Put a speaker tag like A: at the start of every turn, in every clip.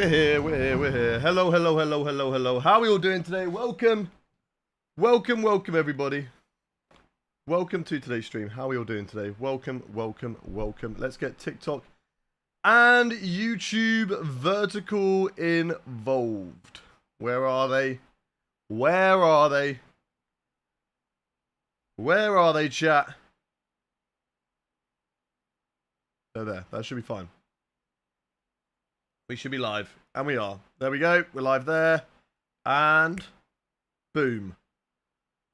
A: We're here, we're here. Hello, hello, hello, hello, hello. How are we all doing today? Welcome, welcome, everybody. Welcome to today's stream. How are we all doing today? Welcome. Let's get TikTok and YouTube vertical involved. Where are they? Where are they? Where are they, chat? They're there. That should be fine. We should be live. And we are. There we go. We're live there. And boom.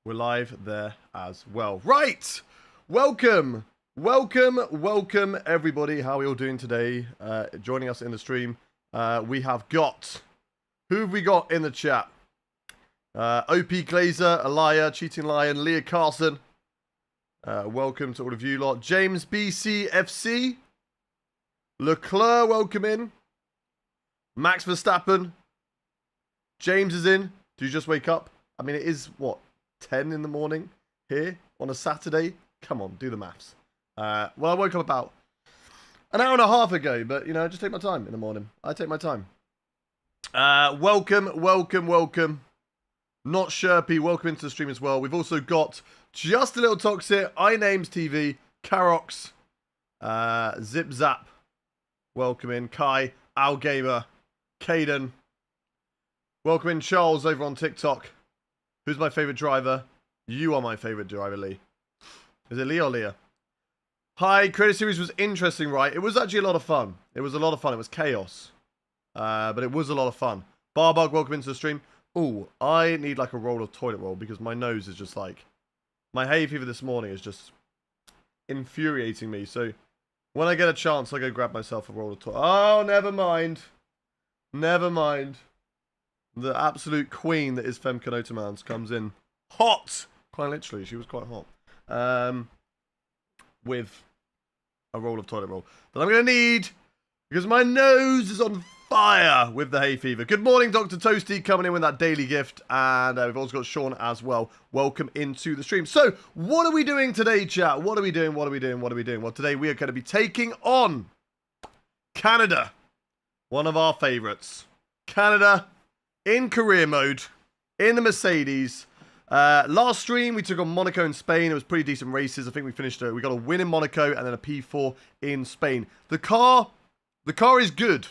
A: We're live there as well. Right. Welcome, everybody. How are we all doing today? Joining us in the stream. We have got... Who have we got in the chat? OP Glazer, Alaya, Cheating Lion, Leah Carson. Welcome to all of you lot. James BCFC. Leclerc, welcome in. Max Verstappen. James is in. Do you just wake up? I mean, it is, what, 10 in the morning here on a Saturday? Come on, do the maths. Well, I woke up about an hour and a half ago, but, you know, I just take my time in the morning. I take my time. Welcome. Not Sherpy, welcome into the stream as well. We've also got Just a Little Toxic, iNames TV, Carox, Zip Zap, welcome in, Kai, Al Gamer, Caden, welcome in Charles over on TikTok. Who's my favourite driver? You are my favourite driver, Lee. Is it Lee or Leah? Hi, Creator Series was interesting, right? It was actually a lot of fun. It was chaos. But it was a lot of fun. Barbug, welcome into the stream. Ooh, I need like a roll of toilet roll because my nose is just like... My hay fever this morning is just infuriating me. So when I get a chance, I'll go grab myself a roll of toilet. Oh, never mind. The absolute queen that is Femke Notamans comes in hot. Quite literally, she was quite hot. With a roll of toilet roll that I'm going to need because my nose is on fire with the hay fever. Good morning, Dr. Toasty, coming in with that daily gift. And we've also got Sean as well. Welcome into the stream. So, what are we doing today, chat? What are we doing? Well, today we are going to be taking on Canada. One of our favorites. Canada in career mode in the Mercedes. Last stream, we took on Monaco and Spain. It was pretty decent races. I think we finished we got a win in Monaco and then a P4 in Spain. The car is good.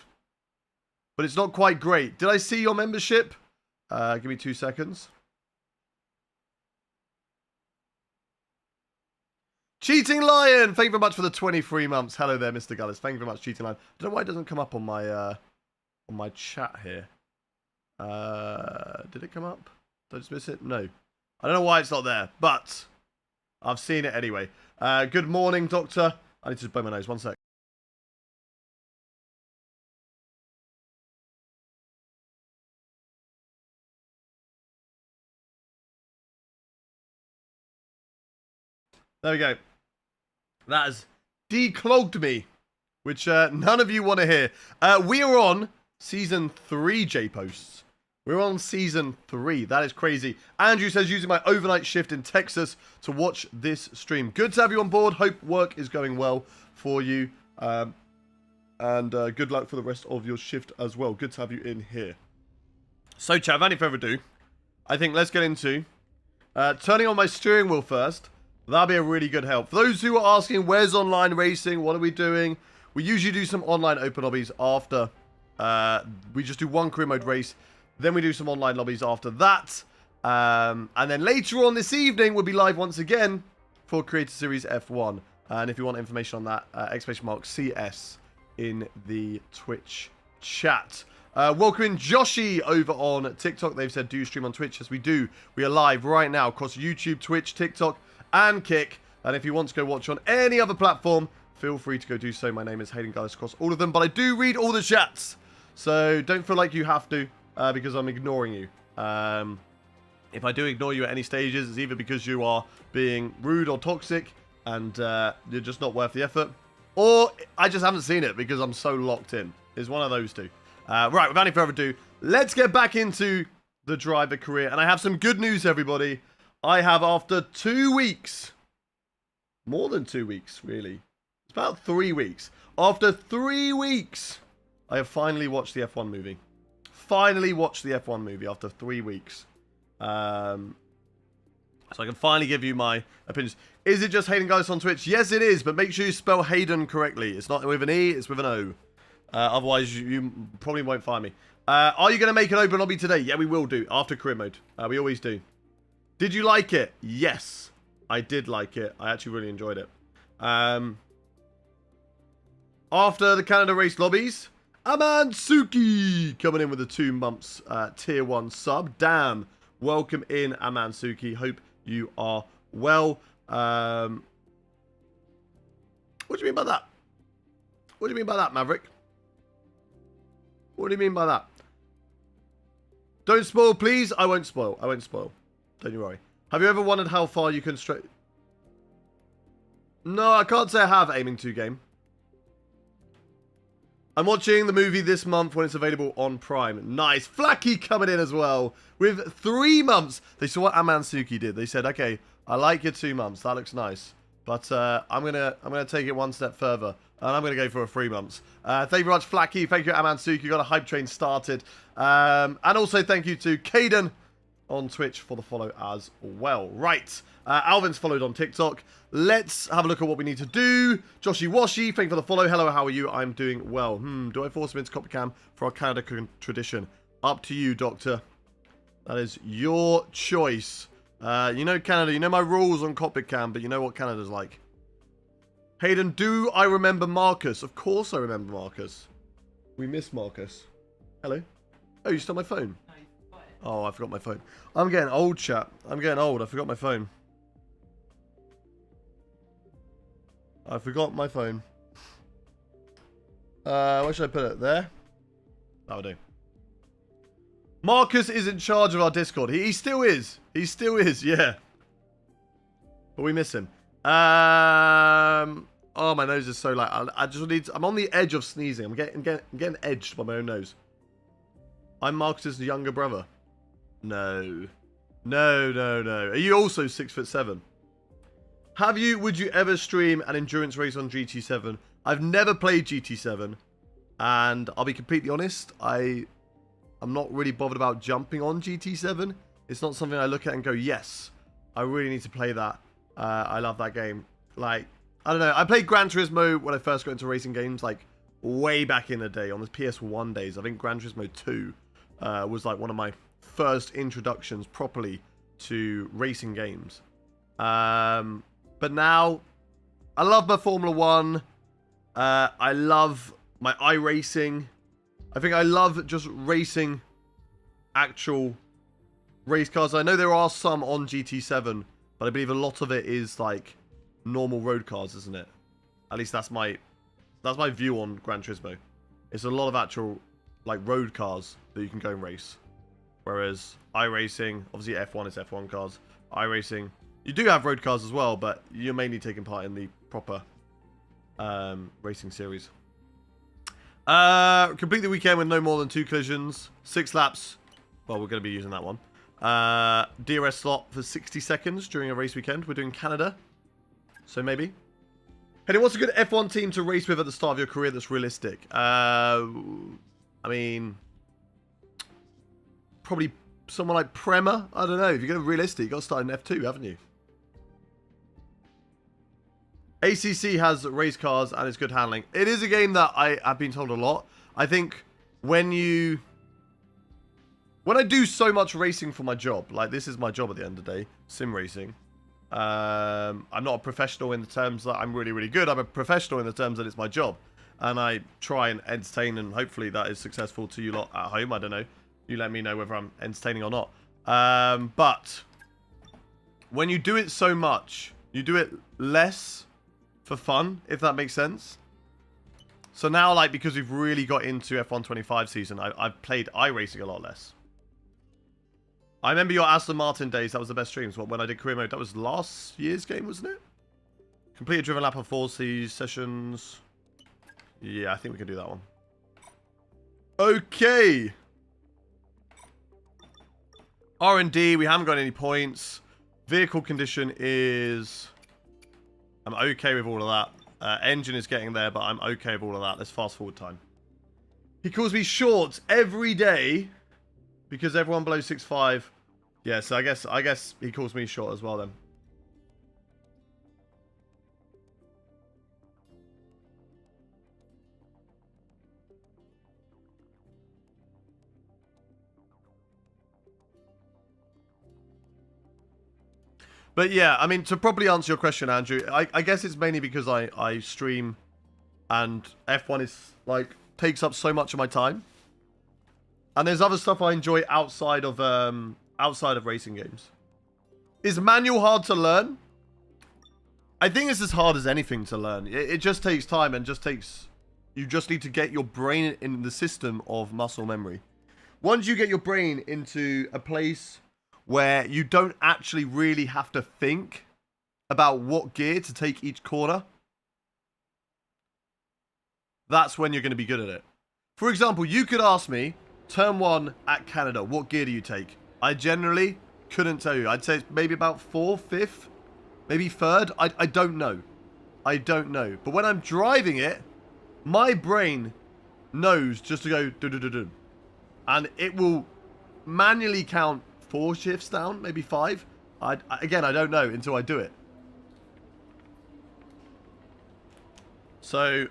A: But it's not quite great. Did I see your membership? Give me 2 seconds. Cheating Lion! Thank you very much for the 23 months. Hello there, Mr. Gullis. Thank you very much, Cheating Lion. I don't know why it doesn't come up on my chat here. Did it come up? Did I just miss it? No. I don't know why it's not there, but I've seen it anyway. Good morning, Doctor. I need to just blow my nose. 1 sec. There we go. That has declogged me, which none of you want to hear. We are on Season 3, J-Posts. We're on Season 3. That is crazy. Andrew says, using my overnight shift in Texas to watch this stream. Good to have you on board. Hope work is going well for you. And good luck for the rest of your shift as well. Good to have you in here. So, chat, without any further ado, I think let's get into turning on my steering wheel first. That'll be a really good help. For those who are asking, where's online racing? What are we doing? We usually do some online open lobbies after. We just do one career mode race. Then we do some online lobbies after that. And then later on this evening, we'll be live once again for Creator Series F1. And if you want information on that, !CS in the Twitch chat. Welcome in Joshi over on TikTok. They've said, do you stream on Twitch? Yes, we do. We are live right now across YouTube, Twitch, TikTok, and Kick. And if you want to go watch on any other platform, feel free to go do so. My name is Hayden Gullis across all of them, but I do read all the chats. So don't feel like you have to, because I'm ignoring you. If I do ignore you at any stages, it's either because you are being rude or toxic, and you're just not worth the effort, or I just haven't seen it because I'm so locked in. It's one of those two. Right, without any further ado, let's get back into the driver career. And I have some good news, everybody. I have, after 2 weeks, more than 2 weeks, really. It's about 3 weeks. After 3 weeks I have finally watched the F1 movie. Finally watched the F1 movie after 3 weeks. So I can finally give you my opinions. Is it just Hayden Gillis on Twitch? Yes, it is, but make sure you spell Hayden correctly. It's not with an E, it's with an O. Otherwise, you probably won't find me. Are you going to make an open lobby today? Yeah, we will do. After career mode. We always do. Did you like it? Yes. I did like it. I actually really enjoyed it. After the Canada race lobbies, Amansuki coming in with a 2 months tier 1 sub. Damn. Welcome in, Amansuki. Hope you are well. What do you mean by that? What do you mean by that, Maverick? What do you mean by that? Don't spoil, please. I won't spoil. I won't spoil. Don't you worry. Have you ever wondered how far you can straight... No, I can't say I have, Aiming 2 game. I'm watching the movie this month when it's available on Prime. Nice. Flacky coming in as well with 3 months. They saw what Amansuki did. They said, okay, I like your 2 months. That looks nice. But I'm gonna take it one step further. And I'm going to go for a 3 months. Thank you very much, Flacky. Thank you, Amansuki. You got a hype train started. And also thank you to Caden on Twitch for the follow as well. Right. Alvin's followed on TikTok. Let's have a look at what we need to do. Joshy Washy, thank you for the follow. Hello, how are you? I'm doing well. Do I force him into Copycam for our Canada tradition? Up to you, Doctor. That is your choice. You know Canada. You know my rules on Copycam, but you know what Canada's like. Hayden, do I remember Marcus? Of course I remember Marcus. We miss Marcus. Hello? Oh, you stole my phone? Oh, I forgot my phone. I'm getting old, chat. I'm getting old. I forgot my phone. I forgot my phone. Where should I put it? There? That'll do. Marcus is in charge of our Discord. He still is. He still is, yeah. But we miss him. Oh, my nose is so light. I just need to, I'm on the edge of sneezing. I'm getting edged by my own nose. I'm Marcus's younger brother. No. No, no, no. Are you also 6'7"? Would you ever stream an endurance race on GT7? I've never played GT7. And I'll be completely honest, I'm not really bothered about jumping on GT7. It's not something I look at and go, yes, I really need to play that. I love that game. Like, I don't know. I played Gran Turismo when I first got into racing games, like, way back in the day, on the PS1 days. I think Gran Turismo 2 was, like, one of my first introductions properly to racing games. But now, I love my Formula 1. I love my iRacing. I think I love just racing actual race cars. I know there are some on GT7, but I believe a lot of it is like normal road cars, isn't it? At least that's my view on Gran Turismo. It's a lot of actual like road cars that you can go and race. Whereas iRacing, obviously F1 is F1 cars. iRacing, you do have road cars as well, but you're mainly taking part in the proper racing series. Complete the weekend with no more than 2 collisions. 6 laps. Well, we're going to be using that one. DRS slot for 60 seconds during a race weekend. We're doing Canada. So maybe. Hey, what's a good F1 team to race with at the start of your career that's realistic? I mean, probably someone like Prema. I don't know. If you're going to be realistic, you've got to start in F2, haven't you? ACC has race cars and it's good handling. It is a game that I have been told a lot. I think when I do so much racing for my job, like this is my job at the end of the day, sim racing. I'm not a professional in the terms that I'm really, really good. I'm a professional in the terms that it's my job. And I try and entertain, and hopefully that is successful to you lot at home. I don't know. You let me know whether I'm entertaining or not. But when you do it so much, you do it less for fun, if that makes sense. So now, like, because we've really got into F1 25 season, I've played iRacing a lot less. I remember your Aston Martin days. That was the best streams. When I did career mode, that was last year's game, wasn't it? Complete a driven lap of 4 sessions. Yeah, I think we can do that one. Okay. R&D, we haven't got any points. Vehicle condition is... I'm okay with all of that. Engine is getting there, but I'm okay with all of that. Let's fast forward time. He calls me short every day because everyone below 6'5". Yeah, so I guess he calls me short as well then. But yeah, I mean, to properly answer your question, Andrew, I guess it's mainly because I stream and F1 is, like, takes up so much of my time. And there's other stuff I enjoy outside of racing games. Is manual hard to learn? I think it's as hard as anything to learn. It just takes time and you just need to get your brain in the system of muscle memory. Once you get your brain into a place where you don't actually really have to think about what gear to take each corner, that's when you're going to be good at it. For example, you could ask me, turn 1 at Canada, what gear do you take? I generally couldn't tell you. I'd say it's maybe about 4th, 5th, maybe 3rd. I don't know. I don't know. But when I'm driving it, my brain knows just to go do-do-do-do. And it will manually count 4 shifts down, maybe 5. Again, I don't know until I do it. So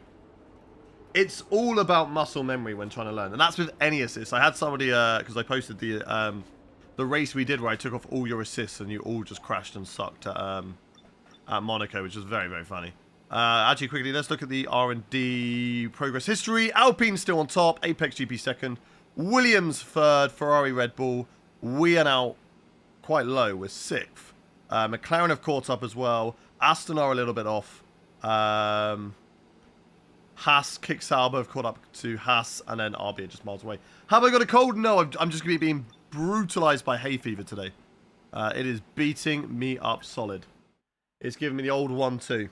A: it's all about muscle memory when trying to learn, and that's with any assist. I had somebody because I posted the race we did where I took off all your assists and you all just crashed and sucked at Monaco, which was very, very funny. Actually, quickly, let's look at the R&D progress history. Alpine still on top, Apex GP second, Williams third, Ferrari, Red Bull. We are now quite low. We're 6th. McLaren have caught up as well. Aston are a little bit off. Haas, Kick Sauber have caught up to Haas, and then RB are just miles away. Have I got a cold? No, I'm just going to be being brutalized by hay fever today. It is beating me up solid. It's giving me the old 1-2.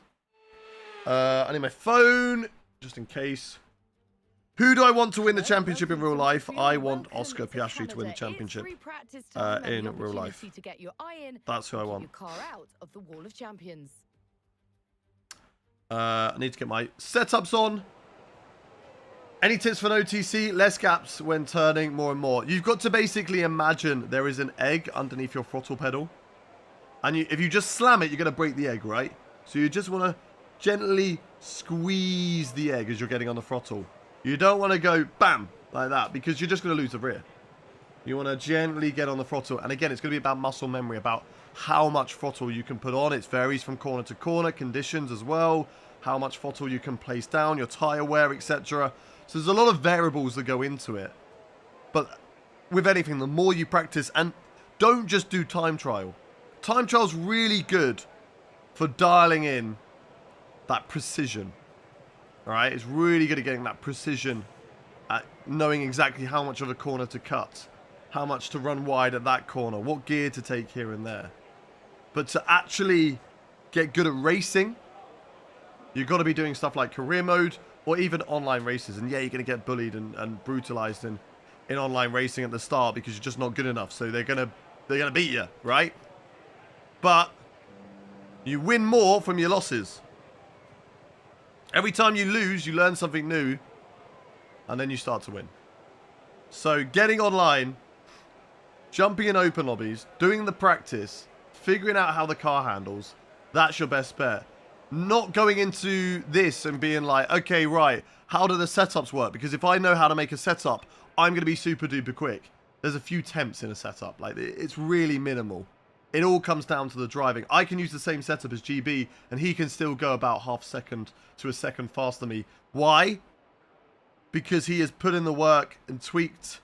A: I need my phone, just in case. Who do I want to win the championship in real life? I want Oscar Piastri to win the championship in real life. That's who I want. I need to get my setups on. Any tips for an OTC? Less gaps when turning, more and more. You've got to basically imagine there is an egg underneath your throttle pedal. And if you just slam it, you're going to break the egg, right? So you just want to gently squeeze the egg as you're getting on the throttle. You don't want to go bam like that because you're just going to lose the rear. You want to gently get on the throttle. And again, it's going to be about muscle memory, about how much throttle you can put on. It varies from corner to corner, conditions as well, how much throttle you can place down, your tyre wear, etc. So there's a lot of variables that go into it. But with anything, the more you practice, and don't just do time trial. Time trial's really good for dialing in that precision. Alright, it's really good at getting that precision, at knowing exactly how much of a corner to cut, how much to run wide at that corner, what gear to take here and there. But to actually get good at racing, you've got to be doing stuff like career mode or even online races. And yeah, you're going to get bullied and brutalized in online racing at the start because you're just not good enough. So they're gonna beat you, right? But you win more from your losses. Every time you lose, you learn something new, and then you start to win. So getting online, jumping in open lobbies, doing the practice, figuring out how the car handles, that's your best bet. Not going into this and being like, okay, right, how do the setups work? Because if I know how to make a setup, I'm going to be super duper quick. There's a few temps in a setup. Like, it's really minimal. It all comes down to the driving. I can use the same setup as GB, and he can still go about half second to a second faster than me. Why? Because he has put in the work and tweaked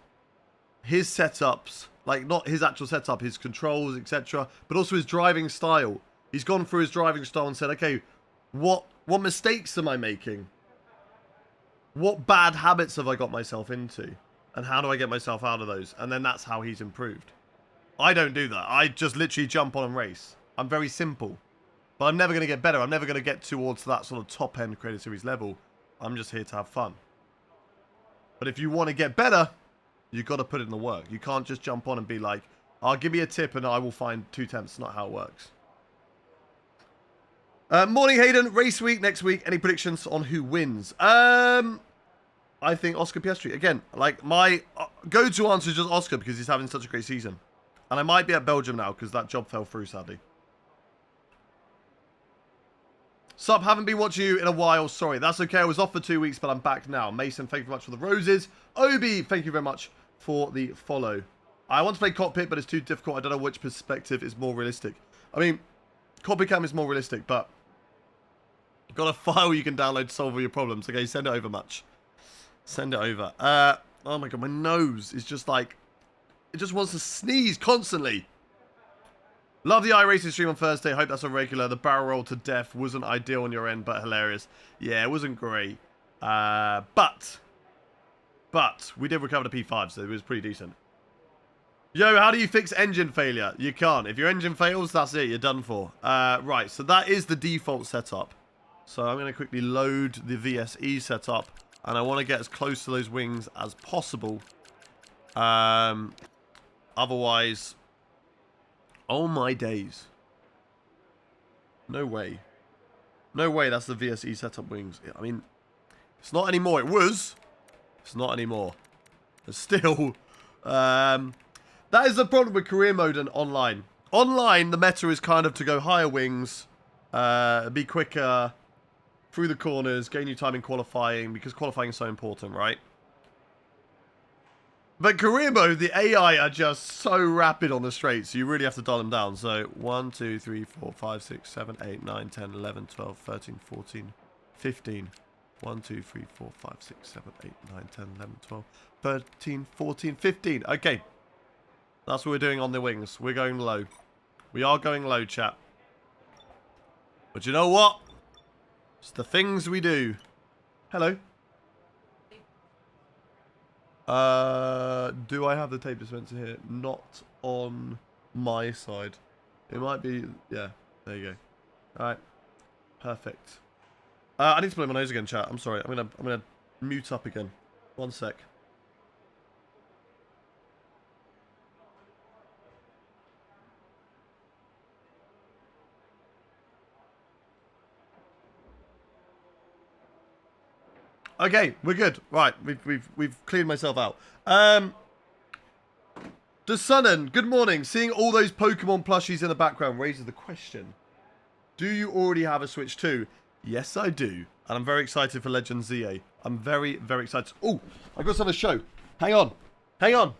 A: his setups, like not his actual setup, his controls, etc., but also his driving style. He's gone through his driving style and said, okay, what mistakes am I making? What bad habits have I got myself into? And how do I get myself out of those? And then that's how he's improved. I don't do that. I just literally jump on and race. I'm very simple. But I'm never going to get better. I'm never going to get towards that sort of top-end Creator Series level. I'm just here to have fun. But if you want to get better, you've got to put in the work. You can't just jump on and be like, I'll give you a tip and I will find 2 temps. It's not how it works. Morning, Hayden. Race week next week. Any predictions on who wins? I think Oscar Piastri. Again, like, my go-to answer is just Oscar because he's having such a great season. And I might be at Belgium now because that job fell through, sadly. Sup, haven't been watching you in a while. Sorry, that's okay. I was off for 2 weeks, but I'm back now. Mason, thank you very much for the roses. Obi, thank you very much for the follow. I want to play Cockpit, but it's too difficult. I don't know which perspective is more realistic. I mean, Cockpit Cam is more realistic, but you've got a file you can download to solve all your problems. Okay, send it over much. Send it over. Oh my god, my nose is just like, it just wants to sneeze constantly. Love the iRacing stream on Thursday. Hope that's a regular. The barrel roll to death wasn't ideal on your end, but hilarious. Yeah, it wasn't great. But we did recover the P5, so it was pretty decent. Yo, how do you fix engine failure? You can't. If your engine fails, that's it. You're done for. Right, so that is the default setup. So I'm going to quickly load the VSE setup. And I want to get as close to those wings as possible. Otherwise... Oh my days. No way. No way that's the VSE setup wings. I mean, it's not anymore. It was. It's not anymore. But still. That is the problem with career mode and online. Online, the meta is kind of to go higher wings. Be quicker. Through the corners. Gain you time in qualifying. Because qualifying is so important, right? But career mode, the AI are just so rapid on the straight, so you really have to dial them down. So 1, 2, 3, 4, 5, 6, 7, 8, 9, 10, 11, 12, 13, 14, 15. 1, 2, 3, 4, 5, 6, 7, 8, 9, 10, 11, 12, 13, 14, 15. Okay. That's what we're doing on the wings. We're going low. We are going low, chat. But you know what? It's the things we do. Hello. Do I have the tape dispenser here? Not on my side. It might be, yeah, there you go. Alright. Perfect. I need to blow my nose again, chat. I'm sorry. I'm gonna mute up again. 1 sec. Okay, we're good. Right, we've cleared myself out. DeSunnen, good morning. Seeing all those Pokemon plushies in the background raises the question. Do you already have a Switch 2? Yes, I do. And I'm very excited for Legend ZA. I'm very, very excited. Oh, I got something to show. Hang on. Hang on.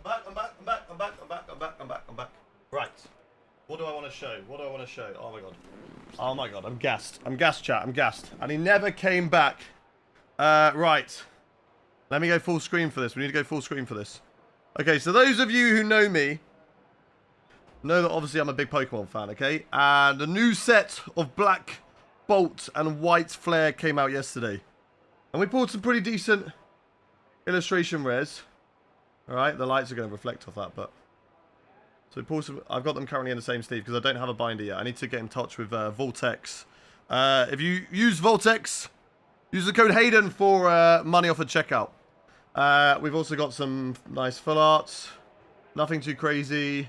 A: I'm back. Right. What do I want to show? What do I want to show? Oh my god. Oh my god, I'm gassed. I'm gassed, chat. I'm gassed. And he never came back. Right. Let me go full screen for this. We need to go full screen for this. Okay, so those of you who know me know that obviously I'm a big Pokemon fan, okay? And the new set of Black Bolt and White Flare came out yesterday. And we pulled some pretty decent illustration rares. Alright, the lights are going to reflect off that, but... So we pulled some... I've got them currently in the same sleeve because I don't have a binder yet. I need to get in touch with Voltex. If you use Voltex, use the code Hayden for money off at checkout. We've also got some nice full arts. Nothing too crazy.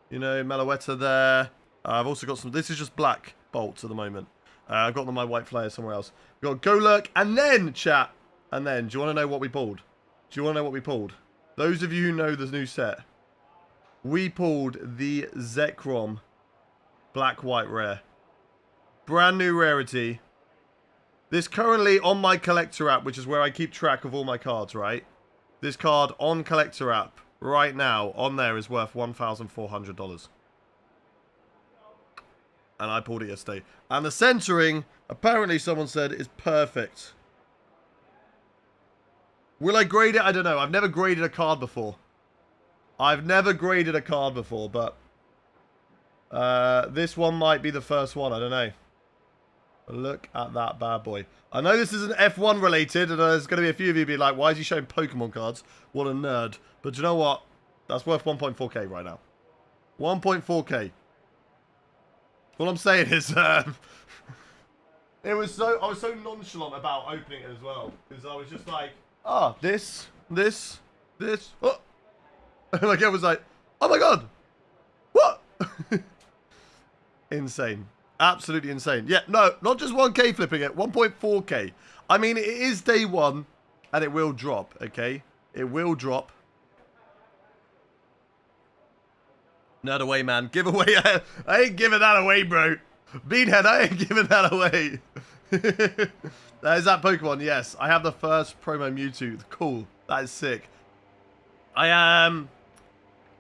A: You know, Meloetta there. I've also got some... This is just Black Bolts at the moment. I've got them on my White Flare somewhere else. We've got Golurk, and then, chat, and then, do you want to know what we pulled? Do you want to know what we pulled? Those of you who know the new set, we pulled the Zekrom Black White Rare. Brand new rarity. This currently on my collector app, which is where I keep track of all my cards, right? This card on collector app right now on there is worth $1,400. And I pulled it yesterday. And the centering, apparently someone said, is perfect. Will I grade it? I don't know. I've never graded a card before. But this one might be the first one. I don't know. Look at that bad boy. I know this isn't F1 related, and there's going to be a few of you be like, why is he showing Pokemon cards? What a nerd. But you know what? That's worth 1.4k right now. 1.4k. All I'm saying is, I was so nonchalant about opening it as well. Because I was just like, this. Oh. Like, I was like, oh my god. What? Insane. Absolutely insane. Yeah, no, not just 1k flipping it, 1.4k. I mean, it is day one, and it will drop, okay? It will drop. Nerd away, man. Give away. I ain't giving that away, bro. Beanhead, I ain't giving that away. Is that Pokemon? Yes. I have the first promo Mewtwo. Cool. That is sick. I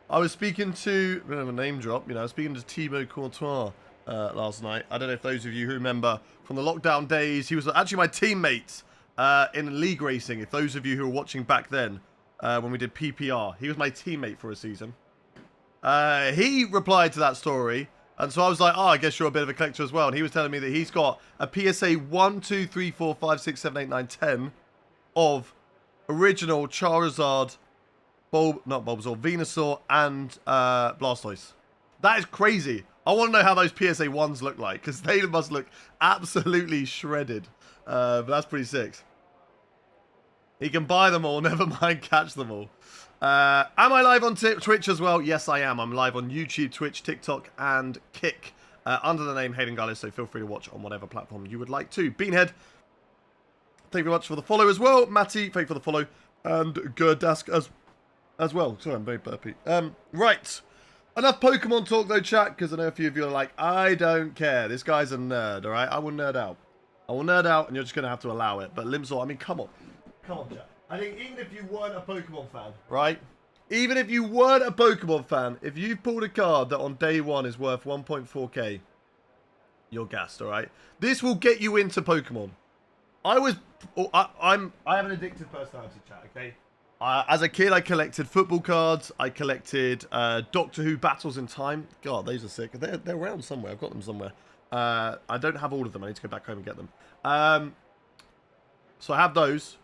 A: was speaking to, I don't have a name drop, you know, I was speaking to Thibaut Courtois last night. I don't know if those of you who remember from the lockdown days, he was actually my teammate in league racing. If those of you who were watching back then, when we did PPR, he was my teammate for a season. He replied to that story, and so I was like, I guess you're a bit of a collector as well. And he was telling me that he's got a PSA 1, 2, 3, 4, 5, 6, 7, 8, 9, 10 of original Charizard, not Bulbasaur, Venusaur, and Blastoise. That is crazy. I want to know how those PSA 1s look like, because they must look absolutely shredded. But that's pretty sick. He can buy them all, never mind catch them all. Am I live on Twitch as well? Yes, I am. I'm live on YouTube, Twitch, TikTok, and Kick under the name Hayden Gullis, so feel free to watch on whatever platform you would like to. Beanhead, thank you very much for the follow as well. Matty, thank you for the follow. And Gerdask as well. Sorry, I'm very burpy. Right. Enough Pokemon talk though, chat, because I know a few of you are like, I don't care. This guy's a nerd, alright? I will nerd out. I will nerd out, and you're just going to have to allow it. But Limsaw, I mean, come on. Come on, chat. I think even if you weren't a Pokemon fan, right? Even if you weren't a Pokemon fan, if you've pulled a card that on day one is worth 1.4k, you're gassed, alright? This will get you into Pokemon. I have an addictive personality, chat, okay? As a kid, I collected football cards. I collected Doctor Who Battles in Time. God, those are sick. They're around somewhere. I've got them somewhere. I don't have all of them. I need to go back home and get them. So I have those.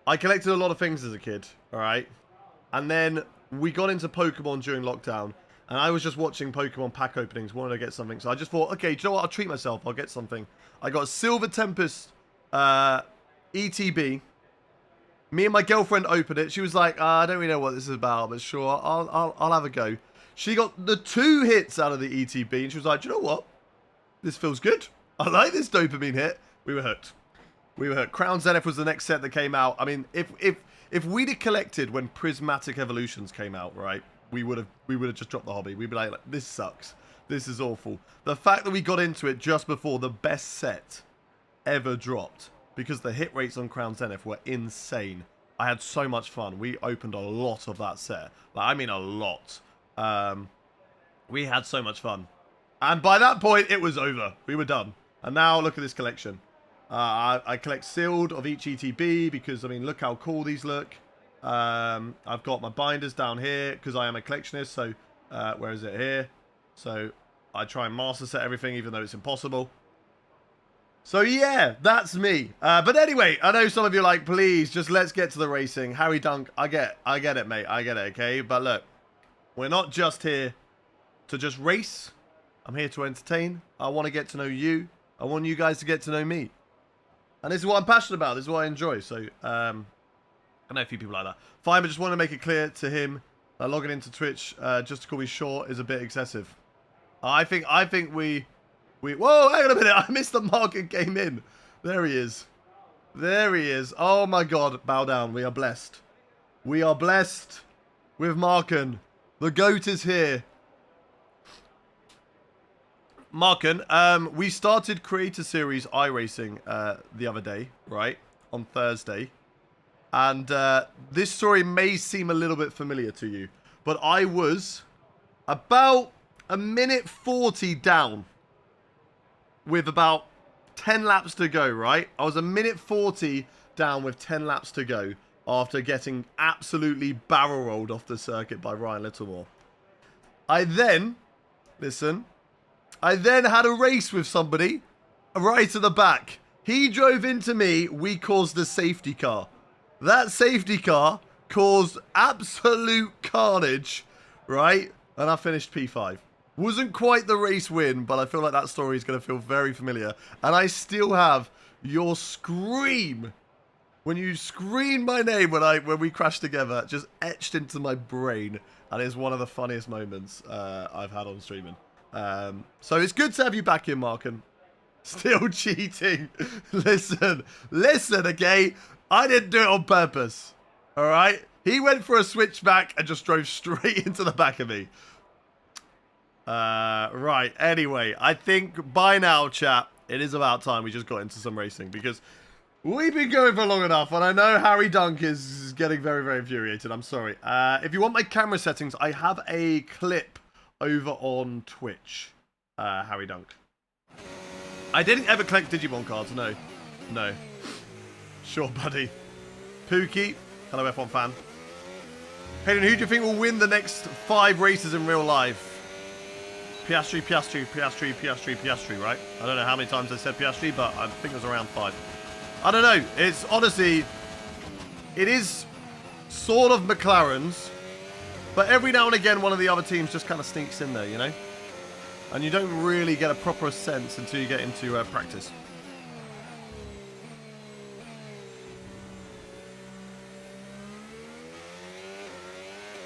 A: I collected a lot of things as a kid, all right? And then we got into Pokemon during lockdown. And I was just watching Pokemon pack openings, wanted to get something. So I just thought, okay, do you know what? I'll treat myself. I'll get something. I got a Silver Tempest ETB. Me and my girlfriend opened it. She was like, I don't really know what this is about, but sure, I'll have a go. She got the 2 hits out of the ETB, and she was like, do you know what? This feels good. I like this dopamine hit. We were hooked. We were hooked. Crown Zenith was the next set that came out. I mean, if we'd have collected when Prismatic Evolutions came out, right, we would have just dropped the hobby. We'd be like, this sucks. This is awful. The fact that we got into it just before the best set ever dropped, because the hit rates on Crown Zenith were insane. I had so much fun. We opened a lot of that set. Like, I mean a lot. We had so much fun. And by that point, it was over. We were done. And now, look at this collection. I collect sealed of each ETB because, I mean, look how cool these look. I've got my binders down here because I am a collectionist. So, where is it? Here. So, I try and master set everything, even though it's impossible. So yeah, that's me. But anyway, I know some of you are like, please, just let's get to the racing. Harry Dunk, I get it, mate. I get it, okay? But look, we're not just here to just race. I'm here to entertain. I want to get to know you. I want you guys to get to know me. And this is what I'm passionate about. This is what I enjoy. So, I know a few people like that. Fine, but just want to make it clear to him that logging into Twitch just to call me short is a bit excessive. I think we... Whoa, hang on a minute. I missed the mark and came in. There he is. There he is. Oh my god. Bow down. We are blessed. We are blessed with Marken. The GOAT is here. Marken, we started Creator Series iRacing the other day, right? On Thursday. And this story may seem a little bit familiar to you. But I was about a minute 40 down. With about 10 laps to go, right? I was a minute 40 down with 10 laps to go. after getting absolutely barrel rolled off the circuit by Ryan Littlemore. I then had a race with somebody right at the back. He drove into me. We caused a safety car. That safety car caused absolute carnage, right? And I finished P5. Wasn't quite the race win, but I feel like that story is going to feel very familiar. And I still have your scream when you screamed my name when we crashed together, just etched into my brain. And it's one of the funniest moments I've had on streaming. So it's good to have you back in, Markin. Still cheating. Listen, okay? I didn't do it on purpose. All right? He went for a switchback and just drove straight into the back of me. Right. Anyway, I think by now, chat, it is about time we just got into some racing because we've been going for long enough, and I know Harry Dunk is getting very, very infuriated. I'm sorry. If you want my camera settings, I have a clip over on Twitch. Harry Dunk. I didn't ever collect Digimon cards. No. No. Sure, buddy. Pookie. Hello, F1 fan. Hayden, who do you think will win the next 5 races in real life? Piastri, right? I don't know how many times I said Piastri, but I think it was around 5. I don't know. It's honestly, it is sort of McLaren's, but every now and again, one of the other teams just kind of sneaks in there, you know? And you don't really get a proper sense until you get into practice.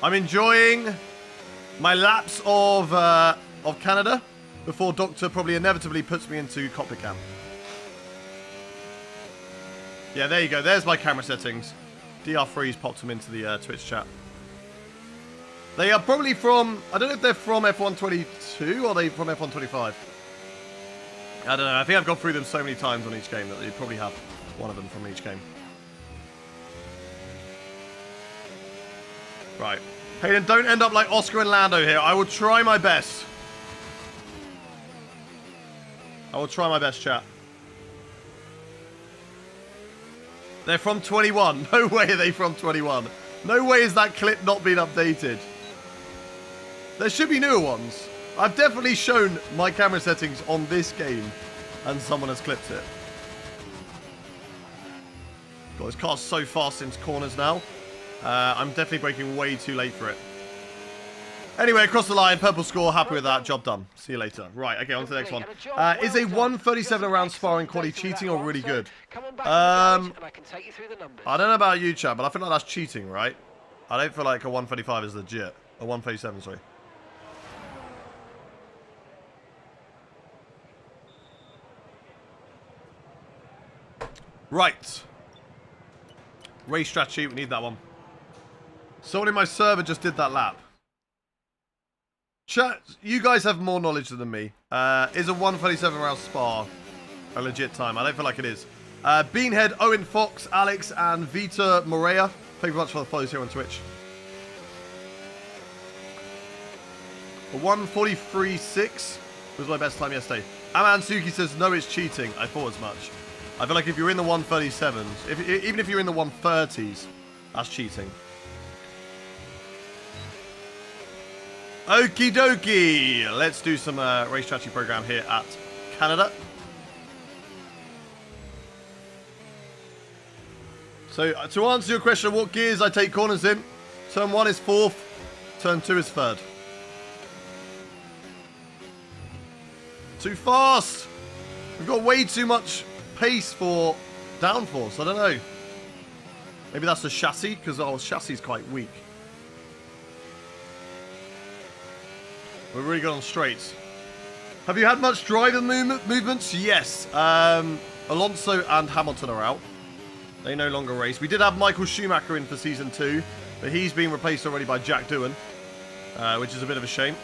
A: I'm enjoying my laps of Canada before Doctor probably inevitably puts me into cockpit cam. Yeah, there you go. There's my camera settings. DR3's popped them into the Twitch chat. They are probably from, I don't know if they're from F122 or they from F125. I don't know. I think I've gone through them so many times on each game that you probably have one of them from each game. Right. Hayden, don't end up like Oscar and Lando here. I will try my best. I will try my best, chat. They're from 21. No way are they from 21. No way is that clip not being updated. There should be newer ones. I've definitely shown my camera settings on this game and someone has clipped it. God, this car's so fast into corners now. I'm definitely braking way too late for it. Anyway, across the line, purple score, happy with that, job done. See you later. Right, okay, on to the next one. Is a 137 around sparring quality cheating or really good? I don't know about you, chat, but I feel like that's cheating, right? I don't feel like a 135 is legit. A 137, sorry. Right. Race strategy, we need that one. Someone in my server just did that lap. Chat, you guys have more knowledge than me. Is a 137 round Spa a legit time? I don't feel like it is. Beanhead, Owen Fox, Alex, and Vita Morea. Thank you very much for the follows here on Twitch. A 143.6 was my best time yesterday. Amansuki says, no, it's cheating. I thought as much. I feel like if you're in the 137s, even if you're in the 130s, that's cheating. Okie dokie. Let's do some race strategy program here at Canada. So to answer your question, what gears I take corners in? Turn 1 is 4th, turn 2 is 3rd. Too fast. We've got way too much pace for downforce. I don't know. Maybe that's the chassis, because our chassis is quite weak. We're really good on straights. Have you had much driver movements? Yes. Alonso and Hamilton are out. They no longer race. We did have Michael Schumacher in for Season 2, but he's been replaced already by Jack Doohan, which is a bit of a shame.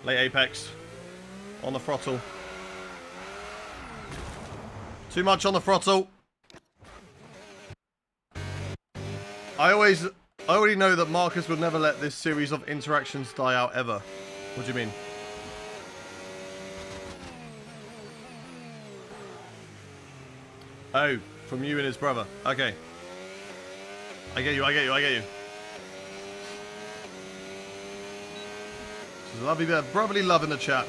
A: Late apex. On the throttle. Too much on the throttle. I already know that Marcus would never let this series of interactions die out ever. What do you mean? Oh, from you and his brother. Okay. I get you. There's a lovely bit of brotherly love in the chat.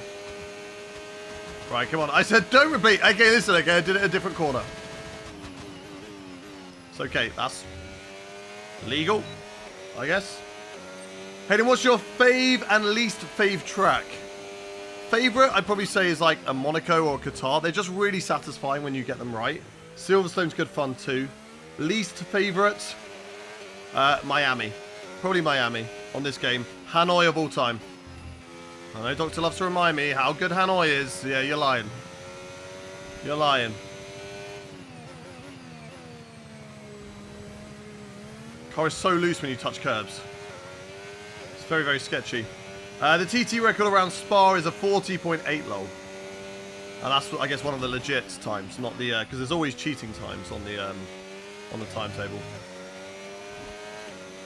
A: Right, come on. I said don't repeat. Okay, listen, okay, I did it a different corner. It's okay, that's legal, I guess. Hayden, what's your fave and least fave track? Favorite, I'd probably say, is like a Monaco or Qatar. They're just really satisfying when you get them right. Silverstone's good fun too. Least favorite, Miami. Probably Miami on this game. Hanoi of all time. I know Doctor loves to remind me how good Hanoi is. Yeah, you're lying. You're lying. Car is so loose when you touch curbs. It's very, very sketchy. The TT record around Spa is a 40.8 lol. And that's, I guess, one of the legit times, not the, because there's always cheating times on the timetable.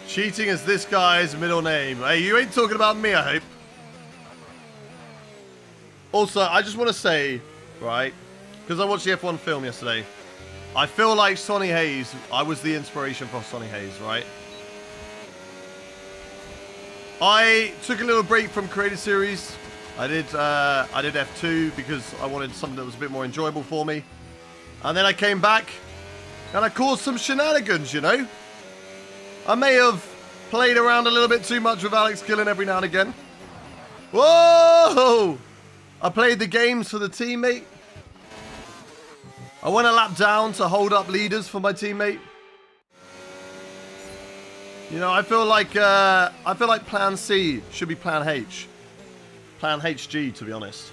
A: Cheating is this guy's middle name. Hey, you ain't talking about me, I hope. Also, I just want to say, right, because I watched the F1 film yesterday, I feel like Sonny Hayes, I was the inspiration for Sonny Hayes, right? I took a little break from Creator Series. I did F2 because I wanted something that was a bit more enjoyable for me. And then I came back and I caused some shenanigans, you know? I may have played around a little bit too much with Alex Gillen every now and again. Whoa! I played the games for the teammate. I went a lap down to hold up leaders for my teammate. You know, I feel like Plan C should be Plan H. Plan HG, to be honest.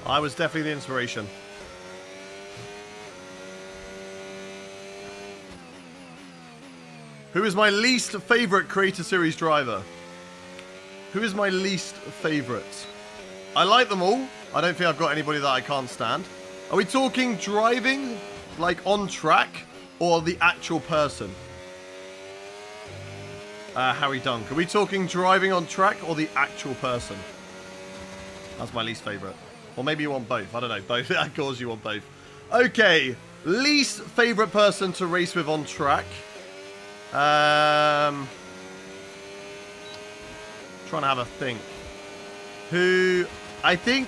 A: I was definitely the inspiration. Who is my least favorite Creator Series driver? Who is my least favorite? I like them all. I don't think I've got anybody that I can't stand. Are we talking driving, like on track, or the actual person? Harry Dunk. Are we talking driving on track or the actual person? That's my least favorite. Or maybe you want both. I don't know. Both. Of course you want both. Okay. Least favorite person to race with on track. Trying to have a think. Who I think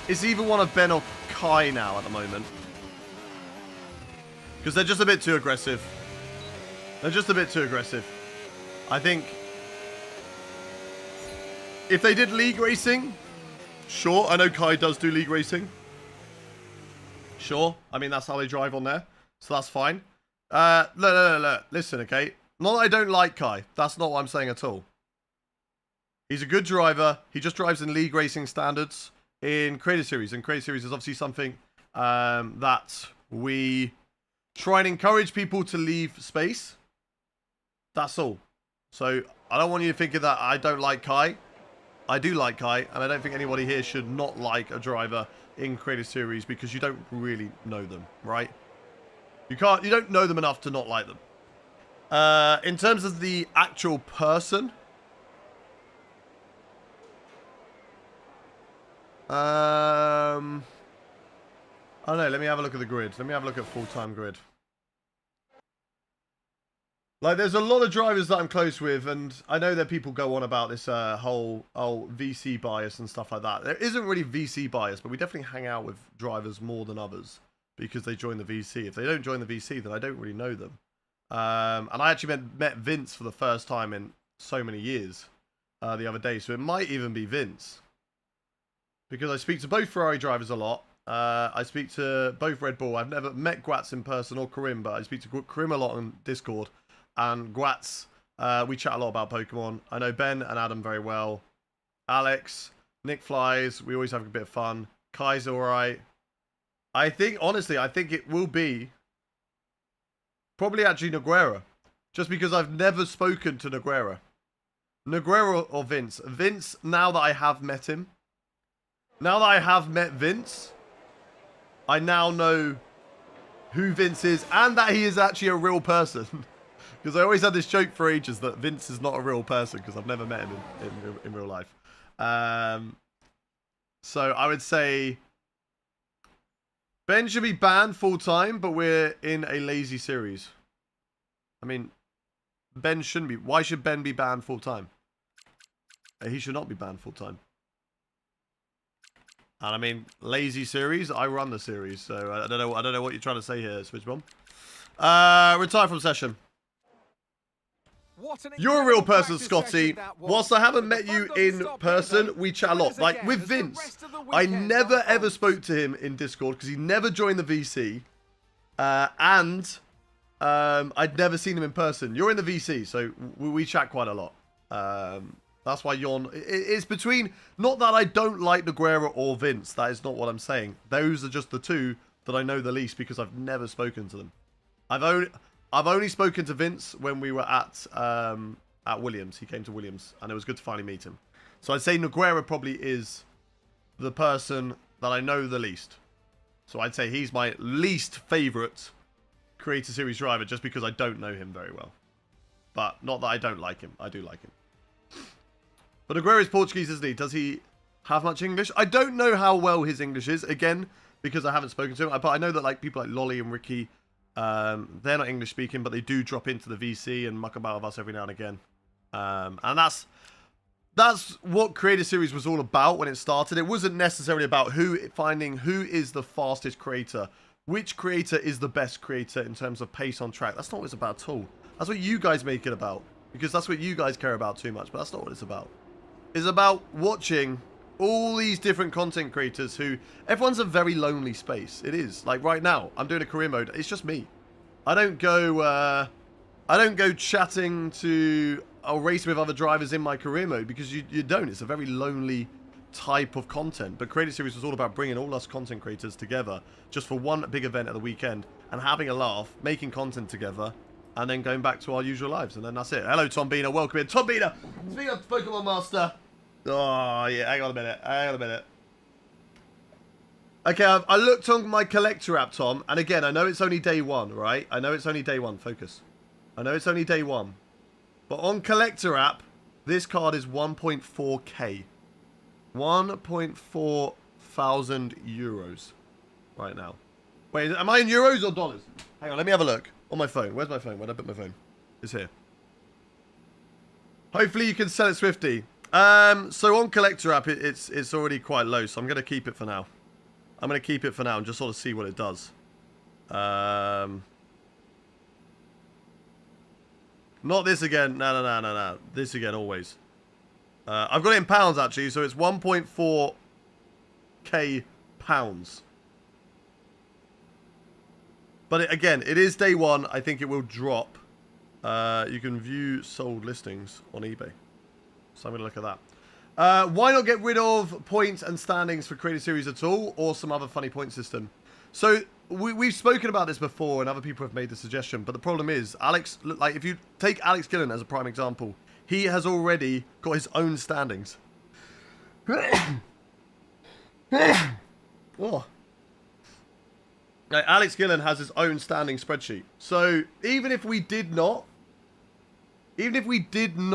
A: is either one of Ben or Kai now at the moment. Because they're just a bit too aggressive. They're just a bit too aggressive. I think if they did league racing, sure. I know Kai does do league racing. Sure. I mean, that's how they drive on there. So that's fine. Look. Listen, okay? Not that I don't like Kai. That's not what I'm saying at all. He's a good driver. He just drives in league racing standards in Creator Series. And Creator Series is obviously something that we try and encourage people to leave space. That's all. So I don't want you thinking that I don't like Kai. I do like Kai, and I don't think anybody here should not like a driver in Creator Series because you don't really know them, right? You don't know them enough to not like them. In terms of the actual person, I don't know. Let me have a look at the grid. Let me have a look at full-time grid. Like, there's a lot of drivers that I'm close with, and I know that people go on about this whole VC bias and stuff like that. There isn't really VC bias, but we definitely hang out with drivers more than others because they join the VC. If they don't join the VC, then I don't really know them. And I actually met Vince for the first time in so many years the other day, so it might even be Vince. Because I speak to both Ferrari drivers a lot. I speak to both Red Bull. I've never met Gwatz in person or Karim, but I speak to Karim a lot on Discord. And Gwatz, we chat a lot about Pokemon. I know Ben and Adam very well. Alex, Nick flies. We always have a bit of fun. Kai's alright. I think, honestly, I think it will be probably actually Nogueira. Just because I've never spoken to Nogueira. Nogueira or Vince. Vince, now that I have met him. Now that I have met Vince, I now know who Vince is and that he is actually a real person. Because I always had this joke for ages that Vince is not a real person because I've never met him in real life. So I would say Ben should be banned full-time, but we're in a lazy series. I mean, Ben shouldn't be. Why should Ben be banned full-time? He should not be banned full-time. And I mean, lazy series. I run the series, so I don't know what you're trying to say here, Switchbomb. Retire from session. You're a real person, Scotty. Whilst I haven't met you in person, we chat a lot. Like with Vince, I never ever spoke to him in Discord because he never joined the VC, and I'd never seen him in person. You're in the VC, so we chat quite a lot. That's why it's between, not that I don't like Nogueira or Vince, that is not what I'm saying. Those are just the two that I know the least because I've never spoken to them. I've only spoken to Vince when we were at Williams. He came to Williams, and it was good to finally meet him. So I'd say Nogueira probably is the person that I know the least. So I'd say he's my least favourite Creator Series driver just because I don't know him very well. But not that I don't like him. I do like him. But Nogueira is Portuguese, isn't he? Does he have much English? I don't know how well his English is, again, because I haven't spoken to him. But I know that like people like Lolly and Ricky, they're not English speaking, but they do drop into the VC and muck about with us every now and again. And that's what Creator Series was all about when it started. It wasn't necessarily about finding who is the fastest creator, which creator is the best creator in terms of pace on track. That's not what it's about at all. That's what you guys make it about, because that's what you guys care about too much, but that's not what it's about. It's about watching all these different content creators who, everyone's a very lonely space. It is. Like right now, I'm doing a career mode. It's just me. I don't go chatting to or racing with other drivers in my career mode because you don't. It's a very lonely type of content. But Creator Series was all about bringing all us content creators together just for one big event at the weekend and having a laugh, making content together, and then going back to our usual lives. And then that's it. Hello, Tom Bina. Welcome in. Tom Bina, speaking of Pokemon Master. Oh, yeah. Hang on a minute. Okay, I looked on my collector app, Tom. And again, I know it's only day one, right? I know it's only day one. Focus. I know it's only day one. But on collector app, this card is 1.4k. 1.4 thousand euros right now. Wait, am I in euros or dollars? Hang on, let me have a look. On my phone. Where's my phone? Where'd I put my phone? It's here. Hopefully you can sell it swiftly. So on collector app, it's already quite low, so I'm going to keep it for now. I'm going to keep it for now and just sort of see what it does. Not this again. No. This again, always. I've got it in pounds, actually, so it's 1.4k pounds. But again, it is day one. I think it will drop. You can view sold listings on eBay. So I'm going to look at that. Why not get rid of points and standings for Creator Series at all, or some other funny point system? So we've spoken about this before, and other people have made the suggestion. But the problem is, Alex, like if you take Alex Gillen as a prime example, he has already got his own standings. Oh. Like, Alex Gillen has his own standing spreadsheet. So even if we did not even if we didn't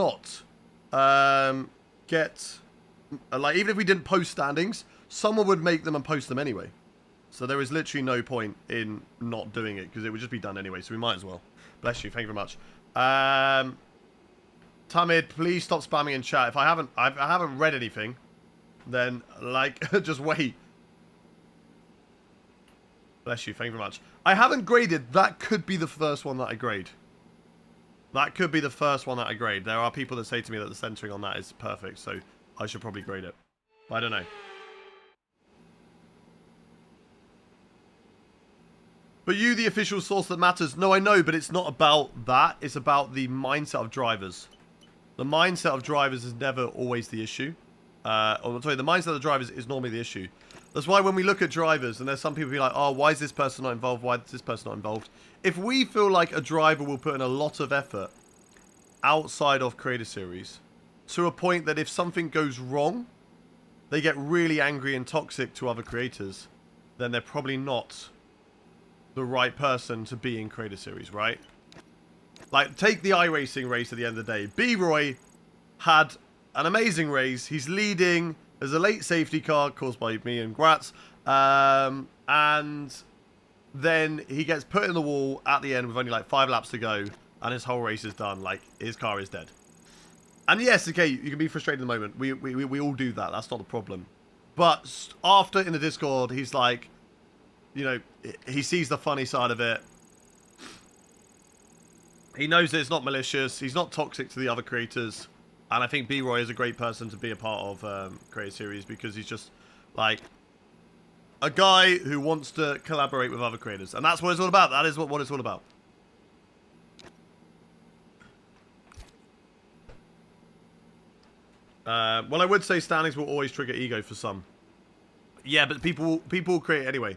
A: post standings, someone would make them and post them anyway. So there is literally no point in not doing it because it would just be done anyway. So we might as well. Bless you. Thank you very much. Tamid, please stop spamming in chat. If I haven't read anything, then like just wait. Bless you. Thank you very much. I haven't graded. That could be the first one that I grade. That could be the first one that I grade. There are people that say to me that the centering on that is perfect, so I should probably grade it. But I don't know. But you, the official source that matters. No, I know, but it's not about that. It's about the mindset of drivers. The mindset of drivers is never always the issue. The mindset of the drivers is normally the issue. That's why when we look at drivers, and there's some people who are like, oh, why is this person not involved? Why is this person not involved? If we feel like a driver will put in a lot of effort outside of Creator Series, to a point that if something goes wrong, they get really angry and toxic to other creators, then they're probably not the right person to be in Creator Series, right? Like, take the iRacing race at the end of the day. B-Roy had an amazing race. He's leading. There's a late safety car caused by me and Gratz. And then he gets put in the wall at the end with only like 5 laps to go. And his whole race is done. Like, his car is dead. And yes, okay, you can be frustrated in the moment. We all do that. That's not the problem. But after in the Discord, he's like, you know, he sees the funny side of it. He knows that it's not malicious. He's not toxic to the other creators. And I think B-Roy is a great person to be a part of Creator Series because he's just like a guy who wants to collaborate with other creators. And that's what it's all about. That is what it's all about. Well, I would say standings will always trigger ego for some. Yeah, but people will create anyway.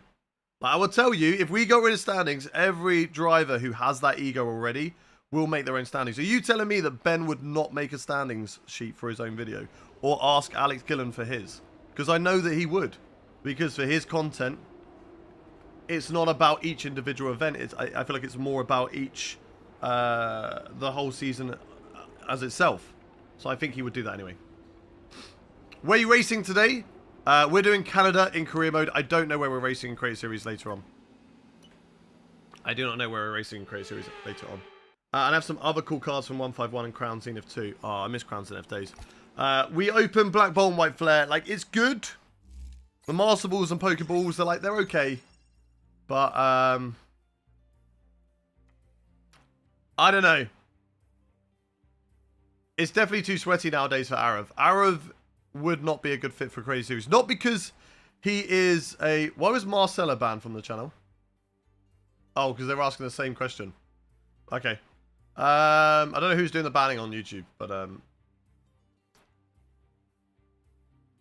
A: Like, I will tell you, if we got rid of standings, every driver who has that ego already will make their own standings. Are you telling me that Ben would not make a standings sheet for his own video? Or ask Alex Gillen for his? Because I know that he would. Because for his content, it's not about each individual event. I feel like it's more about each, the whole season as itself. So I think he would do that anyway. Where are you racing today? We're doing Canada in career mode. I don't know where we're racing in Creator Series later on. I do not know where we're racing in Creator Series later on. And I have some other cool cards from 151 and Crown Zenith 2. Oh, I miss Crown Zenith days. We open Black Ball and White Flare. Like, it's good. The Master Balls and Pokeballs, they're okay. But, I don't know. It's definitely too sweaty nowadays for Arav. Arav would not be a good fit for Creator Series. Not because he is a... Why was Marcella banned from the channel? Oh, because they were asking the same question. Okay. I don't know who's doing the banning on YouTube, but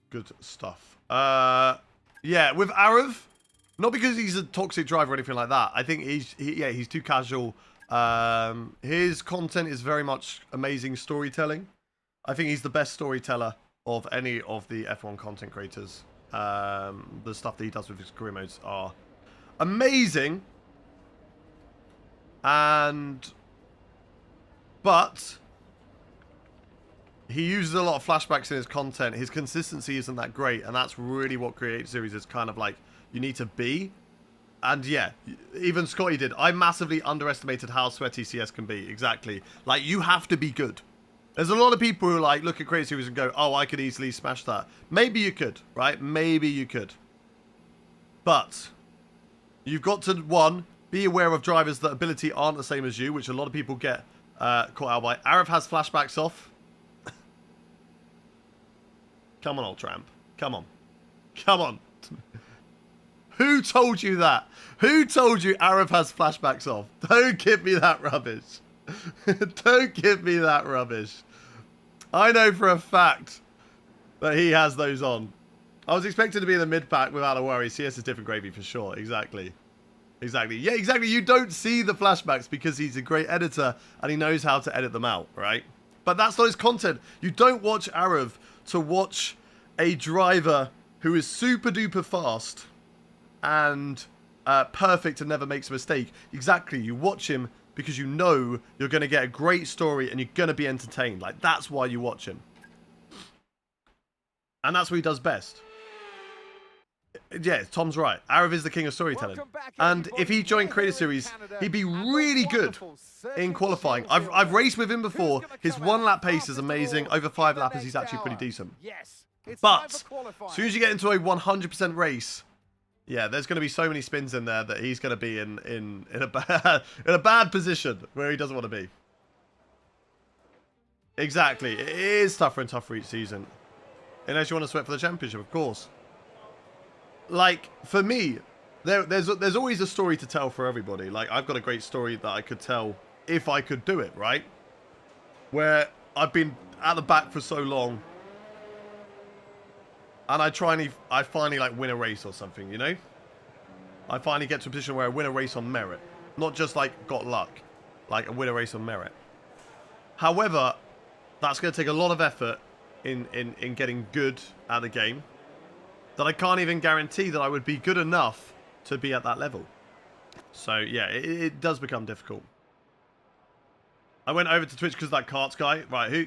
A: good stuff. Yeah, with Arav, not because he's a toxic driver or anything like that. I think he's too casual. His content is very much amazing storytelling. I think he's the best storyteller of any of the F1 content creators. The stuff that he does with his career modes are amazing. But he uses a lot of flashbacks in his content. His consistency isn't that great, and that's really what Creator Series is kind of like. You need to be. And yeah, even Scotty did. I massively underestimated how sweaty CS can be. Exactly. Like, you have to be good. There's a lot of people who like look at Creator Series and go, oh, I could easily smash that. Maybe you could, right? Maybe you could. But you've got to, one, be aware of drivers that ability aren't the same as you, which a lot of people get caught out by. Arav has flashbacks off. Come on, old tramp. Come on. Come on. Who told you that? Who told you Arav has flashbacks off? Don't give me that rubbish. Don't give me that rubbish. I know for a fact that he has those on. I was expecting to be in the mid-pack without a worry. CS is different gravy for sure. Exactly. Exactly. Yeah, exactly. You don't see the flashbacks because he's a great editor and he knows how to edit them out, right? But that's not his content. You don't watch Arav to watch a driver who is super duper fast and perfect and never makes a mistake. Exactly. You watch him because you know you're going to get a great story and you're going to be entertained. Like, that's why you watch him. And that's what he does best. Yeah, Tom's right. Arav is the king of storytelling. And if he joined Creator Series, he'd be really good in qualifying. I've raced with him before. His one lap pace is amazing. Over 5 lappers, he's actually pretty decent. But as soon as you get into a 100% race, yeah, there's going to be so many spins in there that he's going to be in a bad position where he doesn't want to be. Exactly. It is tougher and tougher each season. Unless you want to sweat for the championship, of course. Like, for me, there's always a story to tell for everybody. Like, I've got a great story that I could tell if I could do it, right? Where I've been at the back for so long, and I finally, like, win a race or something, you know? I finally get to a position where I win a race on merit. Not just, like, got luck. Like, I win a race on merit. However, that's going to take a lot of effort in getting good at the game. That I can't even guarantee that I would be good enough to be at that level. So, yeah, it does become difficult. I went over to Twitch because of that Karts guy. Right, who?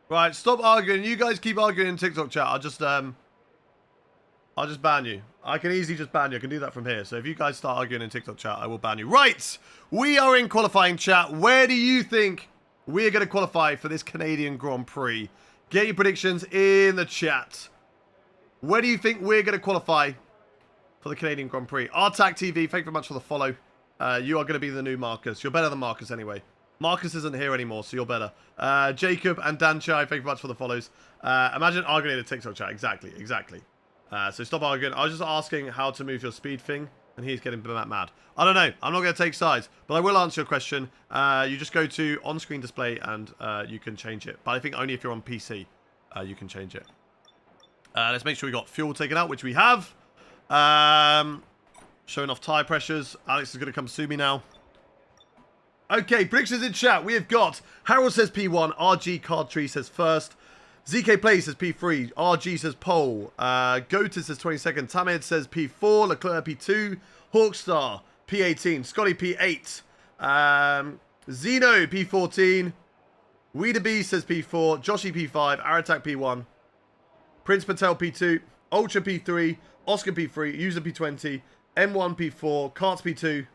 A: Right, stop arguing. You guys keep arguing in TikTok chat. I'll just ban you. I can easily just ban you. I can do that from here. So if you guys start arguing in TikTok chat, I will ban you. Right, we are in qualifying chat. Where do you think we're going to qualify for this Canadian Grand Prix? Get your predictions in the chat. Where do you think we're going to qualify for the Canadian Grand Prix? Artac TV, thank you very much for the follow. You are going to be the new Marcus. You're better than Marcus anyway. Marcus isn't here anymore, so you're better. Jacob and Dan Chai, thank you very much for the follows. Imagine arguing in a TikTok chat. Exactly, exactly. So stop arguing. I was just asking how to move your speed thing, and he's getting mad. I don't know. I'm not going to take sides, but I will answer your question. You just go to on-screen display, and you can change it. But I think only if you're on PC, you can change it. Let's make sure we got fuel taken out, which we have. Showing off tire pressures. Alex is going to come sue me now. Okay, predictions in chat. We have got Harold says P1, RG Cardtree says first, ZK Play says P3, RG says pole, Goated says 22nd, Tamid says P4, Leclerc P2, Hawkstar P18, Scotty P8, Zeno P14, Weederby says P4, Joshy P5, Aratak P1, Prince Patel P2, Ultra P3, Oscar P3, User P20, M1 P4, Karts P2.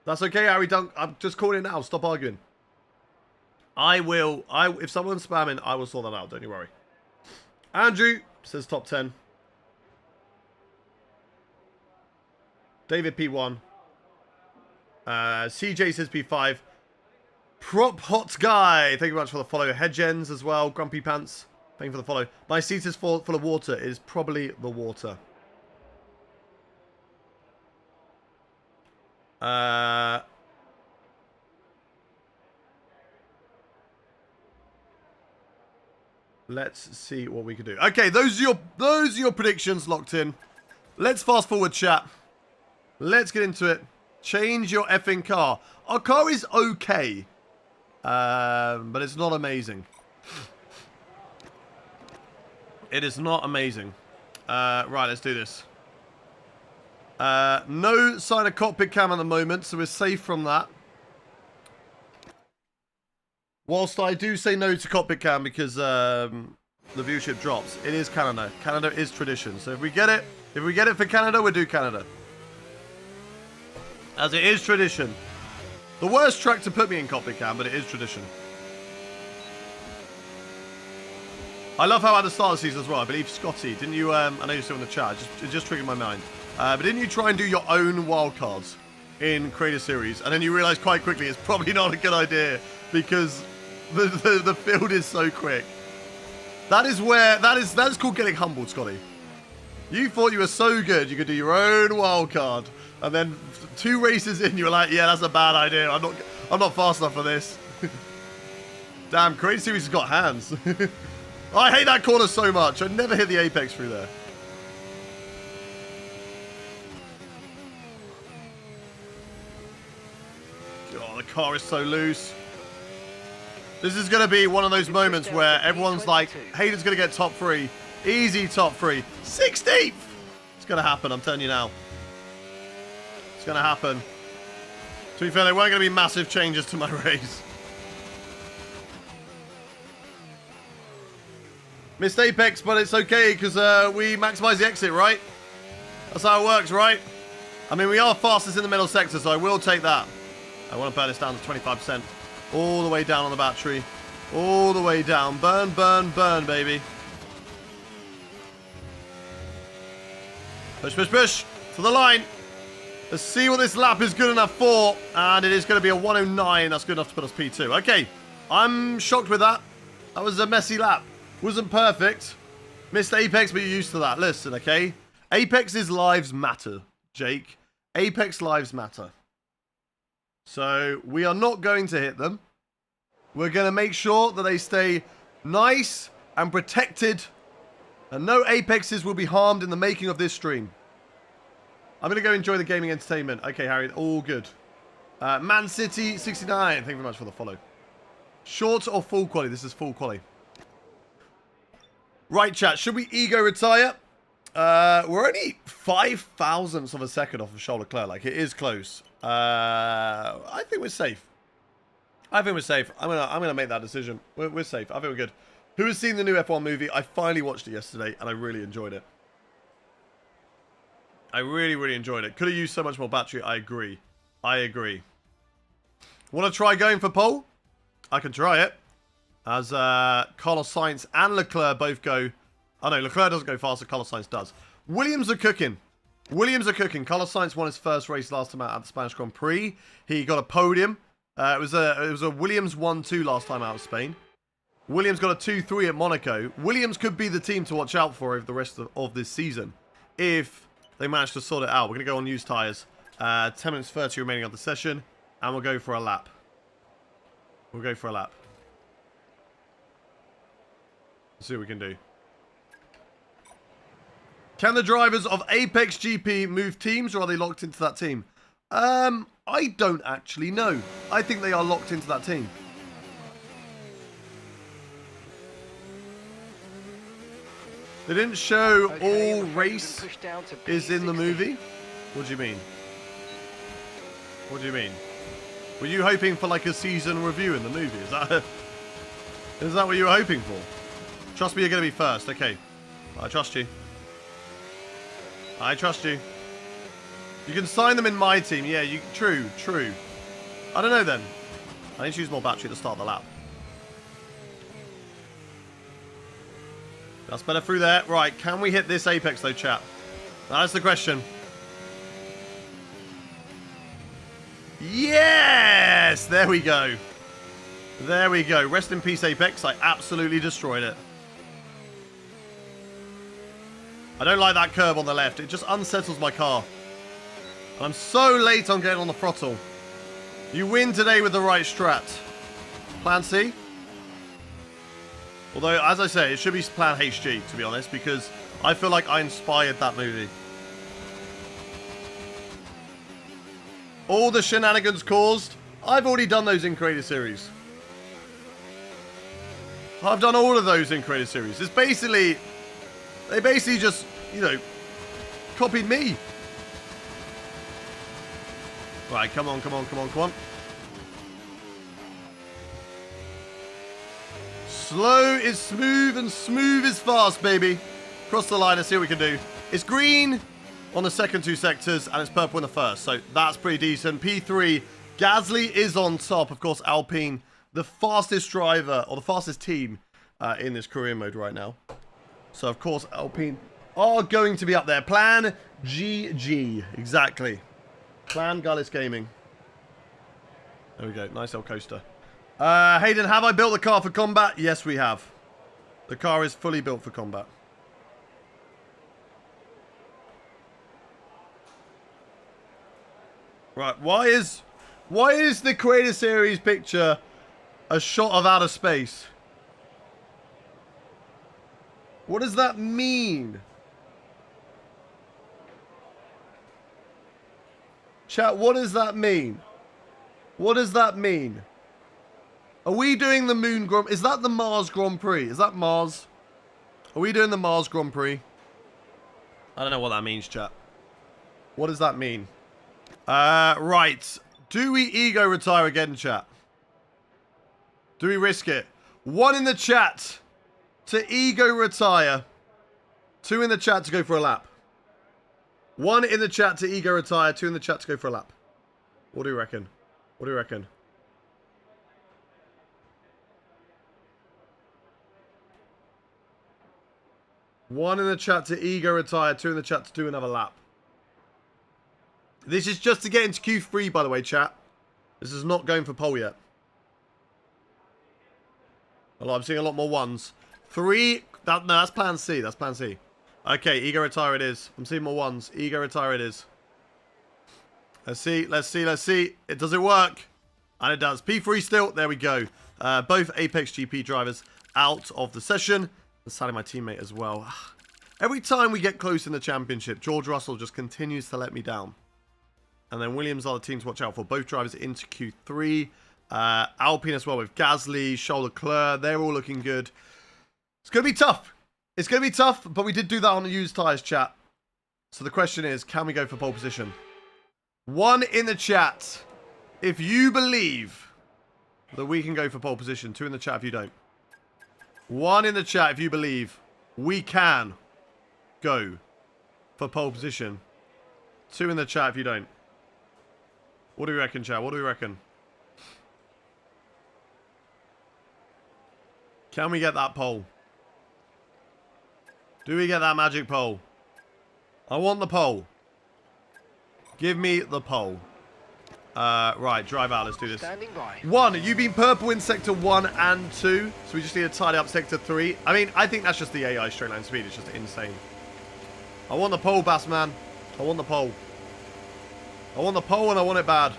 A: That's okay, Harry Dunk. I'm just calling it now. Stop arguing. If someone's spamming, I will sort that out. Don't you worry. Andrew says top 10. David P1. CJ says P5. Prop Hot Guy. Thank you very much for the follow. Headgens as well. Grumpy Pants. Thank you for the follow. My seat is full of water. It is probably the water. Let's see what we can do. Okay, those are your predictions locked in. Let's fast forward, chat. Let's get into it. Change your effing car. Our car is okay, but it's not amazing. It is not amazing. Right, let's do this. No sign of cockpit cam at the moment, so we're safe from that. Whilst I do say no to cockpit cam because the viewership drops, it is Canada. Canada is tradition. So if we get it for Canada, we'll do Canada. As it is tradition. The worst track to put me in cockpit cam, but it is tradition. I love how at the start of the season as well, I believe Scotty, didn't you, I know you're still in the chat, it just triggered my mind. But didn't you try and do your own wildcards in Creator Series? And then you realize quite quickly it's probably not a good idea because the field is so quick. That is called getting humbled, Scotty. You thought you were so good you could do your own wildcard. And then 2 races in, you were like, yeah, that's a bad idea. I'm not fast enough for this. Damn, Creator Series has got hands. I hate that corner so much. I never hit the apex through there. Oh, the car is so loose. This is going to be one of those moments where everyone's like, Hayden's going to get top 3. Easy top 3. 16th! It's going to happen, I'm telling you now. It's going to happen. To be fair, there weren't going to be massive changes to my race. Missed apex, but it's okay because we maximize the exit, right? That's how it works, right? I mean, we are fastest in the middle sector, so I will take that. I want to burn this down to 25%. All the way down on the battery. All the way down. Burn, burn, burn, baby. Push, push, push. To the line. Let's see what this lap is good enough for. And it is going to be a 109. That's good enough to put us P2. Okay. I'm shocked with that. That was a messy lap. Wasn't perfect. Missed apex, but you're used to that. Listen, okay? Apex's lives matter, Jake. Apex lives matter. So, we are not going to hit them. We're going to make sure that they stay nice and protected. And no apexes will be harmed in the making of this stream. I'm going to go enjoy the gaming entertainment. Okay, Harry, all good. Man City 69. Thank you very much for the follow. Short or full quality? This is full quality. Right, chat. Should we ego retire? We're only 5 thousandths of a second off of Charles Leclerc. Like, it is close. I think we're safe. I'm gonna make that decision. We're safe. I think we're good. Who has seen the new F1 movie? I finally watched it yesterday, and I really enjoyed it. I really, really enjoyed it. Could have used so much more battery. I agree. Want to try going for pole? I can try it. As Carlos Sainz and Leclerc both go. Oh no, Leclerc doesn't go faster. Carlos Sainz does. Williams are cooking. Carlos Sainz won his first race last time out at the Spanish Grand Prix. He got a podium. It was a Williams 1-2 last time out of Spain. Williams got a 2-3 at Monaco. Williams could be the team to watch out for over the rest of this season if they manage to sort it out. We're going to go on used tyres. 10 minutes 30 remaining of the session. And we'll go for a lap. Let's see what we can do. Can the drivers of Apex GP move teams, or are they locked into that team? I don't actually know. I think they are locked into that team. They didn't show all race is in the movie. What do you mean? Were you hoping for like a season review in the movie? Is that what you were hoping for? Trust me, you're going to be first. Okay. I trust you. You can sign them in my team. Yeah, true. I don't know then. I need to use more battery to start the lap. That's better through there. Right, can we hit this apex though, chat? That's the question. Yes! There we go. Rest in peace, Apex. I absolutely destroyed it. I don't like that curve on the left. It just unsettles my car. And I'm so late on getting on the throttle. You win today with the right strat. Plan C? Although, as I say, it should be Plan HG, to be honest, because I feel like I inspired that movie. All the shenanigans caused, I've already done those in Creator Series. I've done all of those in Creator Series. It's basically... They basically just, copied me. Right, come on. Slow is smooth and smooth is fast, baby. Cross the line and see what we can do. It's green on the second two sectors and it's purple in the first. So that's pretty decent. P3, Gasly is on top. Of course, Alpine, the fastest driver or the fastest team in this career mode right now. So, of course, Alpine are going to be up there. Plan GG. Exactly. Plan Gullis Gaming. There we go. Nice El Coaster. Hayden, have I built the car for combat? Yes, we have. The car is fully built for combat. Right, why is the Creator Series picture a shot of outer space? What does that mean? Chat, what does that mean? What does that mean? Are we doing the Moon Grand... Is that the Mars Grand Prix? Is that Mars? Are we doing the Mars Grand Prix? I don't know what that means, chat. What does that mean? Right. Do we ego retire again, chat? Do we risk it? 1 in the chat to ego retire. 2 in the chat to go for a lap. 1 in the chat to ego retire. 2 in the chat to go for a lap. What do you reckon? What do you reckon? One in the chat to ego retire. 2 in the chat to do another lap. This is just to get into Q3, by the way, chat. This is not going for pole yet. I'm seeing a lot more 1s. 3. No, that's Plan C. That's Plan C. Okay, ego retire it is. I'm seeing more 1s. Ego retire it is. Let's see. Does it work? And it does. P3 still. There we go. Both Apex GP drivers out of the session. And sadly, my teammate as well. Every time we get close in the championship, George Russell just continues to let me down. And then Williams are the team to watch out for. Both drivers into Q3. Alpine as well with Gasly, Charles Leclerc. They're all looking good. It's going to be tough. It's going to be tough, but we did do that on the used tyres chat. So the question is, can we go for pole position? 1 in the chat if you believe that we can go for pole position. 2 in the chat if you don't. 1 in the chat if you believe we can go for pole position. 2 in the chat if you don't. What do we reckon, chat? What do we reckon? Can we get that pole? Do we get that magic pole? I want the pole. Give me the pole. Right, drive out. Let's do this. 1, you've been purple in sector 1 and 2. So we just need to tidy up sector 3. I mean, I think that's just the AI straight line speed. It's just insane. I want the pole, Bass man. I want the pole. I want the pole and I want it bad.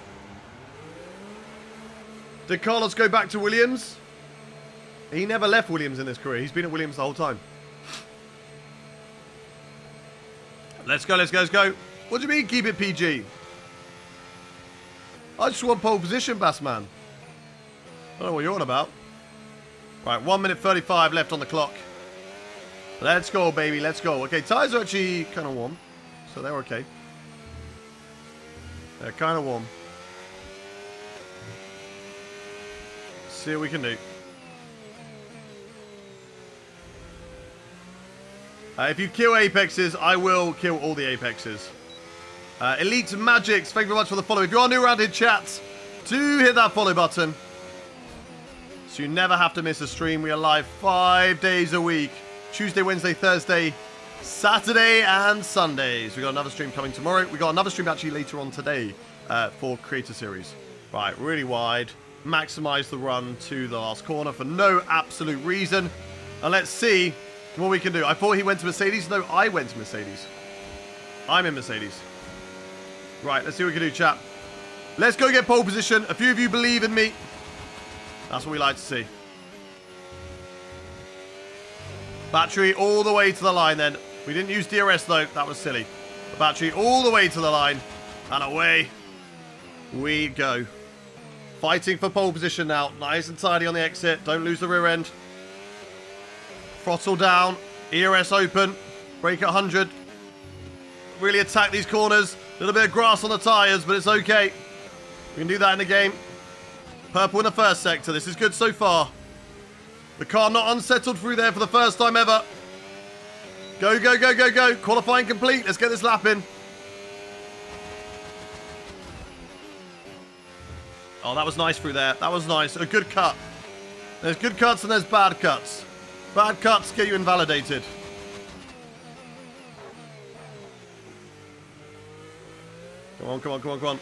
A: Did Carlos go back to Williams? He never left Williams in his career. He's been at Williams the whole time. Let's go, let's go, let's go. What do you mean, keep it PG? I just want pole position, Bassman. I don't know what you're on about. Right, 1 minute 35 left on the clock. Let's go, baby, let's go. Okay, tyres are actually kind of warm. So they're okay. They're kind of warm. See what we can do. If you kill Apexes, I will kill all the Apexes. Elite Magics, thank you very much for the follow. If you are new around in chat, do hit that follow button. So you never have to miss a stream. We are live 5 days a week. Tuesday, Wednesday, Thursday, Saturday, and Sundays. We got another stream coming tomorrow. We got another stream actually later on today for Creator Series. Right, really wide. Maximize the run to the last corner for no absolute reason. And let's see what we can do. I thought he went to Mercedes. No, I went to Mercedes. I'm in Mercedes. Right, let's see what we can do, chat. Let's go get pole position. A few of you believe in me. That's what we like to see. Battery all the way to the line then. We didn't use DRS though. That was silly. The battery all the way to the line. And away we go. Fighting for pole position now. Nice and tidy on the exit. Don't lose the rear end. Throttle down. ERS open. Brake at 100. Really attack these corners. A little bit of grass on the tyres, but it's okay. We can do that in the game. Purple in the first sector. This is good so far. The car not unsettled through there for the first time ever. Go, go, go, go, go. Qualifying complete. Let's get this lap in. Oh, that was nice through there. That was nice. A good cut. There's good cuts and there's bad cuts. Bad cuts get you invalidated. Come on, come on, come on, come on.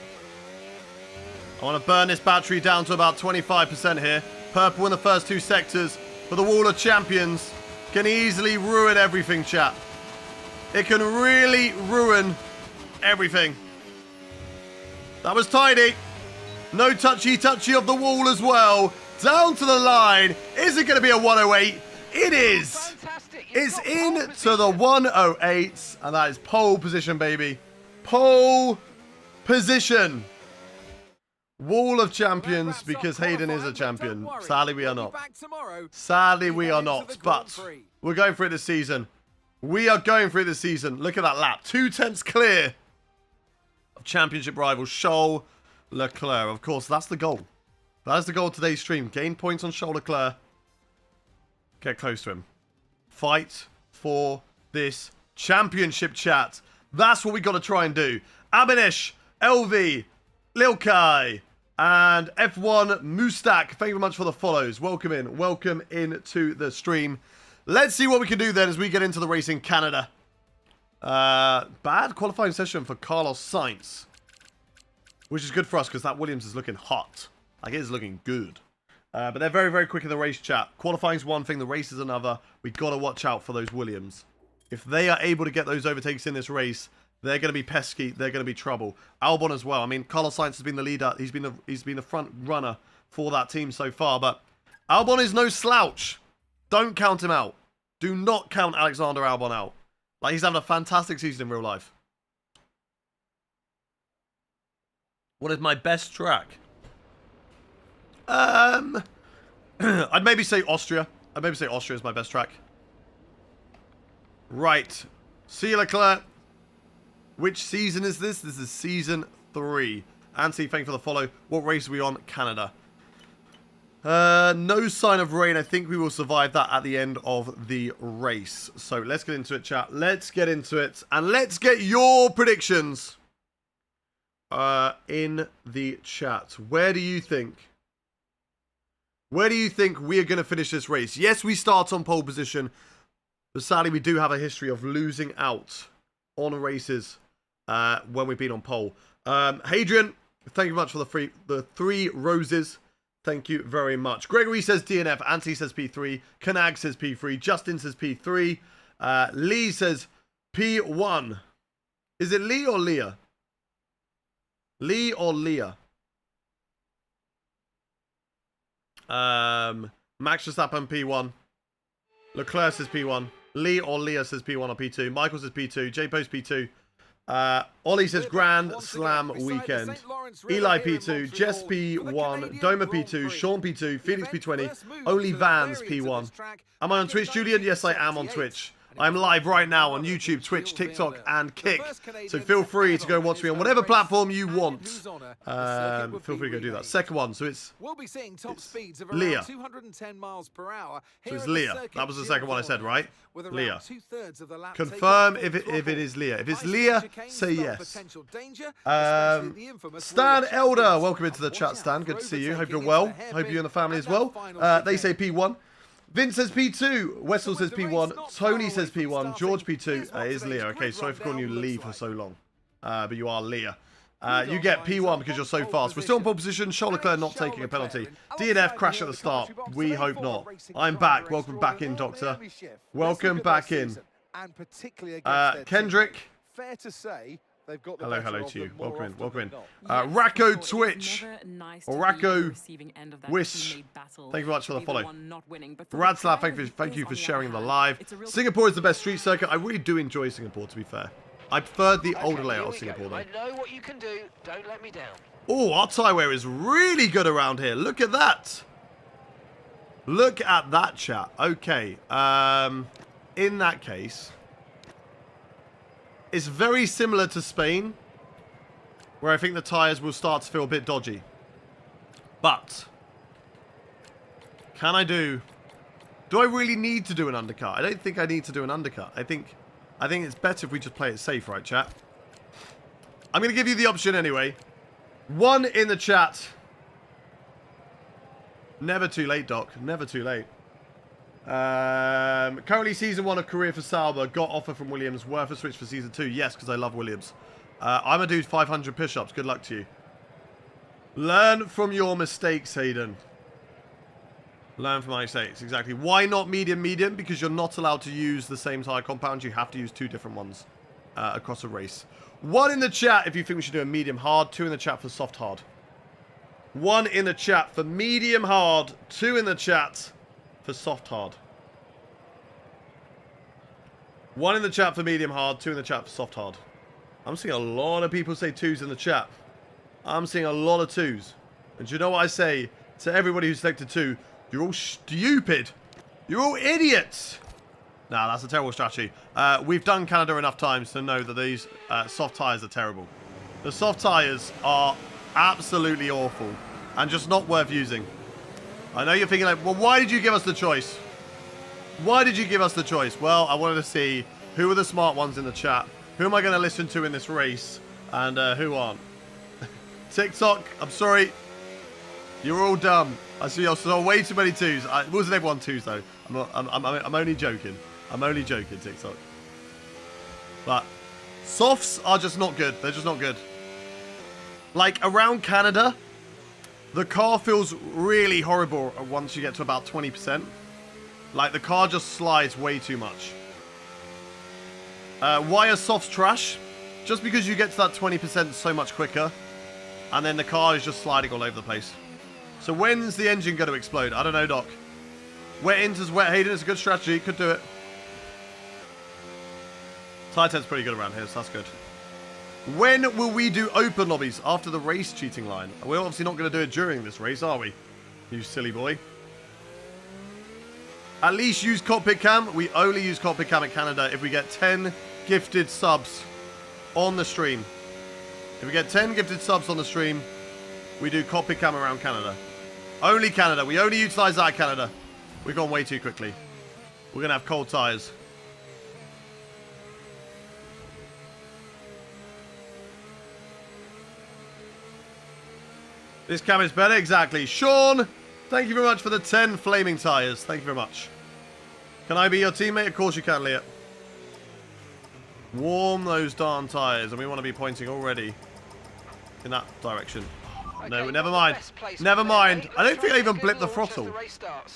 A: I want to burn this battery down to about 25% here. Purple in the first 2 sectors for the Wall of Champions. Can easily ruin everything, chat. It can really ruin everything. That was tidy. No touchy-touchy of the wall as well. Down to the line. Is it going to be a 108? It is.
B: Fantastic.
A: It's in to the 108s. And that is pole position, baby. Pole position. Wall of Champions, because Hayden is a champion. Sadly, we are not. Sadly, we are not. But we're going for it this season. We are going for it this season. Look at that lap. 2 tenths clear of championship rival Charles Leclerc. Of course, that's the goal. That is the goal of today's stream. Gain points on Charles Leclerc. Get close to him. Fight for this championship, chat. That's what we got to try and do. Abinish, LV, Lil Kai, and F1 Mustak. Thank you very much for the follows. Welcome in. Welcome into the stream. Let's see what we can do then as we get into the race in Canada. Bad qualifying session for Carlos Sainz. Which is good for us because that Williams is looking hot. Like, it is looking good. But they're very, very quick in the race, chat. Qualifying's one thing, the race is another. We've got to watch out for those Williams. If they are able to get those overtakes in this race, they're going to be pesky. They're going to be trouble. Albon as well. I mean, Carlos Sainz has been the leader. He's been the front runner for that team so far. But Albon is no slouch. Don't count him out. Do not count Alexander Albon out. Like, he's having a fantastic season in real life. What is my best track? I'd maybe say Austria. I'd maybe say Austria is my best track. Right. See you, Leclerc. Which season is this? This is season 3. Anthony, thank you for the follow. What race are we on? Canada. No sign of rain. I think we will survive that at the end of the race. So let's get into it, chat. Let's get into it. And let's get your predictions in the chat. Where do you think? Where do you think we are going to finish this race? Yes, we start on pole position. But sadly, we do have a history of losing out on races when we've been on pole. Hadrian, thank you much for the 3 roses. Thank you very much. Gregory says DNF. Anthony says P3. Kanag says P3. Justin says P3. Lee says P1. Is it Lee or Leah? Lee or Leah? Max Verstappen P1. Leclerc says P1. Lee or Leah says P1 or P2. Michael says P2. J-Post P2. Ollie says Grand Slam Weekend. Eli P2. Jess P1. Doma P2. Sean P2. Phoenix P20. Only Vans P1. Am I on Twitch, Julian? Yes, I am on Twitch. I'm live right now on YouTube, Twitch, TikTok, and Kick. So feel free to go watch me on whatever platform you want. Feel free to go do that. Second one, so it's Leah. So it's Leah. That was the second one I said, right? Leah. Confirm if it is Leah. If it's Leah, say yes. Stan Elder, welcome into the chat, Stan. Good to see you. Hope you're well. Hope you and the family as well. They say P1. Vince says P2, Wessel says P1, Tony says P1, George P2, it is Leah. Okay, sorry for calling you Lee for so long, but you are Leah. You get P1 because you're so fast. We're still in pole position, Charles Leclerc not taking a penalty. DNF crash at the start, we hope not. I'm back, welcome back in, Doctor. Welcome back in. Kendrick. Fair to say. Hello to you. Welcome in, welcome in. Racco Twitch, or Racco Wish, thank you very much for the follow. Radslav, thank you for sharing the live. Singapore is the best street circuit. I really do enjoy Singapore, to be fair. I prefer the older layout of Singapore, though. I know what you can do. Don't let me down. Oh, our tyre wear is really good around here. Look at that. Look at that, chat. Okay, in that case... It's very similar to Spain, where I think the tyres will start to feel a bit dodgy. But, can I do I really need to do an undercut? I don't think I need to do an undercut. I think it's better if we just play it safe, right, chat? I'm going to give you the option anyway. 1 in the chat. Never too late, Doc. Never too late. Currently season 1 of career for Sauber. Got offer from Williams. Worth a switch for season 2. Yes, because I love Williams. I'm gonna do 500 push-ups. Good luck to you. Learn from your mistakes, Hayden. Learn from my mistakes. Exactly. Why not medium? Because you're not allowed to use the same tyre compound. You have to use 2 different ones across a race. 1 in the chat if you think we should do a medium hard. 2 in the chat for soft hard. 1 in the chat for medium hard. 2 in the chat for soft hard. 1 in the chat for medium hard, 2 in the chat for soft hard. I'm seeing a lot of people say 2s in the chat. I'm seeing a lot of 2s. And do you know what I say to everybody who selected 2? You're all stupid. You're all idiots. Nah, that's a terrible strategy. We've done Canada enough times to know that these soft tyres are terrible. The soft tyres are absolutely awful and just not worth using. I know you're thinking like, well, why did you give us the choice? Why did you give us the choice? Well, I wanted to see who are the smart ones in the chat. Who am I going to listen to in this race? And who aren't? TikTok, I'm sorry. You're all dumb. I see you saw way too many 2s. Wasn't everyone 2s though? I'm only joking. I'm only joking, TikTok. But softs are just not good. They're just not good. Like around Canada, the car feels really horrible once you get to about 20%. Like, the car just slides way too much. Why are softs trash? Just because you get to that 20% so much quicker. And then the car is just sliding all over the place. So when's the engine going to explode? I don't know, Doc. Wet enters wet Hayden. It's a good strategy. Could do it. Tire tent's pretty good around here, so that's good. When will we do open lobbies? After the race cheating line. We're obviously not going to do it during this race, are we? You silly boy. At least use cockpit cam. We only use cockpit cam in Canada if we get 10 gifted subs on the stream. If we get 10 gifted subs on the stream, we do cockpit cam around Canada. Only Canada. We only utilize that Canada. We've gone way too quickly. We're going to have cold tires. This cam is better, exactly. Sean, thank you very much for the 10 flaming tires. Thank you very much. Can I be your teammate? Of course you can, Leah. Warm those darn tires, and we want to be pointing already in that direction. Okay, no, never mind. Never mind. I don't think I even blipped the throttle.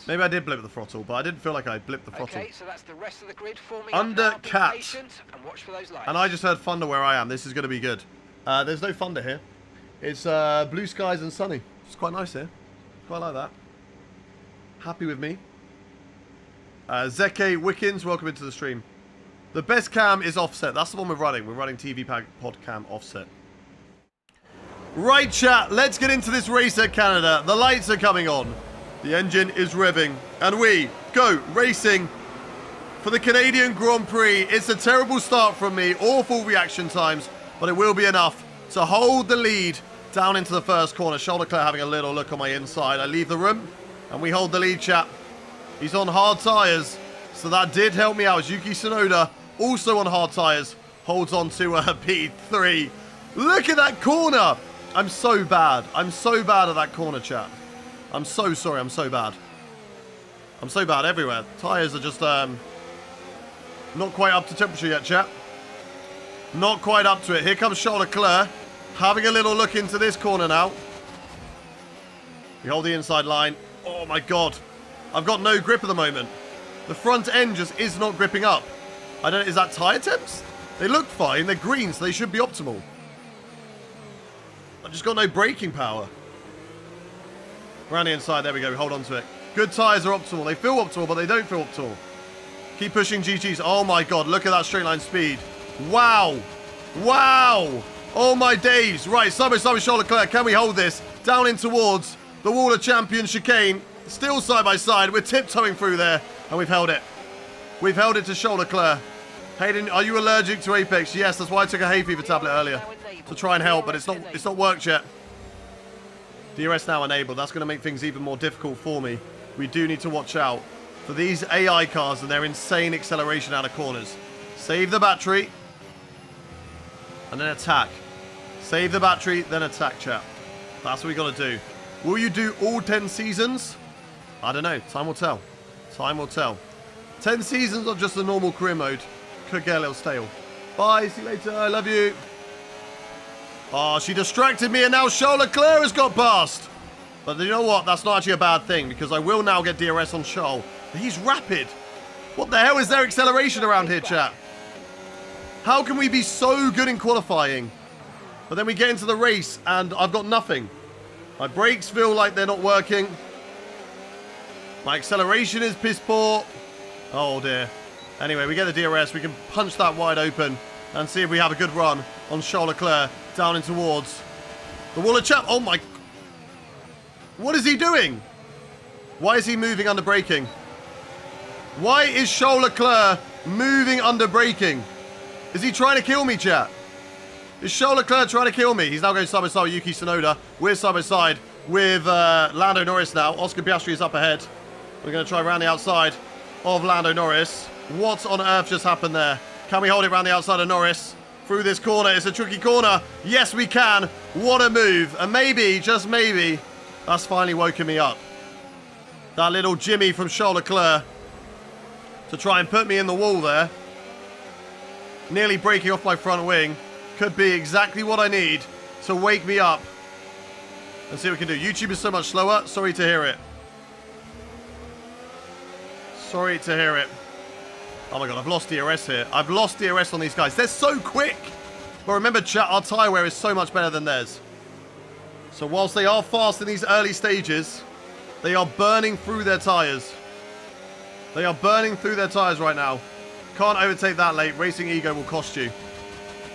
A: Maybe I did blip the throttle, but I didn't feel like I blipped the throttle. Okay, so that's the rest of the grid forming under cat. And I just heard thunder where I am. This is going to be good. There's no thunder here. It's blue skies and sunny. It's quite nice here. Quite like that. Happy with me. Zeke Wickens, welcome into the stream. The best cam is offset. That's the one we're running. We're running TV pod cam offset. Right, chat. Let's get into this race at Canada. The lights are coming on. The engine is revving. And we go racing for the Canadian Grand Prix. It's a terrible start from me. Awful reaction times. But it will be enough to hold the lead down into the first corner. Charles Leclerc having a little look on my inside. I leave the room and we hold the lead, chap. He's on hard tyres, so that did help me out. As Yuki Tsunoda, also on hard tyres, holds on to P3. Look at that corner. I'm so bad. I'm so bad at that corner, chat. I'm so sorry. I'm so bad. I'm so bad everywhere. Tyres are just not quite up to temperature yet, chat. Not quite up to it. Here comes Charles Leclerc, having a little look into this corner now. We hold the inside line. Oh my god. I've got no grip at the moment. The front end just is not gripping up. I don't know, is that tyre temps? They look fine. They're green, so they should be optimal. I've just got no braking power. Around the inside, there we go. We hold on to it. Good tyres are optimal. They feel optimal, but they don't feel optimal. Keep pushing GGs. Oh my god, look at that straight line speed. Wow. Wow. Oh my days. Right, side by side with Charles Leclerc. Can we hold this? Down in towards the Wall of Champions chicane. Still side by side. We're tiptoeing through there. And we've held it. We've held it to Charles Leclerc. Hayden, are you allergic to Apex? Yes, that's why I took a hay fever tablet earlier. To try and help, but it's not worked yet. DRS now enabled. That's going to make things even more difficult for me. We do need to watch out for these AI cars and their insane acceleration out of corners. Save the battery. And then attack. Save the battery, then attack, chat. That's what we got to do. Will you do all 10 seasons? I don't know. Time will tell. Time will tell. 10 seasons of just the normal career mode. Could get a little stale. Bye. See you later. I love you. Oh, she distracted me and now Charles Leclerc has got past. But you know what? That's not actually a bad thing because I will now get DRS on Charles. He's rapid. What the hell is their acceleration around here, chat? How can we be so good in qualifying? But then we get into the race and I've got nothing. My brakes feel like they're not working. My acceleration is piss poor. Oh dear. Anyway, we get the DRS. We can punch that wide open and see if we have a good run on Charles Leclerc down in towards the Wall of Champ. Oh my. What is he doing? Why is he moving under braking? Why is Charles Leclerc moving under braking? Is he trying to kill me, chat? Is Charles Leclerc trying to kill me? He's now going side by side with Yuki Tsunoda. We're side by side with Lando Norris now. Oscar Piastri is up ahead. We're going to try around the outside of Lando Norris. What on earth just happened there? Can we hold it around the outside of Norris? Through this corner. It's a tricky corner. Yes, we can. What a move. And maybe, just maybe, that's finally woken me up. That little Jimmy from Charles Leclerc to try and put me in the wall there. Nearly breaking off my front wing. Could be exactly what I need to wake me up. And see what we can do. YouTube is so much slower. Sorry to hear it. Sorry to hear it. Oh my god, I've lost DRS here. I've lost DRS on these guys. They're so quick. But remember, chat, our tyre wear is so much better than theirs. So whilst they are fast in these early stages, they are burning through their tyres. They are burning through their tyres right now. Can't overtake that late. Racing ego will cost you.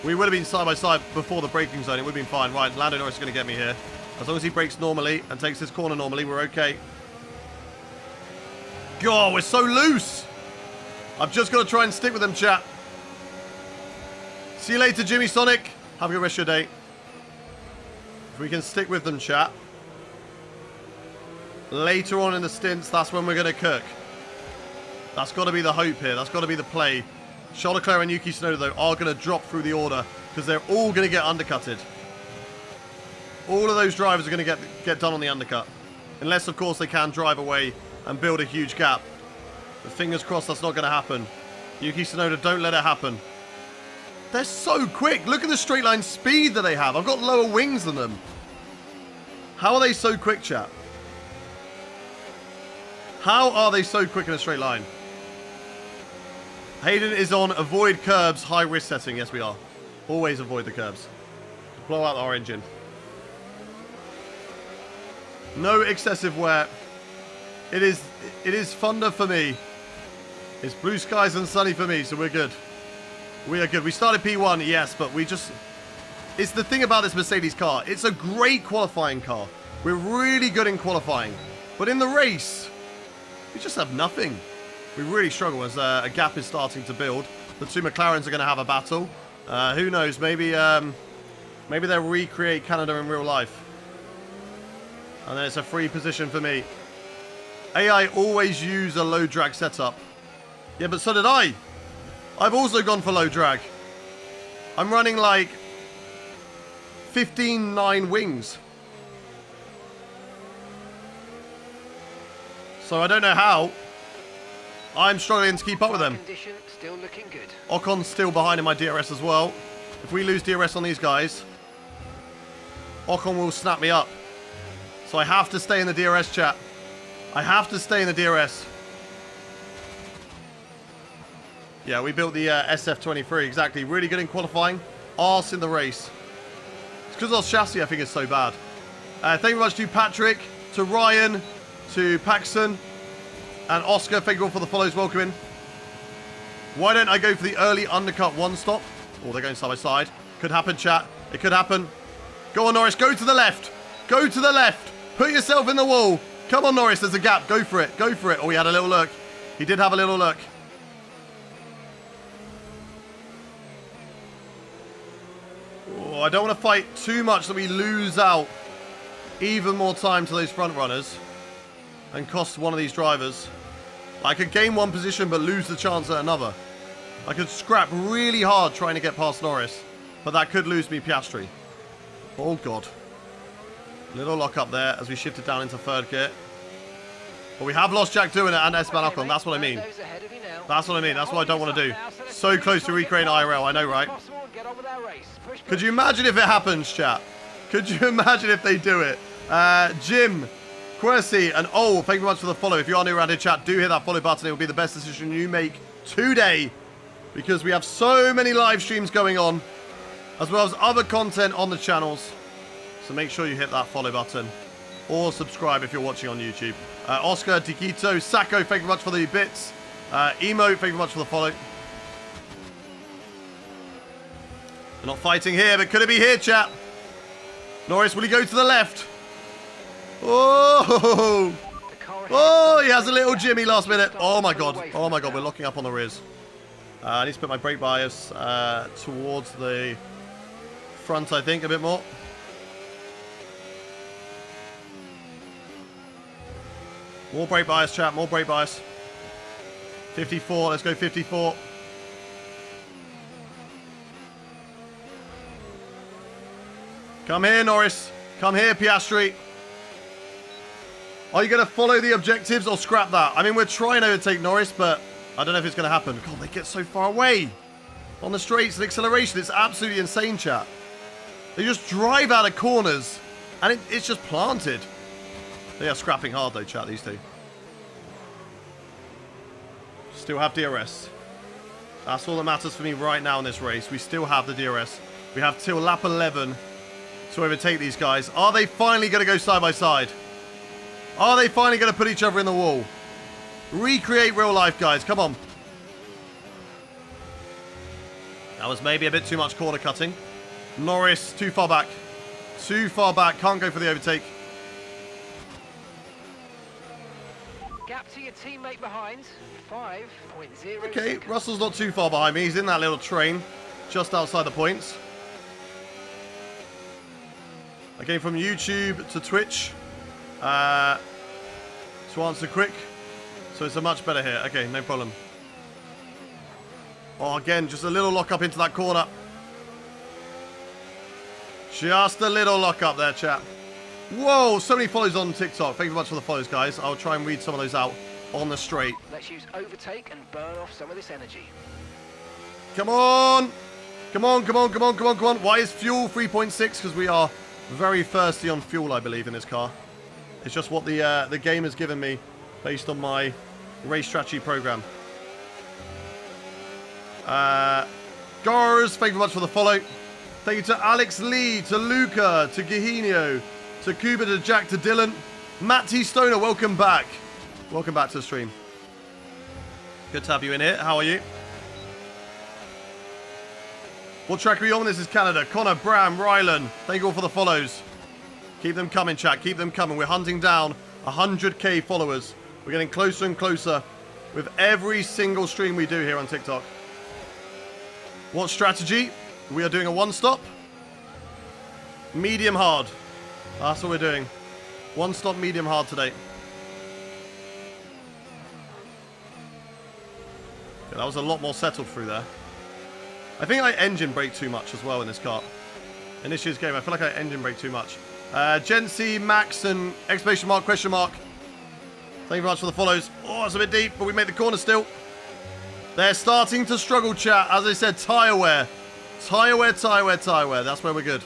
A: We would have been side by side before the braking zone. It would have been fine. Right, Lando Norris is going to get me here. As long as he brakes normally and takes this corner normally, we're okay. God, we're so loose. I've just got to try and stick with them, chat. See you later, Jimmy Sonic. Have a good rest of your day. If we can stick with them, chat. Later on in the stints, that's when we're going to cook. That's got to be the hope here. That's got to be the play. Charles Leclerc and Yuki Tsunoda, though, are going to drop through the order because they're all going to get undercutted. All of those drivers are going to get done on the undercut. Unless, of course, they can drive away and build a huge gap. But fingers crossed that's not going to happen. Yuki Tsunoda, don't let it happen. They're so quick. Look at the straight line speed that they have. I've got lower wings than them. How are they so quick, chat? How are they so quick in a straight line? Hayden is on avoid curbs, high risk setting. Yes, we are. Always avoid the curbs. Blow out our engine. No excessive wear. It is thunder for me. It's blue skies and sunny for me, so we're good. We are good. We started P1, yes, but we just... It's the thing about this Mercedes car. It's a great qualifying car. We're really good in qualifying. But in the race, we just have nothing. We really struggle as a gap is starting to build. The two McLarens are going to have a battle. Who knows? Maybe they'll recreate Canada in real life. And then it's a free position for me. AI always use a low drag setup. Yeah, but so did I. I've also gone for low drag. I'm running like 15.9 wings. So I don't know how. I'm struggling to keep up with them.
B: Still looking good.
A: Ocon's still behind in my DRS as well. If we lose DRS on these guys, Ocon will snap me up. So I have to stay in the DRS, chat. I have to stay in the DRS. Yeah, we built the SF23, exactly. Really good in qualifying. Arse in the race. It's because our chassis, I think, is so bad. Thank you very much to Patrick, to Ryan, to Paxson, and Oscar. Thank you all for the follows. Welcome in. Why don't I go for the early undercut one stop? Oh, they're going side by side. Could happen, chat. It could happen. Go on, Norris. Go to the left. Go to the left. Put yourself in the wall. Come on, Norris. There's a gap. Go for it. Go for it. Oh, he had a little look. He did have a little look. Oh, I don't want to fight too much that we lose out even more time to those front runners and cost one of these drivers. I could gain one position but lose the chance at another. I could scrap really hard trying to get past Norris, but that could lose me Piastri. Oh, God. Little lock up there as we shift it down into third gear. But we have lost Jack Doohan and Esteban Ocon. That's what I mean. That's what I mean. That's what I don't want to do. So close to recreating IRL. I know, right? Could you imagine if it happens, chat? Could you imagine if they do it? Jim, Quercy, and thank you very much for the follow. If you are new around here, chat, do hit that follow button. It will be the best decision you make today because we have so many live streams going on as well as other content on the channels. So make sure you hit that follow button or subscribe if you're watching on YouTube. Oscar, Diquito, Sacco, thank you very much for the bits. Emo, thank you very much for the follow. They're not fighting here, but could it be here, chat? Norris, will he go to the left? Oh! Oh, he has a little Jimmy last minute. Oh, my God. Oh, my God. We're locking up on the rears. I need to put my brake bias towards the front, I think, a bit more. More brake bias, chat. More brake bias. 54. Let's go 54. Come here, Norris. Come here, Piastri. Are you going to follow the objectives or scrap that? I mean, we're trying to overtake Norris, but I don't know if it's going to happen. God, they get so far away. On the straights and acceleration, it's absolutely insane, chat. They just drive out of corners, and it's just planted. They are scrapping hard, though, chat, these two. Still have DRS. That's all that matters for me right now in this race. We still have the DRS. We have till lap 11 to overtake these guys. Are they finally going to go side by side? Are they finally going to put each other in the wall? Recreate real life, guys. Come on. That was maybe a bit too much corner cutting. Norris, too far back. Too far back. Can't go for the overtake.
B: Gap to your teammate behind. 5.0
A: Okay,
B: seconds.
A: Russell's not too far behind me. He's in that little train just outside the points. I came from YouTube to Twitch to answer quick. So it's a much better hit. Okay, no problem. Oh, again, just a little lock up into that corner. Just a little lock up there, chat. Whoa, so many follows on TikTok. Thank you very much for the follows, guys. I'll try and read some of those out on the straight.
B: Let's use overtake and burn off some of this energy.
A: Come on. Come on, come on, come on, come on, come on. Why is fuel 3.6? Because we are very thirsty on fuel, I believe, in this car. It's just what the game has given me based on my race strategy program. Gars, thank you very much for the follow. Thank you to Alex Lee, to Luca, to Gahinio, to Kuba, to Jack, to Dylan. Matt T. Stoner, welcome back. Welcome back to the stream. Good to have you in here. How are you? What track are we on? This is Canada. Connor, Bram, Rylan. Thank you all for the follows. Keep them coming, chat. Keep them coming. We're hunting down 100k followers. We're getting closer and closer with every single stream we do here on TikTok. What strategy? We are doing a one-stop. Medium hard. That's what we're doing. One-stop medium hard today. Yeah, that was a lot more settled through there. I think I engine brake too much as well in this car. In this year's game, I feel like I engine brake too much. Gency, Max, and exclamation mark, question mark. Thank you very much for the follows. Oh, it's a bit deep, but we made the corner still. They're starting to struggle, chat. As I said, tyre wear. Tyre wear, tyre wear, tyre wear. That's where we're good.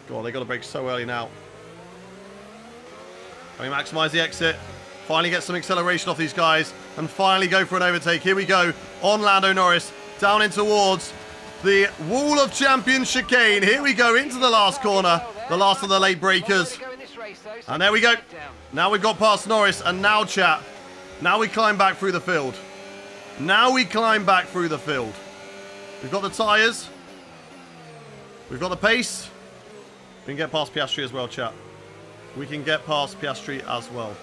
A: Go on, they got to brake so early now. Can we maximise the exit? Finally get some acceleration off these guys. And finally go for an overtake. Here we go. On Lando Norris. Down in towards the Wall of Champions chicane. Here we go into the last corner. The last of the late breakers. And there we go. Now we've got past Norris. And now, chat. Now we climb back through the field. Now we climb back through the field. We've got the tyres. We've got the pace. We can get past Piastri as well, chat. We can get past Piastri as well.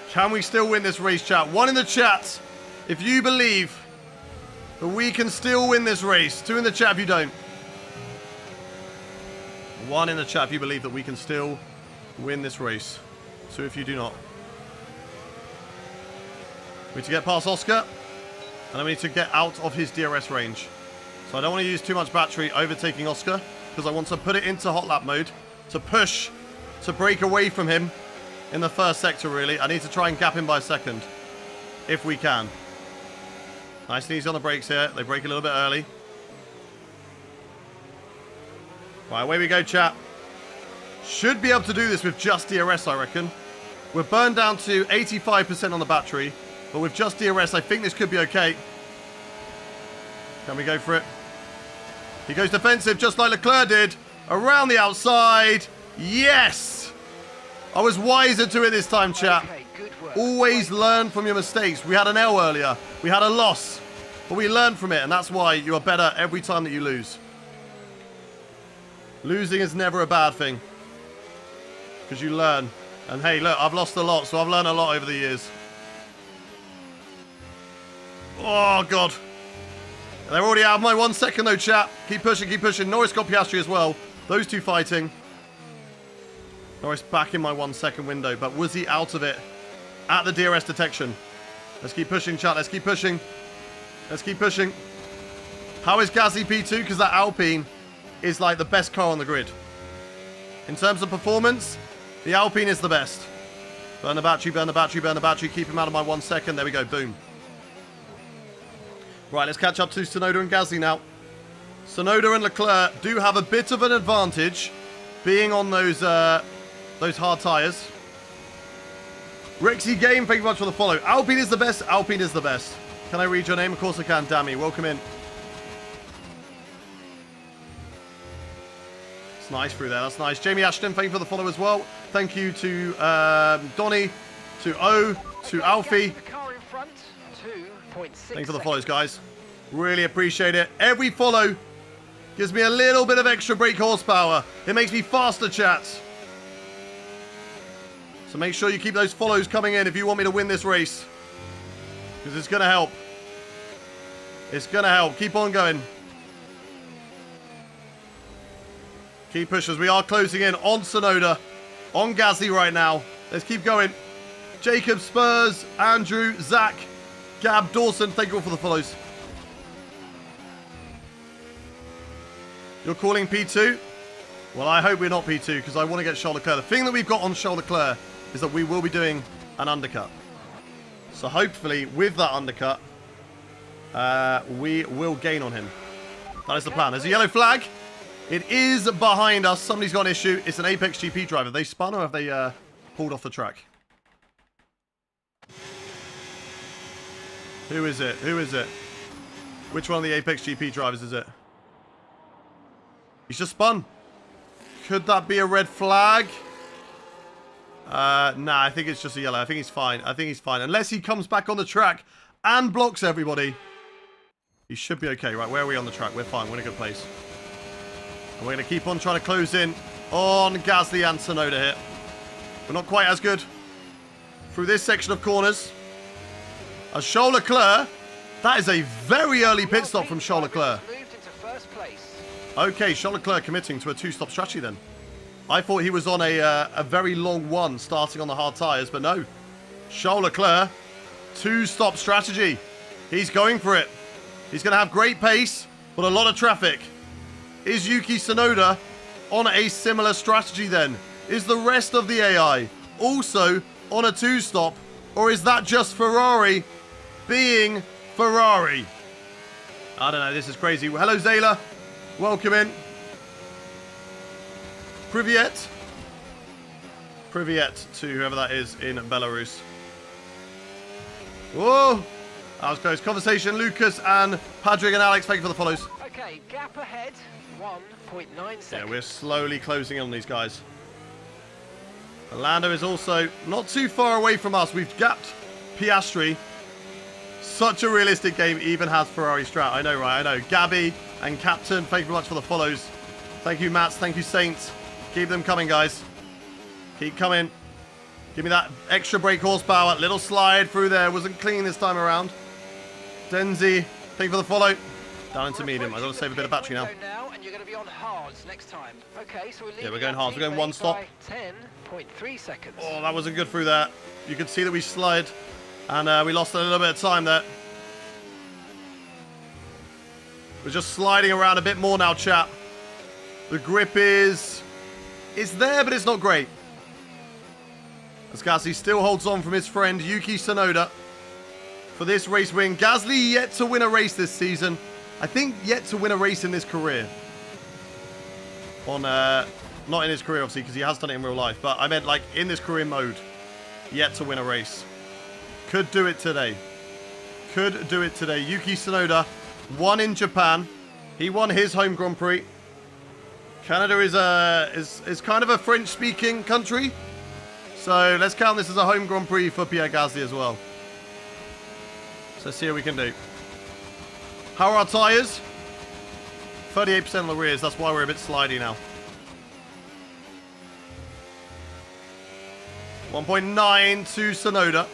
A: Can we still win this race, chat? One in the chat if you believe that we can still win this race. Two in the chat if you don't. One in the chat if you believe that we can still win this race. Two if you do not. We need to get past Oscar. And then we need to get out of his DRS range. So I don't want to use too much battery overtaking Oscar. Because I want to put it into hot lap mode. To push. To break away from him. In the first sector, really. I need to try and gap him by a second. If we can. Nice and easy on the brakes here. They brake a little bit early. Right, away we go, chat. Should be able to do this with just DRS, I reckon. We're burned down to 85% on the battery. But with just DRS, I think this could be okay. Can we go for it? He goes defensive, just like Leclerc did. Around the outside. Yes! I was wiser to it this time, chat.
B: Okay, good work.
A: Always learn from your mistakes. We had an L earlier. We had a loss. But we learned from it, and that's why you are better every time that you lose. Losing is never a bad thing. Because you learn. And hey, look, I've lost a lot, so I've learned a lot over the years. Oh, God. They're already out of my 1 second, though, chat. Keep pushing, keep pushing. Norris got Piastri as well. Those two fighting. Norris back in my 1 second window, but was he out of it at the DRS detection? Let's keep pushing, chat. Let's keep pushing. Let's keep pushing. How is Gasly P2? Because that Alpine is like the best car on the grid. In terms of performance, the Alpine is the best. Burn the battery, burn the battery, burn the battery. Keep him out of my 1 second. There we go. Boom. Right, let's catch up to Tsunoda and Gasly now. Tsunoda and Leclerc do have a bit of an advantage being on those hard tyres. Rexy Game, thank you very much for the follow. Alpine is the best. Alpine is the best. Can I read your name? Of course I can. Dammy, welcome in. It's nice through there. That's nice. Jamie Ashton, thank you for the follow as well. Thank you to Donny, to O, to Alfie.
B: The car in front, 2
A: Thanks for the follows, guys. Really appreciate it. Every follow gives me a little bit of extra brake horsepower. It makes me faster, chats. So make sure you keep those follows coming in if you want me to win this race. Because it's going to help. It's going to help. Keep on going. Keep pushers. We are closing in on Sonoda. On Gasly right now. Let's keep going. Jacob, Spurs, Andrew, Zach, Gab, Dawson. Thank you all for the follows. You're calling P2? Well, I hope we're not P2 because I want to get Charles Leclerc. The thing that we've got on Charles Leclerc is that we will be doing an undercut. So hopefully with that undercut, we will gain on him. That is the plan. There's a yellow flag. It is behind us. Somebody's got an issue. It's an Apex GP driver. Have they spun or have they pulled off the track? Who is it? Who is it? Which one of the Apex GP drivers is it? He's just spun. Could that be a red flag? Nah, I think it's just a yellow. I think he's fine. I think he's fine. Unless he comes back on the track and blocks everybody. He should be okay. Right, where are we on the track? We're fine. We're in a good place. And we're going to keep on trying to close in on Gasly and Sonoda here. We're not quite as good through this section of corners. As Charles Leclerc, that is a very early pit stop from Charles Leclerc. Okay, Charles Leclerc committing to a two-stop strategy then. I thought he was on a very long one, starting on the hard tyres, but no. Charles Leclerc, two-stop strategy. He's going for it. He's going to have great pace, but a lot of traffic. Is Yuki Tsunoda on a similar strategy then? Is the rest of the AI also on a two-stop? Or is that just Ferrari being Ferrari? I don't know. This is crazy. Hello, Zayla. Welcome in. Privyet. Privyet to whoever that is in Belarus. Whoa. That was close. Conversation. Lucas and Patrick and Alex. Thank you for the follows.
B: Okay, gap ahead. 1.9 seconds.
A: Yeah, we're slowly closing in on these guys. Lando is also not too far away from us. We've gapped Piastri. Such a realistic game even has Ferrari strat. I know, right? I know. Gabby and Captain, thank you very much for the follows. Thank you, Mats. Thank you, Saints. Keep them coming, guys. Keep coming. Give me that extra brake horsepower. Little slide through there. Wasn't clean this time around. Denzi, thank you for the follow. Down into medium. I've got to save a bit of battery now.
B: And you're going to be on hards next time. Okay, so
A: we're going hards. We're going one stop.
B: 10.3 seconds.
A: Oh, that wasn't good through there. You could see that we slid. And we lost a little bit of time there. We're just sliding around a bit more now, chat. The grip is... It's there, but it's not great. As Gasly still holds on from his friend Yuki Tsunoda for this race win. Gasly yet to win a race this season. I think yet to win a race in this career. On, not in his career, obviously, because he has done it in real life. But I meant, like, in this career mode. Yet to win a race. Could do it today. Could do it today. Yuki Tsunoda won in Japan. He won his home Grand Prix. Canada is kind of a French-speaking country. So let's count this as a home Grand Prix for Pierre Gasly as well. So let's see what we can do. How are our tyres? 38% on the rears. That's why we're a bit slidey now. 1.9 to Tsunoda.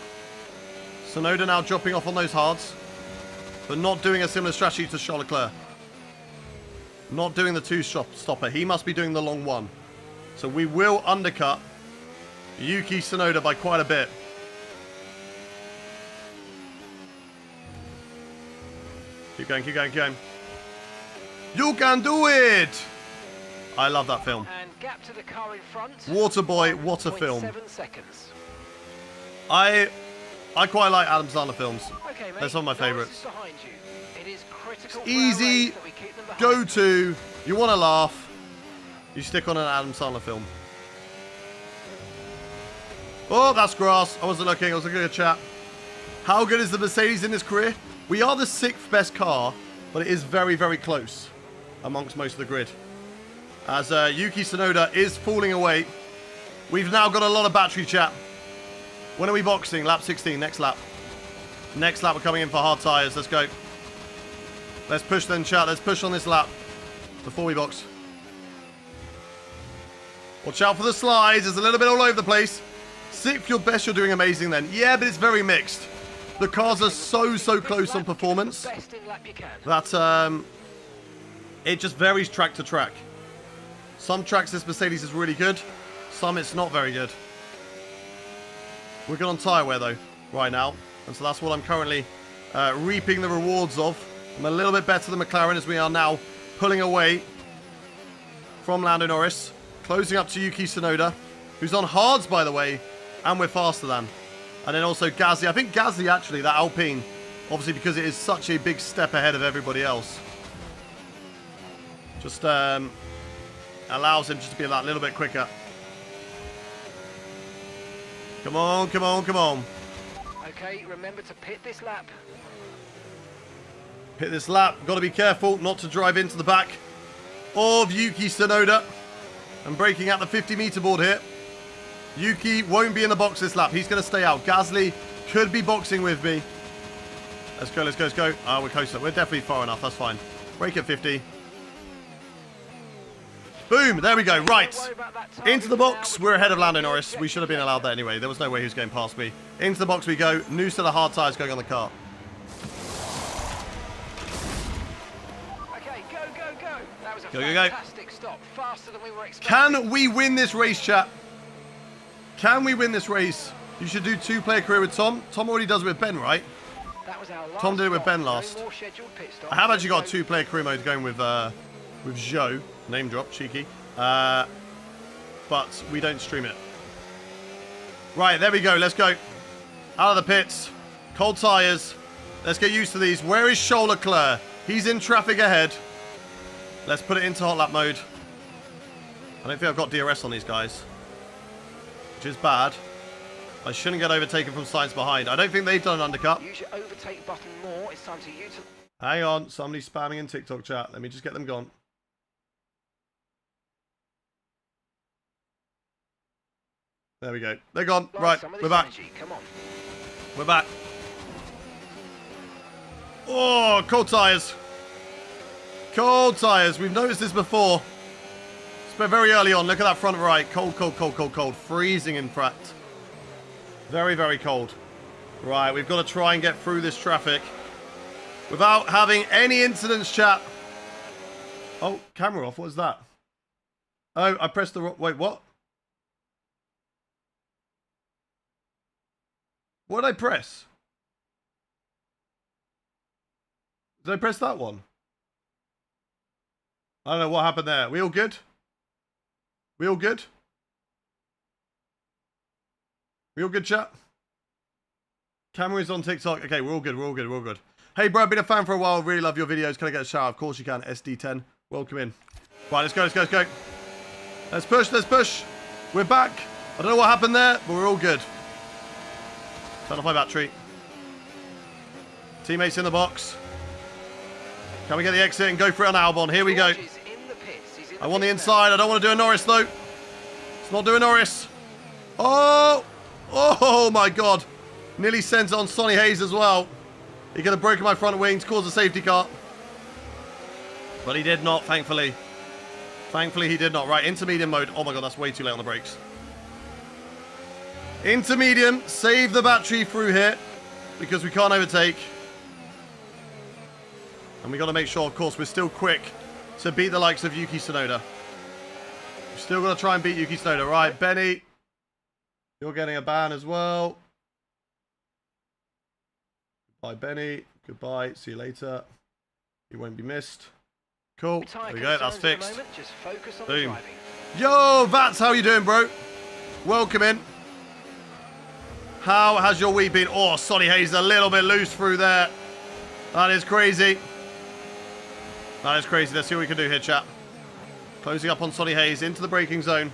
A: Tsunoda now dropping off on those hards. But not doing a similar strategy to Charles Leclerc. Not doing the two-stopper. He must be doing the long one. So we will undercut Yuki Tsunoda by quite a bit. Keep going, keep going, keep going. You can do it! I love that film.
B: And gap to the car in front.
A: Waterboy, what a film.
B: 7 seconds.
A: I quite like Adam Sandler films.
B: Okay, mate,
A: they're some of my favourites.
B: It is critical
A: easy, go-to, you want to laugh, you stick on an Adam Sandler film. Oh, that's grass. I wasn't looking. I was looking at a chat. How good is the Mercedes in this career? We are the 6th best car, but it is very, very close amongst most of the grid. As Yuki Tsunoda is falling away. We've now got a lot of battery, chat. When are we boxing? Lap 16, next lap. Next lap, we're coming in for hard tyres. Let's go. Let's push then, chat. Let's push on this lap before we box. Watch out for the slides. It's a little bit all over the place. Sixth, your best, you're doing amazing then. Yeah, but it's very mixed. The cars are so close on performance that it just varies track to track. Some tracks this Mercedes is really good. Some it's not very good. We're good on tyre wear though, right now. And so that's what I'm currently reaping the rewards of. I'm a little bit better than McLaren as we are now pulling away from Lando Norris. Closing up to Yuki Tsunoda, who's on hards, by the way, and we're faster than. And then also Gasly. I think Gasly, actually, that Alpine, obviously because it is such a big step ahead of everybody else, just allows him just to be that little bit quicker. Come on, come on, come on.
B: Okay, remember to pit this lap.
A: Pit this lap. Got to be careful not to drive into the back of Yuki Tsunoda. I'm breaking out the 50-meter board here. Yuki won't be in the box this lap. He's going to stay out. Gasly could be boxing with me. Let's go, let's go, let's go. Oh, we're closer. We're definitely far enough. That's fine. Break at 50. Boom. There we go. Right. Into the box. We're ahead of Lando Norris. We should have been allowed that anyway. There was no way he was going past me. Into the box we go. New set of hard tyres going on the car.
B: Okay, go, go, go. That was a
A: Go.
B: fantastic stop. Faster than we were expecting.
A: Can we win this race, chat? Can we win this race? You should do 2-player career with Tom. Tom already does it with Ben, right?
B: That was our last
A: Tom did it with
B: stop.
A: Ben
B: No
A: last.
B: more scheduled pit stops.
A: I have actually got a 2-player career mode going with Joe. Name drop, cheeky. But we don't stream it. Right, there we go. Let's go. Out of the pits. Cold tyres. Let's get used to these. Where is Charles Leclerc? He's in traffic ahead. Let's put it into hot lap mode. I don't think I've got DRS on these guys, which is bad. I shouldn't get overtaken from Sainz behind. I don't think they've done an undercut.
B: Use your overtake button more. It's time to utilize.
A: Hang on. Somebody's spamming in TikTok chat. Let me just get them gone. There we go. They're gone. Right, we're back.
B: Come on.
A: We're back. Oh, cold tyres. Cold tyres. We've noticed this before. It's very early on. Look at that front right. Cold, cold, cold, cold, cold. Freezing, in fact. Very cold. Right, we've got to try and get through this traffic without having any incidents, chat. Oh, camera off. What is that? Oh, I pressed the wrong... Wait, what? What did I press? Did I press that one? I don't know what happened there. We all good? We all good? We all good, chat? Camera is on TikTok. Okay, we're all good. We're all good. We're all good. Hey, bro, I've been a fan for a while. Really love your videos. Can I get a shout out? Of course you can. SD10. Welcome in. Right, let's go. Let's go. Let's go. Let's push. Let's push. We're back. I don't know what happened there, but we're all good. Turn off my battery. Teammates in the box. Can we get the exit and go for it on Albon? Here we go. I want the inside. I don't want to do a Norris, though. Let's not do a Norris. Oh! Oh, my God. Nearly sent it on Sonny Hayes as well. He could have broken my front wings, caused a safety car. But he did not, thankfully. Thankfully, he did not. Right, intermediate mode. Oh, my God, that's way too late on the brakes. Intermediate. Save the battery through here because we can't overtake. And we got to make sure, of course, we're still quick to beat the likes of Yuki Tsunoda. We've still got to try and beat Yuki Tsunoda. Right, Benny. You're getting a ban as well. Goodbye, Benny. Goodbye. See you later. You won't be missed. Cool. There we go. That's fixed.
B: Just focus on
A: Boom.
B: driving.
A: Yo, Vats, how you doing, bro? Welcome in. How has your week been? Oh, Sonny Hayes a little bit loose through there. That is crazy. That is crazy. Let's see what we can do here, chat. Closing up on Sonny Hayes into the braking zone.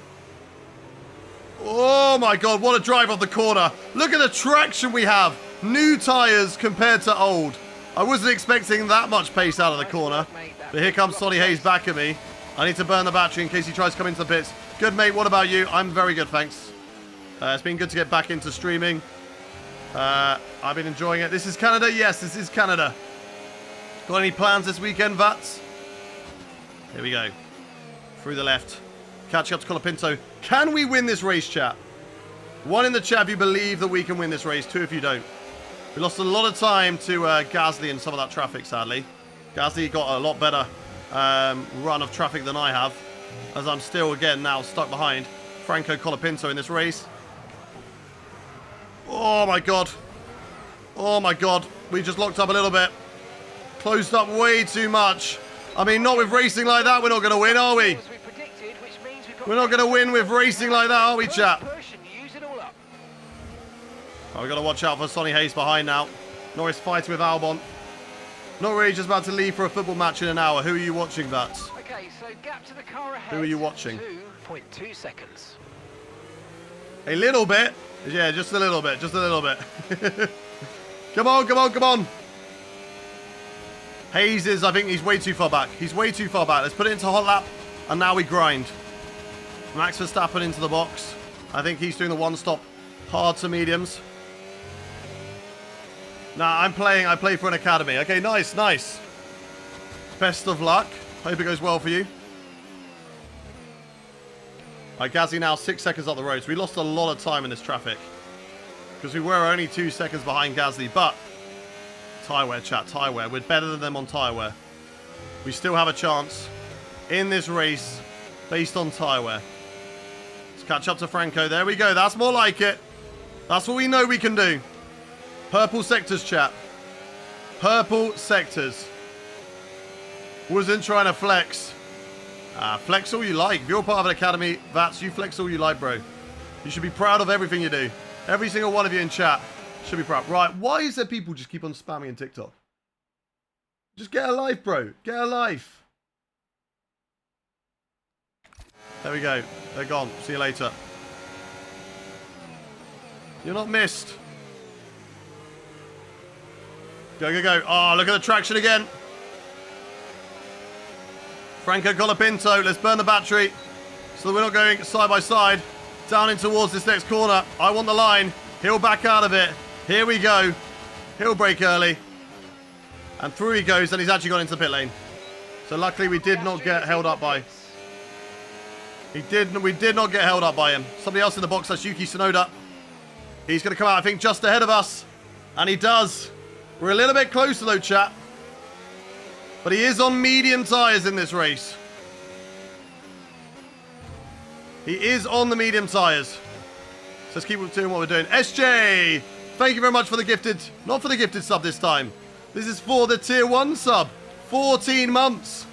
A: Oh, my God. What a drive off the corner. Look at the traction we have. New tyres compared to old. I wasn't expecting that much pace out of the corner. But here comes Sonny Hayes back at me. I need to burn the battery in case he tries to come into the pits. Good, mate. What about you? I'm very good, thanks. It's been good to get back into streaming. I've been enjoying it. This is Canada. Yes, this is Canada. Got any plans this weekend, Vats? Here we go. Through the left. Catching up to Colapinto. Can we win this race, chat? One in the chat if you believe that we can win this race. Two if you don't. We lost a lot of time to Gasly and some of that traffic, sadly. Gasly got a lot better run of traffic than I have, as I'm still, again, now stuck behind Franco Colapinto in this race. Oh, my God. Oh, my God. We just locked up a little bit. Closed up way too much. I mean, not with racing like that, we're not going to win, are we? We're not going to win with racing like that, are we, chap? Oh, we've got to watch out for Sonny Hayes behind now. Norris fighting with Albon. Norris just about to leave for a football match in an hour. Who are you watching, Vats?
B: Okay, so gap to the car ahead.
A: Who are you watching?
B: 2.2 seconds.
A: A little bit. Yeah, just a little bit. Just a little bit. Come on, come on, come on. Hayes is, I think he's way too far back. He's way too far back. Let's put it into hot lap. And now we grind. Max Verstappen into the box. I think he's doing the one-stop hard to mediums. Nah, I play for an academy. Okay, nice, nice. Best of luck. Hope it goes well for you. Alright, Gasly now 6 seconds up the road. So we lost a lot of time in this traffic. Because we were only 2 seconds behind Gasly. But, tyre wear, chat, tyre wear. We're better than them on tyre wear. We still have a chance in this race based on tyre wear. Let's catch up to Franco. There we go. That's more like it. That's what we know we can do. Purple sectors, chat. Purple sectors. Wasn't trying to flex. Flex all you like. If you're part of an academy, Vats, you flex all you like, bro. You should be proud of everything you do. Every single one of you in chat should be proud. Right, why is there people just keep on spamming in TikTok? Just get a life, bro. Get a life. There we go. They're gone. See you later. You're not missed. Go, go, go. Oh, look at the traction again. Franco Colapinto. Let's burn the battery so that we're not going side by side down in towards this next corner. I want the line. He'll back out of it. Here we go. He'll brake early. And through he goes, and he's actually gone into the pit lane. So luckily we did not get held up by... We did not get held up by him. Somebody else in the box, that's Yuki Tsunoda. He's going to come out, I think, just ahead of us. And he does. We're a little bit closer, though, chat. But he is on medium tyres in this race. He is on the medium tyres. So let's keep doing what we're doing. SJ, thank you very much for the gifted... Not for the gifted sub this time. This is for the Tier 1 sub. 14 months.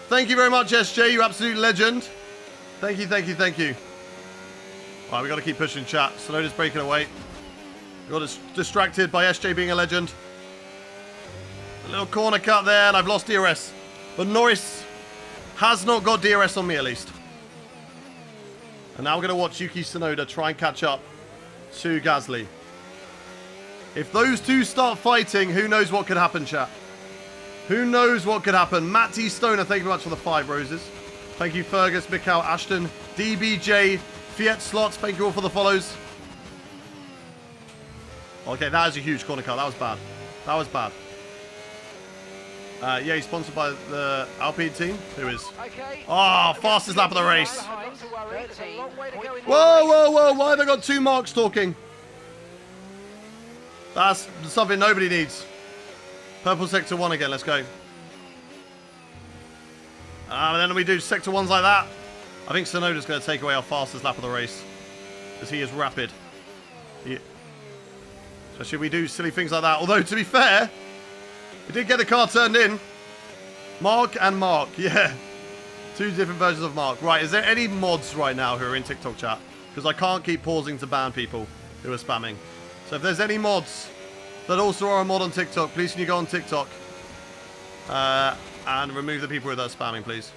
A: Thank you very much, SJ. You absolute legend. Thank you, thank you, thank you. All right, we've got to keep pushing, chat. Tsunoda's breaking away. We got distracted by SJ being a legend. A little corner cut there, and I've lost DRS. But Norris has not got DRS on me, at least. And now we're going to watch Yuki Tsunoda try and catch up to Gasly. If those two start fighting, who knows what could happen, chat? Who knows what could happen? Matt T. Stoner, thank you very much for the 5 roses. Thank you, Fergus, Mikhail, Ashton, DBJ, Fiat Slots. Thank you all for the follows. Okay, that is a huge corner cut. That was bad. That was bad. Yeah, he's sponsored by the Alpine team. Who is? Oh, fastest lap of the race. Whoa, whoa, whoa. Why have they got 2 marks talking? That's something nobody needs. Purple sector 1 again. Let's go. And then we do sector 1s like that. I think Tsunoda's going to take away our fastest lap of the race. Because he is rapid. Especially if we do silly things like that. Although, to be fair, we did get the car turned in. Mark and Mark. Yeah. 2 different versions of Mark. Right, is there any mods right now who are in TikTok chat? Because I can't keep pausing to ban people who are spamming. So if there's any mods that also are a mod on TikTok, please can you go on TikTok and remove the people that are spamming, please.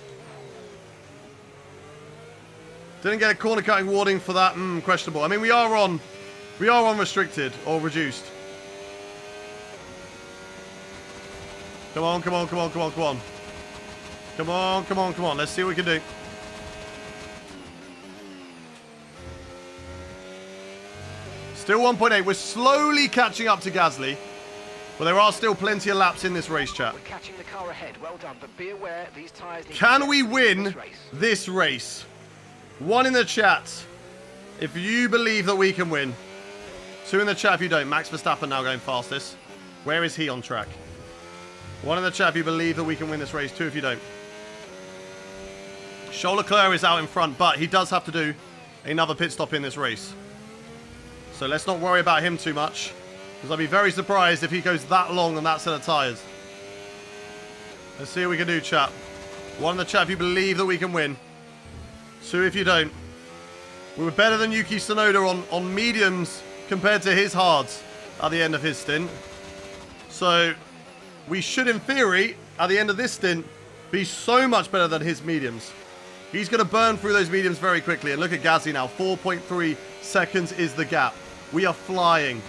A: Didn't get a corner cutting warning for that. Questionable. I mean, we are on restricted or reduced. Come on, come on, come on, come on, come on. Come on, come on, come on. Let's see what we can do. Still 1.8. We're slowly catching up to Gasly. But there are still plenty of laps in this race, chat.
B: We're catching the car ahead. Well done, but be aware these tyres need
A: Can
B: to
A: we
B: get
A: win
B: this race.
A: this race? One in the chat if you believe that we can win. Two in the chat if you don't. Max Verstappen now going fastest. Where is he on track? One in the chat if you believe that we can win this race. Two if you don't. Charles Leclerc is out in front, but he does have to do another pit stop in this race. So let's not worry about him too much, because I'd be very surprised if he goes that long on that set of tyres. Let's see what we can do, chat. One in the chat if you believe that we can win. Two if you don't. We were better than Yuki Tsunoda on mediums compared to his hards at the end of his stint. So we should, in theory, at the end of this stint, be so much better than his mediums. He's going to burn through those mediums very quickly. And look at Gasly now. 4.3 seconds is the gap. We are flying.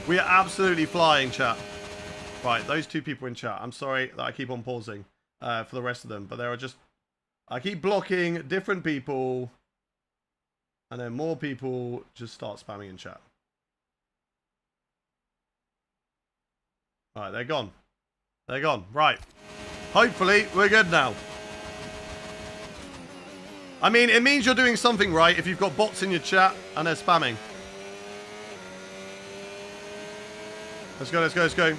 A: We are absolutely flying, chat. Right, those two people in chat. I'm sorry that I keep on pausing for the rest of them. But there are just... I keep blocking different people. And then more people just start spamming in chat. Alright, they're gone. They're gone. Right. Hopefully, we're good now. I mean, it means you're doing something right if you've got bots in your chat and they're spamming. Let's go, let's go, let's go.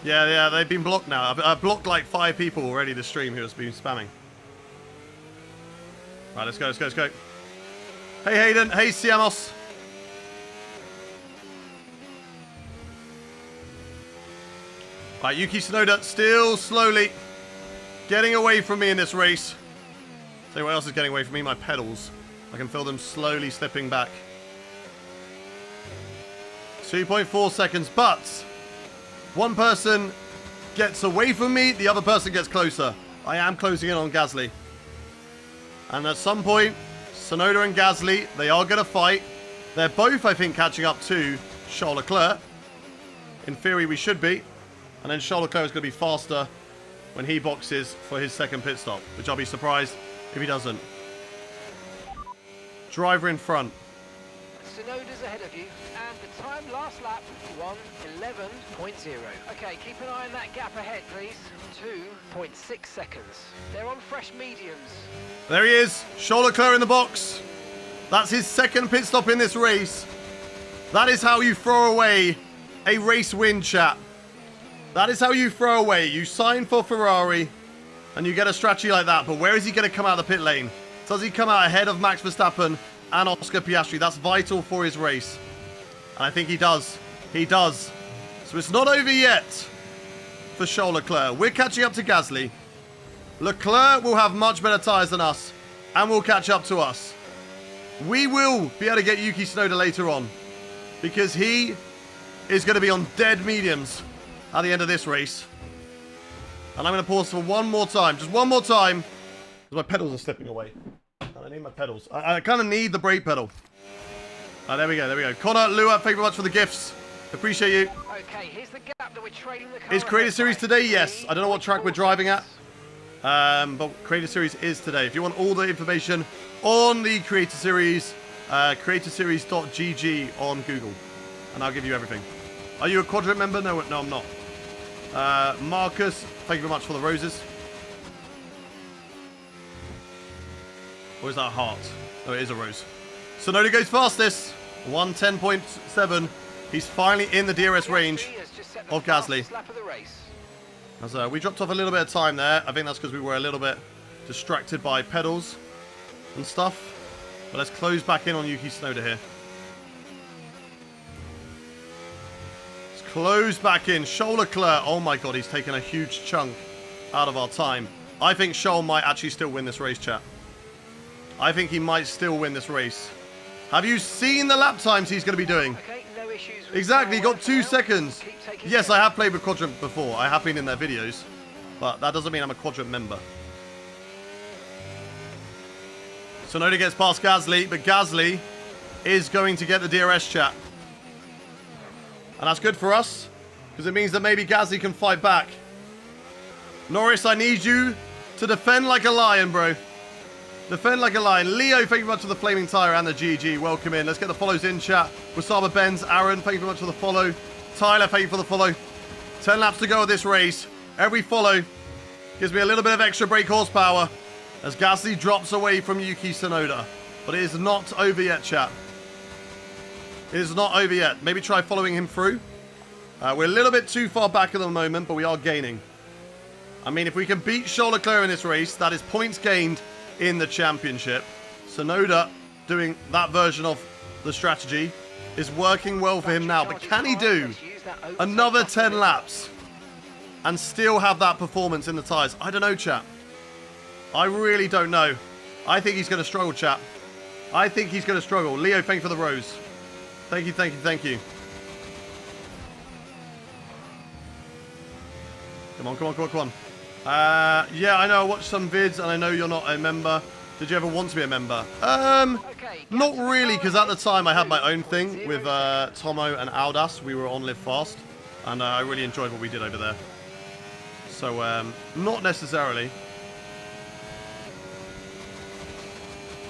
A: Yeah, they've been blocked now. I've blocked like 5 people already this stream who has been spamming. Right, let's go, let's go, let's go. Hey, Hayden. Hey, Siamos. Right, Yuki Tsunoda still slowly getting away from me in this race. Tell you what else is getting away from me? My pedals. I can feel them slowly slipping back. 2.4 seconds, but one person gets away from me, the other person gets closer. I am closing in on Gasly. And at some point, Tsunoda and Gasly, they are going to fight. They're both, I think, catching up to Charles Leclerc. In theory, we should be. And then Charles Leclerc is going to be faster when he boxes for his second pit stop, which I'll be surprised if he doesn't. Driver in front.
B: Tsunoda's ahead of you, and the time last lap, 1:11.0. Okay, keep an eye on that gap ahead, please. 2.6 seconds. They're on fresh mediums.
A: There he is, Charles Leclerc in the box. That's his second pit stop in this race. That is how you throw away a race win, chat. That is how you throw away. You sign for Ferrari, and you get a strategy like that. But where is he going to come out of the pit lane? Does he come out ahead of Max Verstappen and Oscar Piastri? That's vital for his race. And I think he does. He does. So it's not over yet for Charles Leclerc. We're catching up to Gasly. Leclerc will have much better tyres than us and will catch up to us. We will be able to get Yuki Tsunoda later on because he is going to be on dead mediums at the end of this race. And I'm going to pause for one more time. Just one more time. Because my pedals are slipping away. And I need my pedals. I kind of need the brake pedal. There we go, there we go. Connor, Lua, thank you very much for the gifts. Appreciate you.
B: Okay, here's the gap that we're trading the car.
A: Is Creator Series today? Yes. I don't know what track we're driving at. But Creator Series is today. If you want all the information on the Creator Series, creatorseries.gg on Google. And I'll give you everything. Are you a Quadrant member? No, I'm not. Marcus, thank you very much for the roses. Or is that a heart? Oh, it is a rose. Tsunoda goes fastest. 1:10.7. He's finally in the DRS range of Gasly. As we dropped off a little bit of time there. I think that's because we were a little bit distracted by pedals and stuff. But let's close back in on Yuki Tsunoda here. Let's close back in. Charles Leclerc. Oh my god, he's taken a huge chunk out of our time. I think Charles might actually still win this race, chat. I think he might still win this race. Have you seen the lap times he's going to be doing?
B: Okay, no issues with
A: Exactly, he got 2
B: now.
A: seconds. Yes, I have played with Quadrant before. I have been in their videos. But that doesn't mean I'm a Quadrant member. Tsunoda gets past Gasly, but Gasly is going to get the DRS, chat. And that's good for us, because it means that maybe Gasly can fight back. Norris, I need you to defend like a lion, bro. Defend like a lion. Leo, thank you very much for the flaming tire and the GG. Welcome in. Let's get the follows in, chat. Wasaba Benz, Aaron, thank you very much for the follow. Tyler, thank you for the follow. 10 laps to go of this race. Every follow gives me a little bit of extra brake horsepower as Gasly drops away from Yuki Tsunoda. But it is not over yet, chat. It is not over yet. Maybe try following him through. We're a little bit too far back at the moment, but we are gaining. I mean, if we can beat Charles Leclerc in this race, that is points gained in the championship. Tsunoda doing that version of the strategy is working well for him now. But can he do another 10 laps and still have that performance in the tyres? I don't know, chat. I really don't know. I think he's going to struggle, chat. I think he's going to struggle. Leo, thank you for the rose. Thank you, thank you, thank you. Come on, come on, come on, come on. Yeah, I know I watched some vids and I know you're not a member. Did you ever want to be a member? Not really, because at the time I had my own thing with Tomo and Aldas. We were on Live Fast, and I really enjoyed what we did over there. So, not necessarily.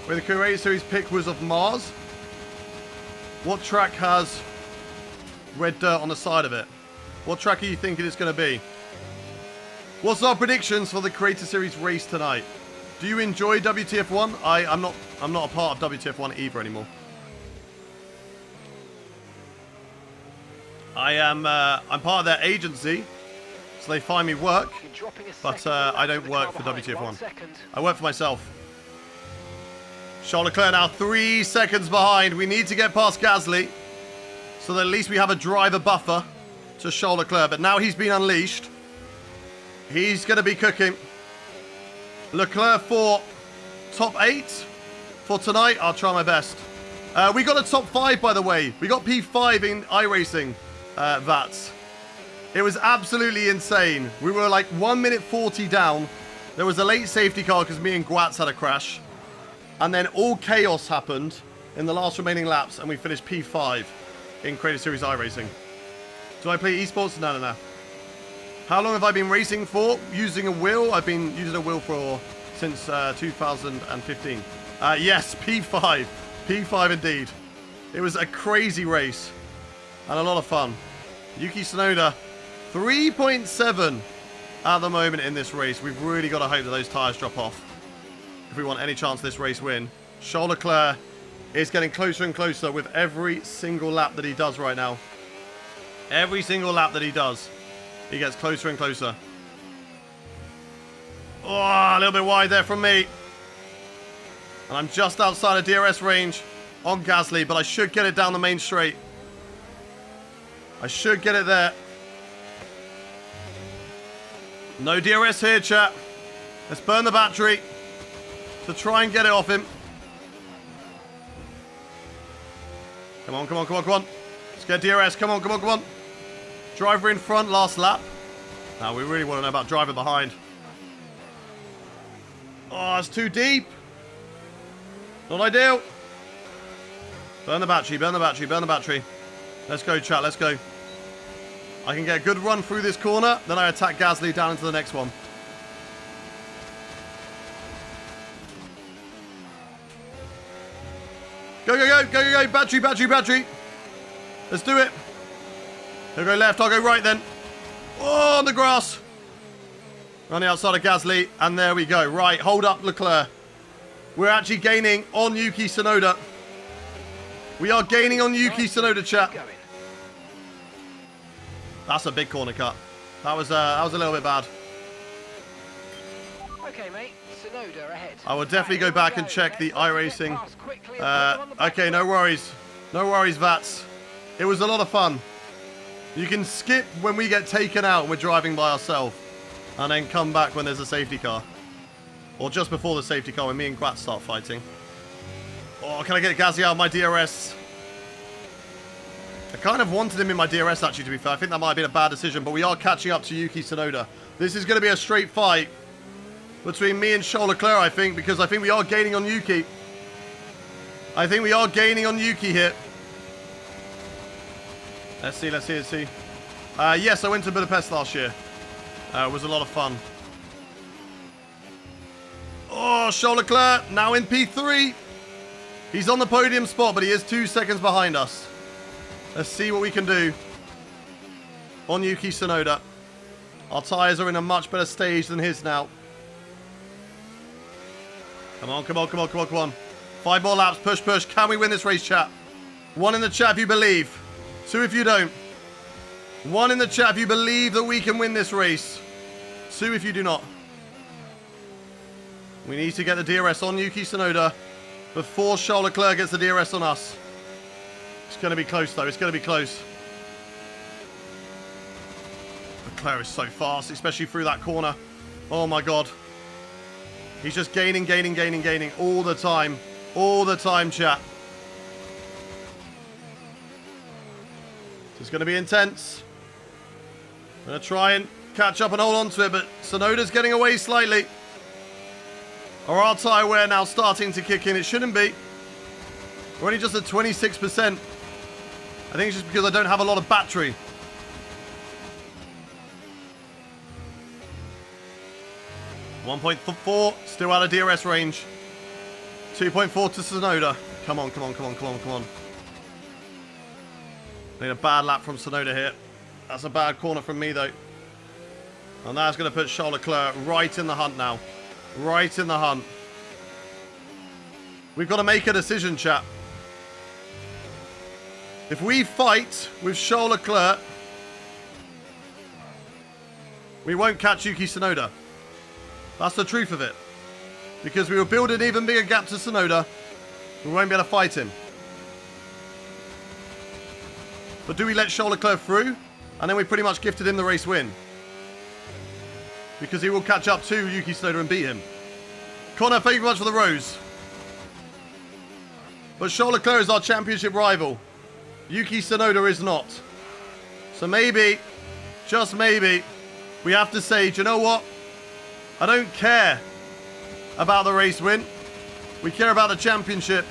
A: Where the Creator Series pick was of Mars. What track has red dirt on the side of it? What track are you thinking it's going to be? What's our predictions for the Creator Series race tonight? Do you enjoy WTF1? I'm not a part of WTF1 either anymore. I'm part of their agency, so they find me work, but I don't work for WTF1. I work for myself. Charles Leclerc now 3 seconds behind. We need to get past Gasly, so that at least we have a driver buffer to Charles Leclerc, but now he's been unleashed. He's going to be cooking. Leclerc for top 8 for tonight. I'll try my best. We got a top 5, by the way. We got P5 in iRacing, VATS. It was absolutely insane. We were like 1 minute 40 down. There was a late safety car because me and Gwatz had a crash. And then all chaos happened in the last remaining laps, and we finished P5 in Creator Series iRacing. Do I play esports? No, no, no. How long have I been racing for? Using a wheel? I've been using a wheel since 2015. Yes, P5. P5 indeed. It was a crazy race and a lot of fun. Yuki Tsunoda, 3.7 at the moment in this race. We've really got to hope that those tyres drop off if we want any chance of this race win. Charles Leclerc is getting closer and closer with every single lap that he does right now. Every single lap that he does. He gets closer and closer. Oh, a little bit wide there from me. And I'm just outside of DRS range on Gasly, but I should get it down the main straight. I should get it there. No DRS here, chat. Let's burn the battery to try and get it off him. Come on, come on, come on, come on. Let's get DRS. Come on, come on, come on. Driver in front, last lap. Now we really want to know about driver behind. Oh, it's too deep. Not ideal. Burn the battery, burn the battery, burn the battery. Let's go, chat, let's go. I can get a good run through this corner, then I attack Gasly down into the next one. Go, go, go, go, go, go. Battery, battery, battery. Let's do it. He'll go left, I'll go right then. Oh, on the grass. On the outside of Gasly, and there we go. Right, hold up Leclerc. We're actually gaining on Yuki Tsunoda. We are gaining on Yuki Tsunoda, chat. That's a big corner cut. That was a little bit bad.
B: Okay, mate. Tsunoda ahead.
A: I will definitely go back and check the iRacing. Okay, no worries. No worries, Vats. It was a lot of fun. You can skip when we get taken out and we're driving by ourselves. And then come back when there's a safety car. Or just before the safety car when me and Quat start fighting. Oh, can I get Gasly out of my DRS? I kind of wanted him in my DRS, actually, to be fair. I think that might have been a bad decision, but we are catching up to Yuki Tsunoda. This is going to be a straight fight between me and Charles Leclerc, I think, because I think we are gaining on Yuki. I think we are gaining on Yuki here. Let's see, let's see, let's see. Yes, I went to Budapest last year. It was a lot of fun. Oh, Oh, Charles Leclerc now in P3. He's on the podium spot, but he is 2 seconds behind us. Let's see what we can do on Yuki Tsunoda. Our tyres are in a much better stage than his now. Come on, come on, come on, come on, come on. 5 more laps, push, push. Can we win this race, chat? 1 in the chat if you believe. 2 if you don't. 1 in the chat if you believe that we can win this race. 2 if you do not. We need to get the DRS on Yuki Tsunoda before Charles Leclerc gets the DRS on us. It's going to be close, though. It's going to be close. Leclerc is so fast, especially through that corner. Oh, my God. He's just gaining, gaining, gaining, gaining all the time. All the time, chat. It's going to be intense. I'm going to try and catch up and hold on to it, but Tsunoda's getting away slightly. Our tyre wear now starting to kick in. It shouldn't be. We're only just at 26%. I think it's just because I don't have a lot of battery. .4, still out of DRS range. 2.4 to Tsunoda. Come on, come on, come on, come on, come on. Need a bad lap from Tsunoda here. That's a bad corner from me, though. And that's going to put Charles Leclerc right in the hunt now. Right in the hunt. We've got to make a decision, chat. If we fight with Charles Leclerc, we won't catch Yuki Tsunoda. That's the truth of it. Because we will build an even bigger gap to Tsunoda. We won't be able to fight him. But do we let Charles Leclerc through? And then we pretty much gifted him the race win. Because he will catch up to Yuki Tsunoda and beat him. Connor, thank you very much for the rose. But Charles Leclerc is our championship rival. Yuki Tsunoda is not. So maybe, just maybe, we have to say, do you know what? I don't care about the race win. We care about the championship.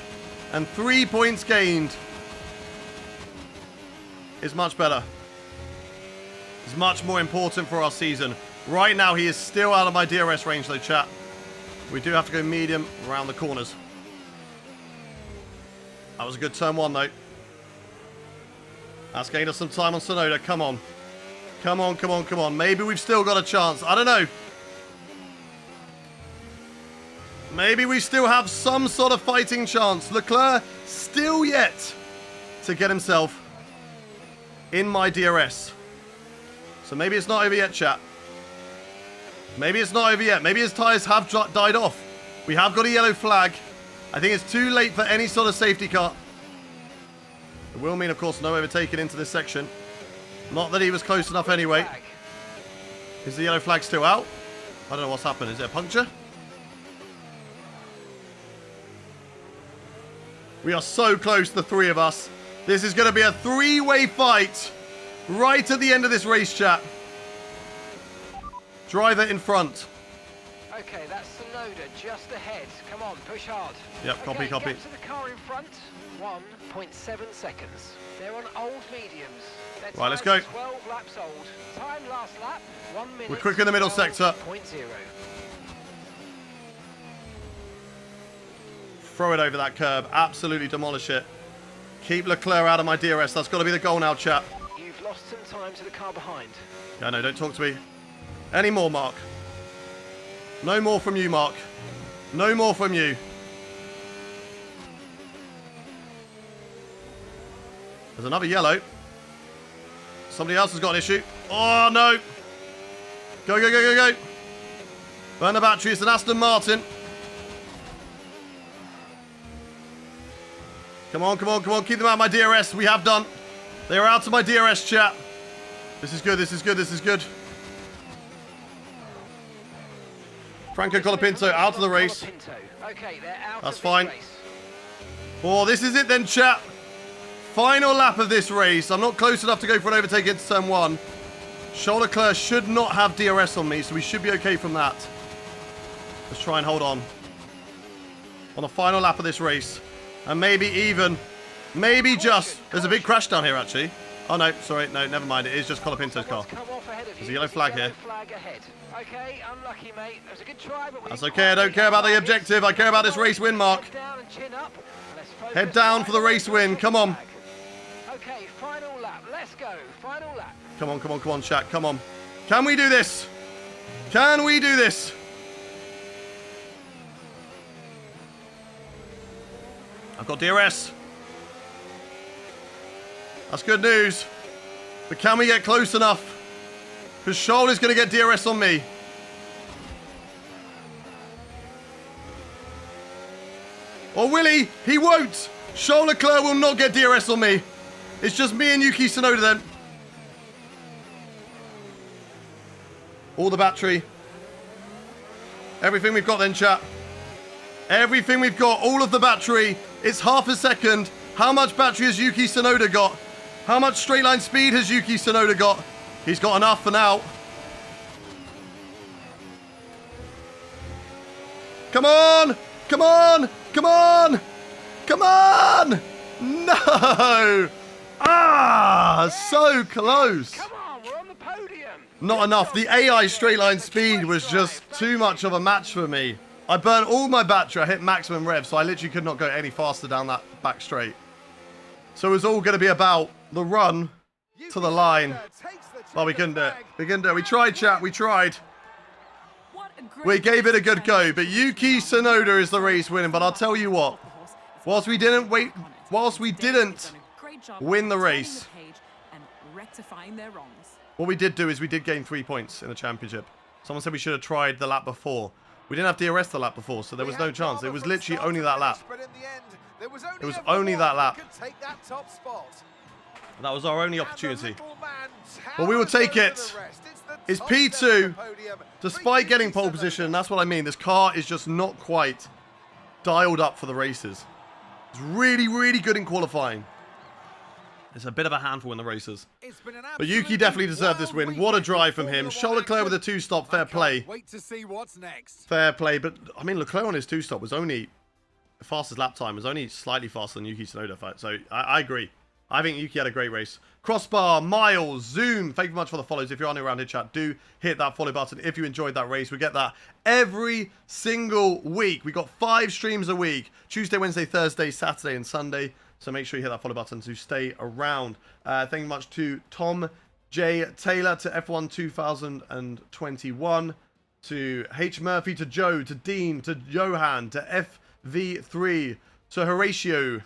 A: And 3 points gained is much better. It's much more important for our season. Right now, he is still out of my DRS range, though, chat. We do have to go medium around the corners. That was a good turn 1, though. That's gained us some time on Tsunoda. Come on. Come on, come on, come on. Maybe we've still got a chance. I don't know. Maybe we still have some sort of fighting chance. Leclerc still yet to get himself in my DRS. So maybe it's not over yet, chat. Maybe it's not over yet. Maybe his tyres have died off. We have got a yellow flag. I think it's too late for any sort of safety car. It will mean, of course, no overtaking into this section. Not that he was close enough anyway. Is the yellow flag still out? I don't know what's happened. Is it a puncture? We are so close, the three of us. This is going to be a three-way fight right at the end of this race, chat. Driver in front.
B: Okay, that's Tsunoda just ahead. Come on, push hard.
A: Yep, copy,
B: okay,
A: copy.
B: Get to the car in front. 1.7 seconds. They're on old mediums. Their
A: Right, let's go.
B: 12 laps old. Time last lap, 1 minute.
A: We're quick in the middle sector.
B: 0.0.
A: Throw it over that curb. Absolutely demolish it. Keep Leclerc out of my DRS. That's got to be the goal now, chap.
B: You've lost some time to the car behind.
A: Yeah, no, don't talk to me. Any more, Mark. No more from you, Mark. No more from you. There's another yellow. Somebody else has got an issue. Oh, no. Go, go, go, go, go. Burn the battery. It's an Aston Martin. Come on, come on, come on. Keep them out of my DRS. We have done. They are out of my DRS, chat. This is good, this is good, this is good. Franco Colapinto out of the race.
B: Okay, they're out.
A: That's fine. Oh, this is it then, chat. Final lap of this race. I'm not close enough to go for an overtake into turn 1. Charles Leclerc should not have DRS on me, so we should be okay from that. Let's try and hold on. On the final lap of this race. And maybe even, maybe just, there's a big crash down here actually. Oh, no. Sorry. No, never mind. It is just Colapinto's car. There's a yellow flag here.
B: Okay, unlucky, mate. It was a good try, but
A: That's okay. I don't care about the objective. I care about this race win, Mark. Head down for the race win. Come on.
B: Okay, final lap. Let's go. Final lap.
A: Come on, come on, come on, Shaq. Come on. Can we do this? Can we do this? I've got DRS. That's good news. But can we get close enough? Because Charles is going to get DRS on me. Or will he? He won't. Charles Leclerc will not get DRS on me. It's just me and Yuki Tsunoda then. All the battery. Everything we've got then, chat. Everything we've got. All of the battery. It's half a second. How much battery has Yuki Tsunoda got? How much straight line speed has Yuki Tsunoda got? He's got enough for now. Come on! Come on! Come on! Come on! No! Ah! So close.
B: Come on, we're on the podium.
A: Not enough. The AI straight line speed was just too much of a match for me. I burnt all my battery. I hit maximum rev, so I literally could not go any faster down that back straight. So it was all going to be about the run to the line. Well, we couldn't do it. We couldn't do it. We tried, chat. We tried. We gave it a good go, but Yuki Tsunoda is the race winning. But I'll tell you what, whilst we didn't win the race, what we did do is we did gain 3 points in the championship. Someone said we should have tried the lap before. We didn't have DRS the lap before, so there was no chance. It was literally only that lap. It was only that lap. That was our only opportunity. But we will take it. It's P2. Despite getting pole position, that's what I mean. This car is just not quite dialed up for the races. It's really, really good in qualifying. It's a bit of a handful in the races. But Yuki definitely deserved this win. What a drive from him. Charles Leclerc with a 2-stop. Fair play.
C: Wait to see what's next.
A: Fair play. But, I mean, Leclerc on his 2-stop was only... The fastest lap time was only slightly faster than Yuki Tsunoda. So, I agree. I think Yuki had a great race. Crossbar, Miles, Zoom. Thank you very much for the follows. If you're on around here, chat, do hit that follow button if you enjoyed that race. We get that every single week. We got 5 streams a week. Tuesday, Wednesday, Thursday, Saturday, and Sunday. So make sure you hit that follow button to stay around. Thank you much to Tom J. Taylor, to F1 2021, to H. Murphy, to Joe, to Dean, to Johan, to FV3, to Horatio.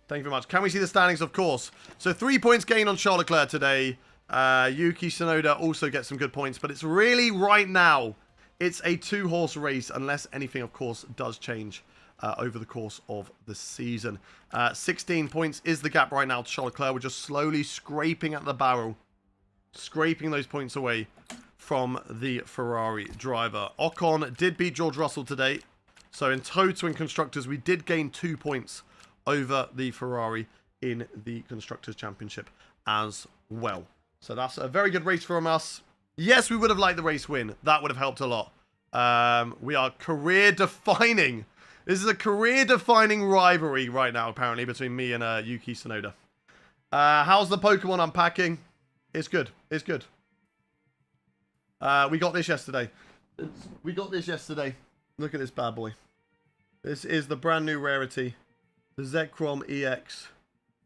A: Thank you very much. Can we see the standings? Of course. So 3 points gained on Charles Leclerc today. Yuki Tsunoda also gets some good points, but it's really right now, it's a 2-horse race unless anything, of course, does change over the course of the season. 16 points is the gap right now to Charles Leclerc. We're just slowly scraping at the barrel, scraping those points away from the Ferrari driver. Ocon did beat George Russell today. So in total in Constructors, we did gain 2 points over the Ferrari in the Constructors' Championship as well. So that's a very good race from us. Yes, we would have liked the race win. That would have helped a lot. We are career-defining. This is a career-defining rivalry right now, apparently, between me and Yuki Tsunoda. How's the Pokemon unpacking? It's good. It's good. We got this yesterday. Look at this bad boy. This is the brand new rarity. The Zekrom EX.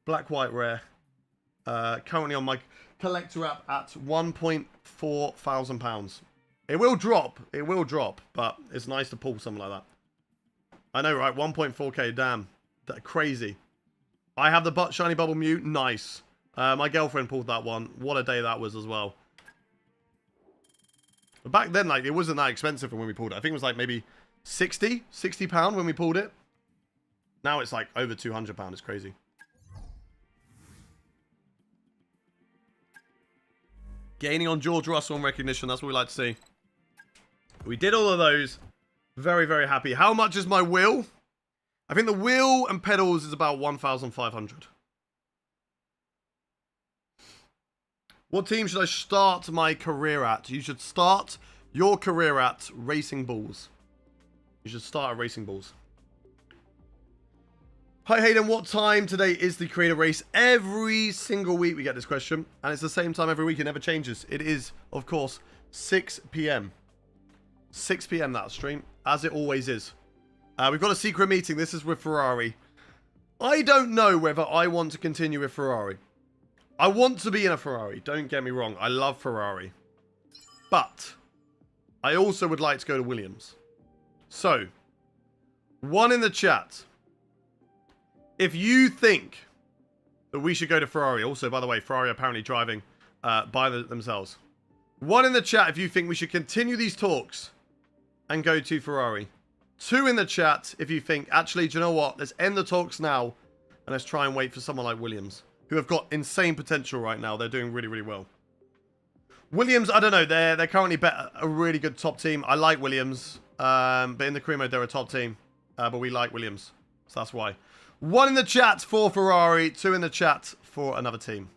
A: Black White Rare. Currently on my collector app at £1.4 thousand. It will drop. It will drop. But it's nice to pull something like that. I know, right? 1.4k. Damn. That crazy. I have the Shiny Bubble Mew. Nice. My girlfriend pulled that one. What a day that was as well. But back then, like, it wasn't that expensive when we pulled it. I think it was like maybe £60 when we pulled it. Now it's like over £200. It's crazy. Gaining on George Russell on recognition. That's what we like to see. We did all of those. Very, very happy. How much is my wheel? I think the wheel and pedals is about 1,500. What team should I start my career at? You should start your career at Racing Bulls. You should start at Racing Bulls. Hi Hayden, what time today is the creator race? Every single week we get this question, and it's the same time every week. It never changes. It is, of course, 6 p.m. 6 p.m. that stream, as it always is. We've got a secret meeting. This is with Ferrari. I don't know whether I want to continue with Ferrari. I want to be in a Ferrari. Don't get me wrong. I love Ferrari. But I also would like to go to Williams. So, one in the chat. If you think that we should go to Ferrari, also, by the way, Ferrari are apparently driving by themselves. One in the chat if you think we should continue these talks and go to Ferrari. Two in the chat if you think, actually, do you know what? Let's end the talks now and let's try and wait for someone like Williams, who have got insane potential right now. They're doing really, really well. Williams, I don't know. They're currently a really good top team. I like Williams, but in the career mode, they're a top team. But we like Williams, so that's why. One in the chat for Ferrari, two in the chat for another team.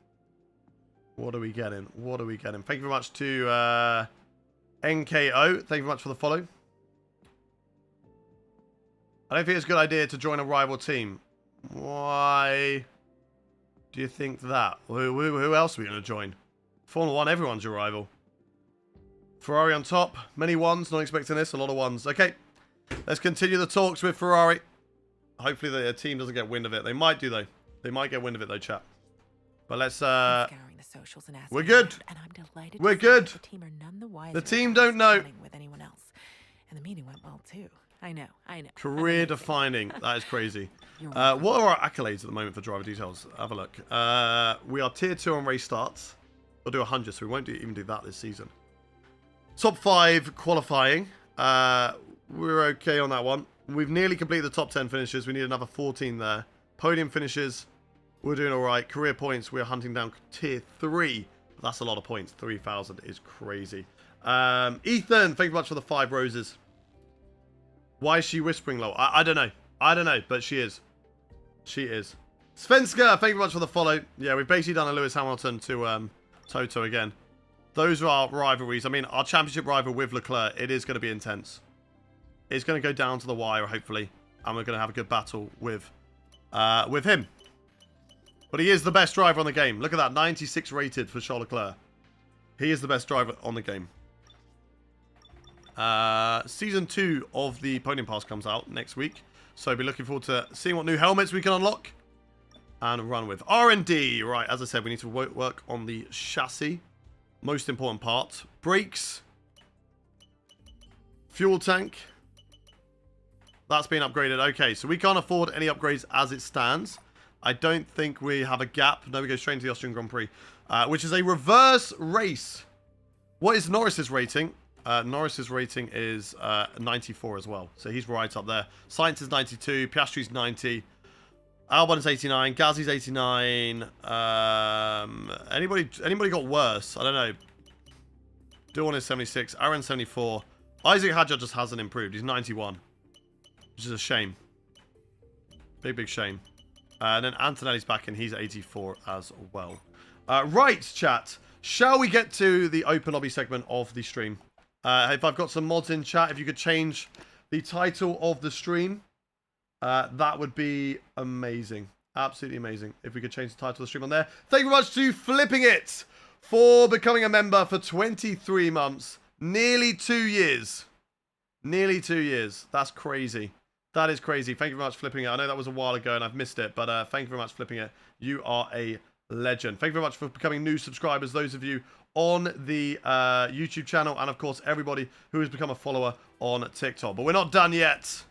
A: What are we getting? What are we getting? Thank you very much to NKO. Thank you very much for the follow. I don't think it's a good idea to join a rival team. Why do you think that? Who else are we going to join? Formula 1, everyone's your rival. Ferrari on top. Many ones. Not expecting this. A lot of ones. Okay. Let's continue the talks with Ferrari. Hopefully the team doesn't get wind of it. They might do, though. They might get wind of it, though, chat. But let's... we're good. We're good.
C: The team are none the wiser.
A: The team don't know.
C: With anyone else. And the meeting went well, too. I know.
A: Career defining. That is crazy. What are our accolades at the moment for driver details? Have a look. We are tier 2 on race starts. We'll do 100, so we won't even do that this season. Top 5 qualifying. We're okay on that one. We've nearly completed the top 10 finishes. We need another 14 there. Podium finishes. We're doing all right. Career points. We're hunting down tier 3. That's a lot of points. 3,000 is crazy. Ethan, thank you much for the 5 roses. Why is she whispering low? I don't know. I don't know, but she is. She is. Svenska, thank you very much for the follow. Yeah, we've basically done a Lewis Hamilton to Toto again. Those are our rivalries. I mean, our championship rival with Leclerc, it is going to be intense. It's going to go down to the wire, hopefully. And we're going to have a good battle with him. But he is the best driver on the game. Look at that, 96 rated for Charles Leclerc. He is the best driver on the game. Season 2 of the Podium Pass comes out next week. So be looking forward to seeing what new helmets we can unlock and run with. R&D. Right, as I said, we need to work on the chassis. Most important part. Brakes. Fuel tank. That's been upgraded. Okay, so we can't afford any upgrades as it stands. I don't think we have a gap. No, we go straight into the Austrian Grand Prix, which is a reverse race. What is Norris's rating? Norris's rating is 94 as well. So he's right up there. Sainz is 92. Piastri's 90. Albon is 89. Gasly's 89. Anybody got worse? I don't know. Dawn is 76. Aaron's 74. Isaac Hadjar just hasn't improved. He's 91. Which is a shame. Big shame. And then Antonelli's back and he's 84 as well. Right, chat. Shall we get to the open lobby segment of the stream? If I've got some mods in chat, if you could change the title of the stream, that would be amazing. Absolutely amazing. If we could change the title of the stream on there. Thank you very much to Flipping It for becoming a member for 23 months. Nearly 2 years. Nearly 2 years. That's crazy. That is crazy. Thank you very much for Flipping It. I know that was a while ago and I've missed it, but thank you very much for Flipping It. You are a legend. Thank you very much for becoming new subscribers, those of you on the YouTube channel, and of course everybody who has become a follower on TikTok. But we're not done yet.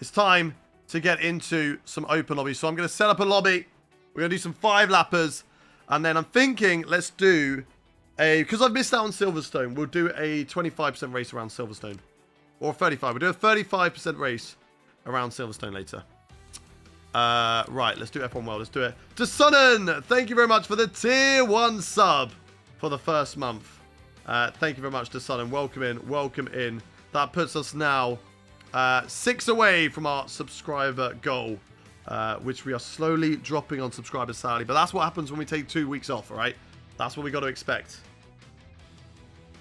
A: It's time to get into some open lobbies. So I'm going to set up a lobby. We're going to do some 5-lappers. And then I'm thinking, let's do a... Because I've missed out on Silverstone, we'll do a 25% race around Silverstone. Or 35. We'll do a 35% race around Silverstone later. Right, let's do F1 World. Let's do it. DeSunnen, thank you very much for the tier 1 sub for the first month. Thank you very much, DeSunnen. Welcome in. Welcome in. That puts us now 6 away from our subscriber goal, which we are slowly dropping on subscribers, sadly. But that's what happens when we take 2 weeks off, all right? That's what we got to expect.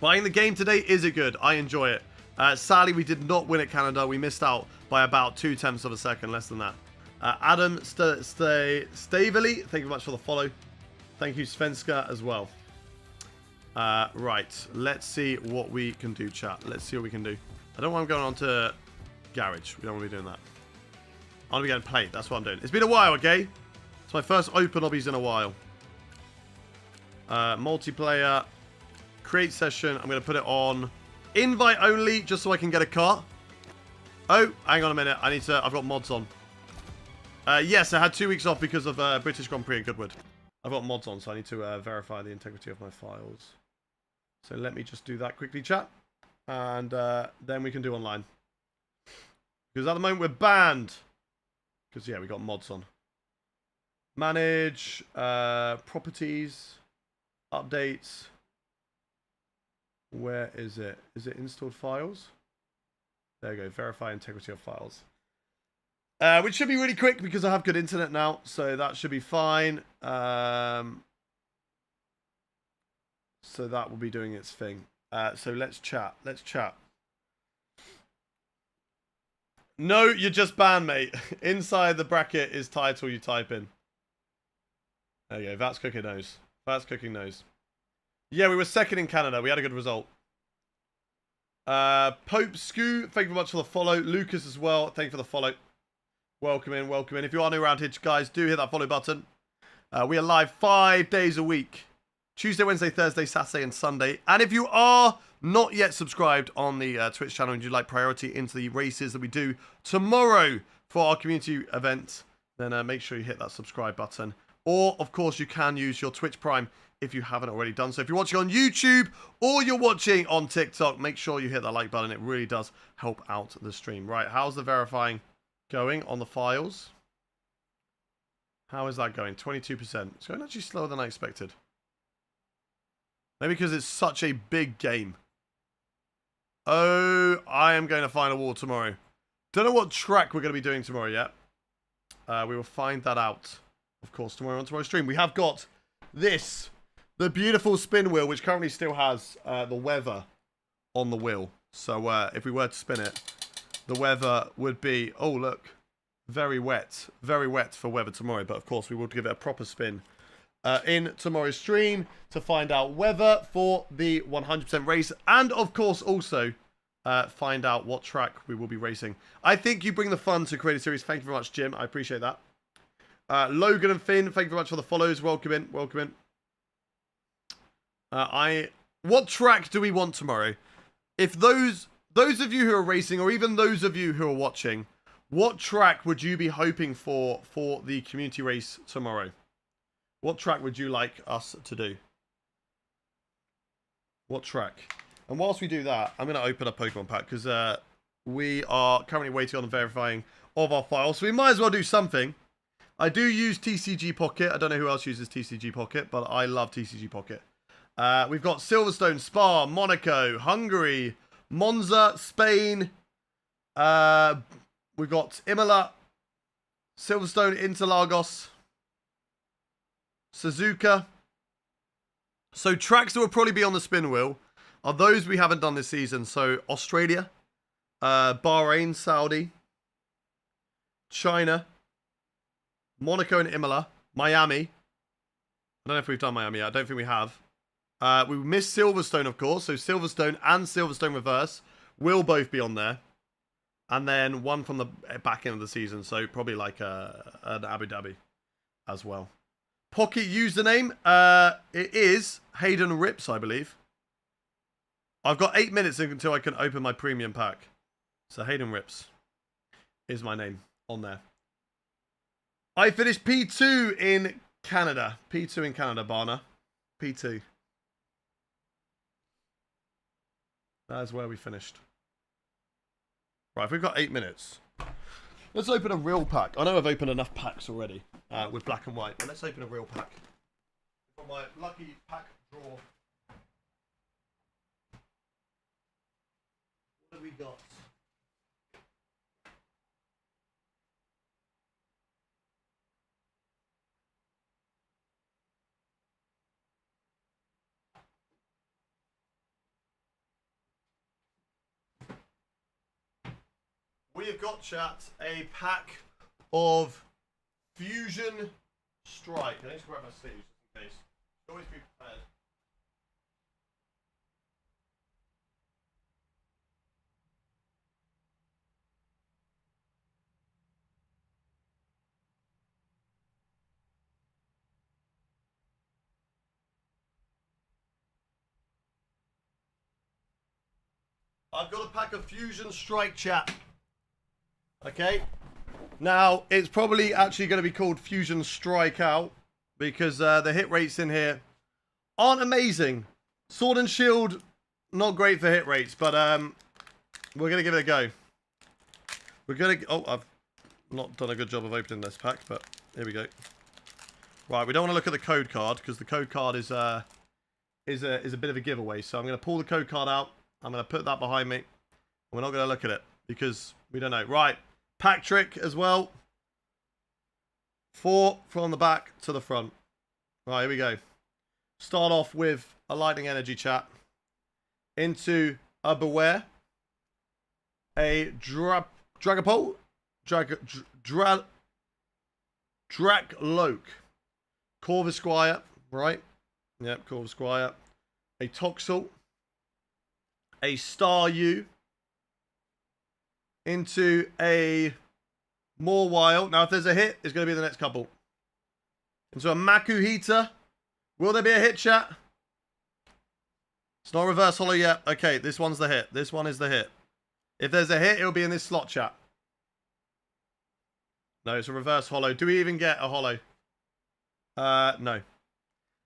A: Playing the game today, is it good? I enjoy it. Sadly, we did not win at Canada. We missed out by about 0.2 of a second, less than that. Adam Stavely, thank you very much for the follow. Thank you, Svenska, as well. Right, let's see what we can do, chat. Let's see what we can do. I don't want to go on to Garage. We don't want to be doing that. I want to be getting played. That's what I'm doing. It's been a while, okay? It's my first open lobbies in a while. Multiplayer. Create session. I'm going to put it on invite only, just so I can get a car. Oh, hang on a minute. I've got mods on. Yes, I had 2 weeks off because of British Grand Prix in Goodwood. I've got mods on, so I need to verify the integrity of my files. So let me just do that quickly, chat. And then we can do online. Because at the moment we're banned. Because, yeah, we got mods on. Manage, properties, updates. Where is it? Is it installed files? There we go, verify integrity of files. Which should be really quick because I have good internet now, so that should be fine. So that will be doing its thing. So let's chat. Let's chat. No, you're just banned, mate. Inside the bracket is title you type in. There you go. That's cooking nose. That's cooking nose. Yeah, we were second in Canada. We had a good result. Pope Scoo, thank you very much for the follow. Lucas as well, thank you for the follow. Welcome in, welcome in. If you are new around here, guys, do hit that follow button. We are live 5 days a week. Tuesday, Wednesday, Thursday, Saturday, and Sunday. And if you are not yet subscribed on the Twitch channel and you'd like priority into the races that we do tomorrow for our community event, then make sure you hit that subscribe button. Or, of course, you can use your Twitch Prime if you haven't already done so. If you're watching on YouTube or you're watching on TikTok, make sure you hit that like button. It really does help out the stream. Right, how's the verifying going on the files? How is that going? 22%. It's going actually slower than I expected. Maybe because it's such a big game. Oh, I am going to find a wall tomorrow. Don't know what track we're going to be doing tomorrow yet. We will find that out, of course, tomorrow on tomorrow's stream. We have got this, the beautiful spin wheel, which currently still has the weather on the wheel. So if we were to spin it, the weather would be, oh, look, very wet for weather tomorrow. But, of course, we will give it a proper spin in tomorrow's stream to find out weather for the 100% race. And, of course, also find out what track we will be racing. I think you bring the fun to Creative Series. Thank you very much, Jim. I appreciate that. Logan and Finn, thank you very much for the follows. Welcome in, welcome in. What track do we want tomorrow? If those of you who are racing, or even those of you who are watching, what track would you be hoping for the community race tomorrow? What track would you like us to do? What track? And whilst we do that, I'm going to open a Pokemon pack because we are currently waiting on the verifying of our files. So we might as well do something. I do use TCG Pocket. I don't know who else uses TCG Pocket, but I love TCG Pocket. We've got Silverstone, Spa, Monaco, Hungary, Monza, Spain. We've got Imola, Silverstone, Interlagos, Suzuka. So tracks that will probably be on the spin wheel are those we haven't done this season. So Australia, Bahrain, Saudi, China, Monaco and Imola, Miami. I don't know if we've done Miami yet. I don't think we have. We missed Silverstone, of course. So Silverstone and Silverstone Reverse will both be on there. And then one from the back end of the season. So probably like an Abu Dhabi as well. Pocket username. It is Hayden Rips, I believe. I've got 8 minutes until I can open my premium pack. So Hayden Rips is my name on there. I finished P2 in Canada. P2 in Canada, Barna. P2. That is where we finished. Right, we've got 8 minutes. Let's open a real pack. I know I've opened enough packs already with black and white, but let's open a real pack. From my lucky pack draw. What have we got? We have got, chat, a pack of Fusion Strike. I need to grab my sleeves just in case. Always be prepared. I've got a pack of Fusion Strike, chat. Okay. Now, it's probably actually going to be called Fusion Strike Out because the hit rates in here aren't amazing. Sword and Shield, not great for hit rates, but we're going to give it a go. We're going to... Oh, I've not done a good job of opening this pack, but here we go. Right, we don't want to look at the code card because the code card is a bit of a giveaway. So I'm going to pull the code card out. I'm going to put that behind me. And we're not going to look at it because we don't know. Right. Pack trick as well. 4 from the back to the front. Right, here we go. Start off with a lightning energy, chat. Into a Beware. A Dragapult. Drakloak. Corvisquire. Right. Yep, Corvisquire. A Toxel. A Staryu. Into a Mawile. Now, if there's a hit, it's going to be the next couple. Into a Makuhita. Will there be a hit, chat? It's not reverse holo yet. Okay, this one's the hit. This one is the hit. If there's a hit, it'll be in this slot, chat. No, it's a reverse holo. Do we even get a holo? No.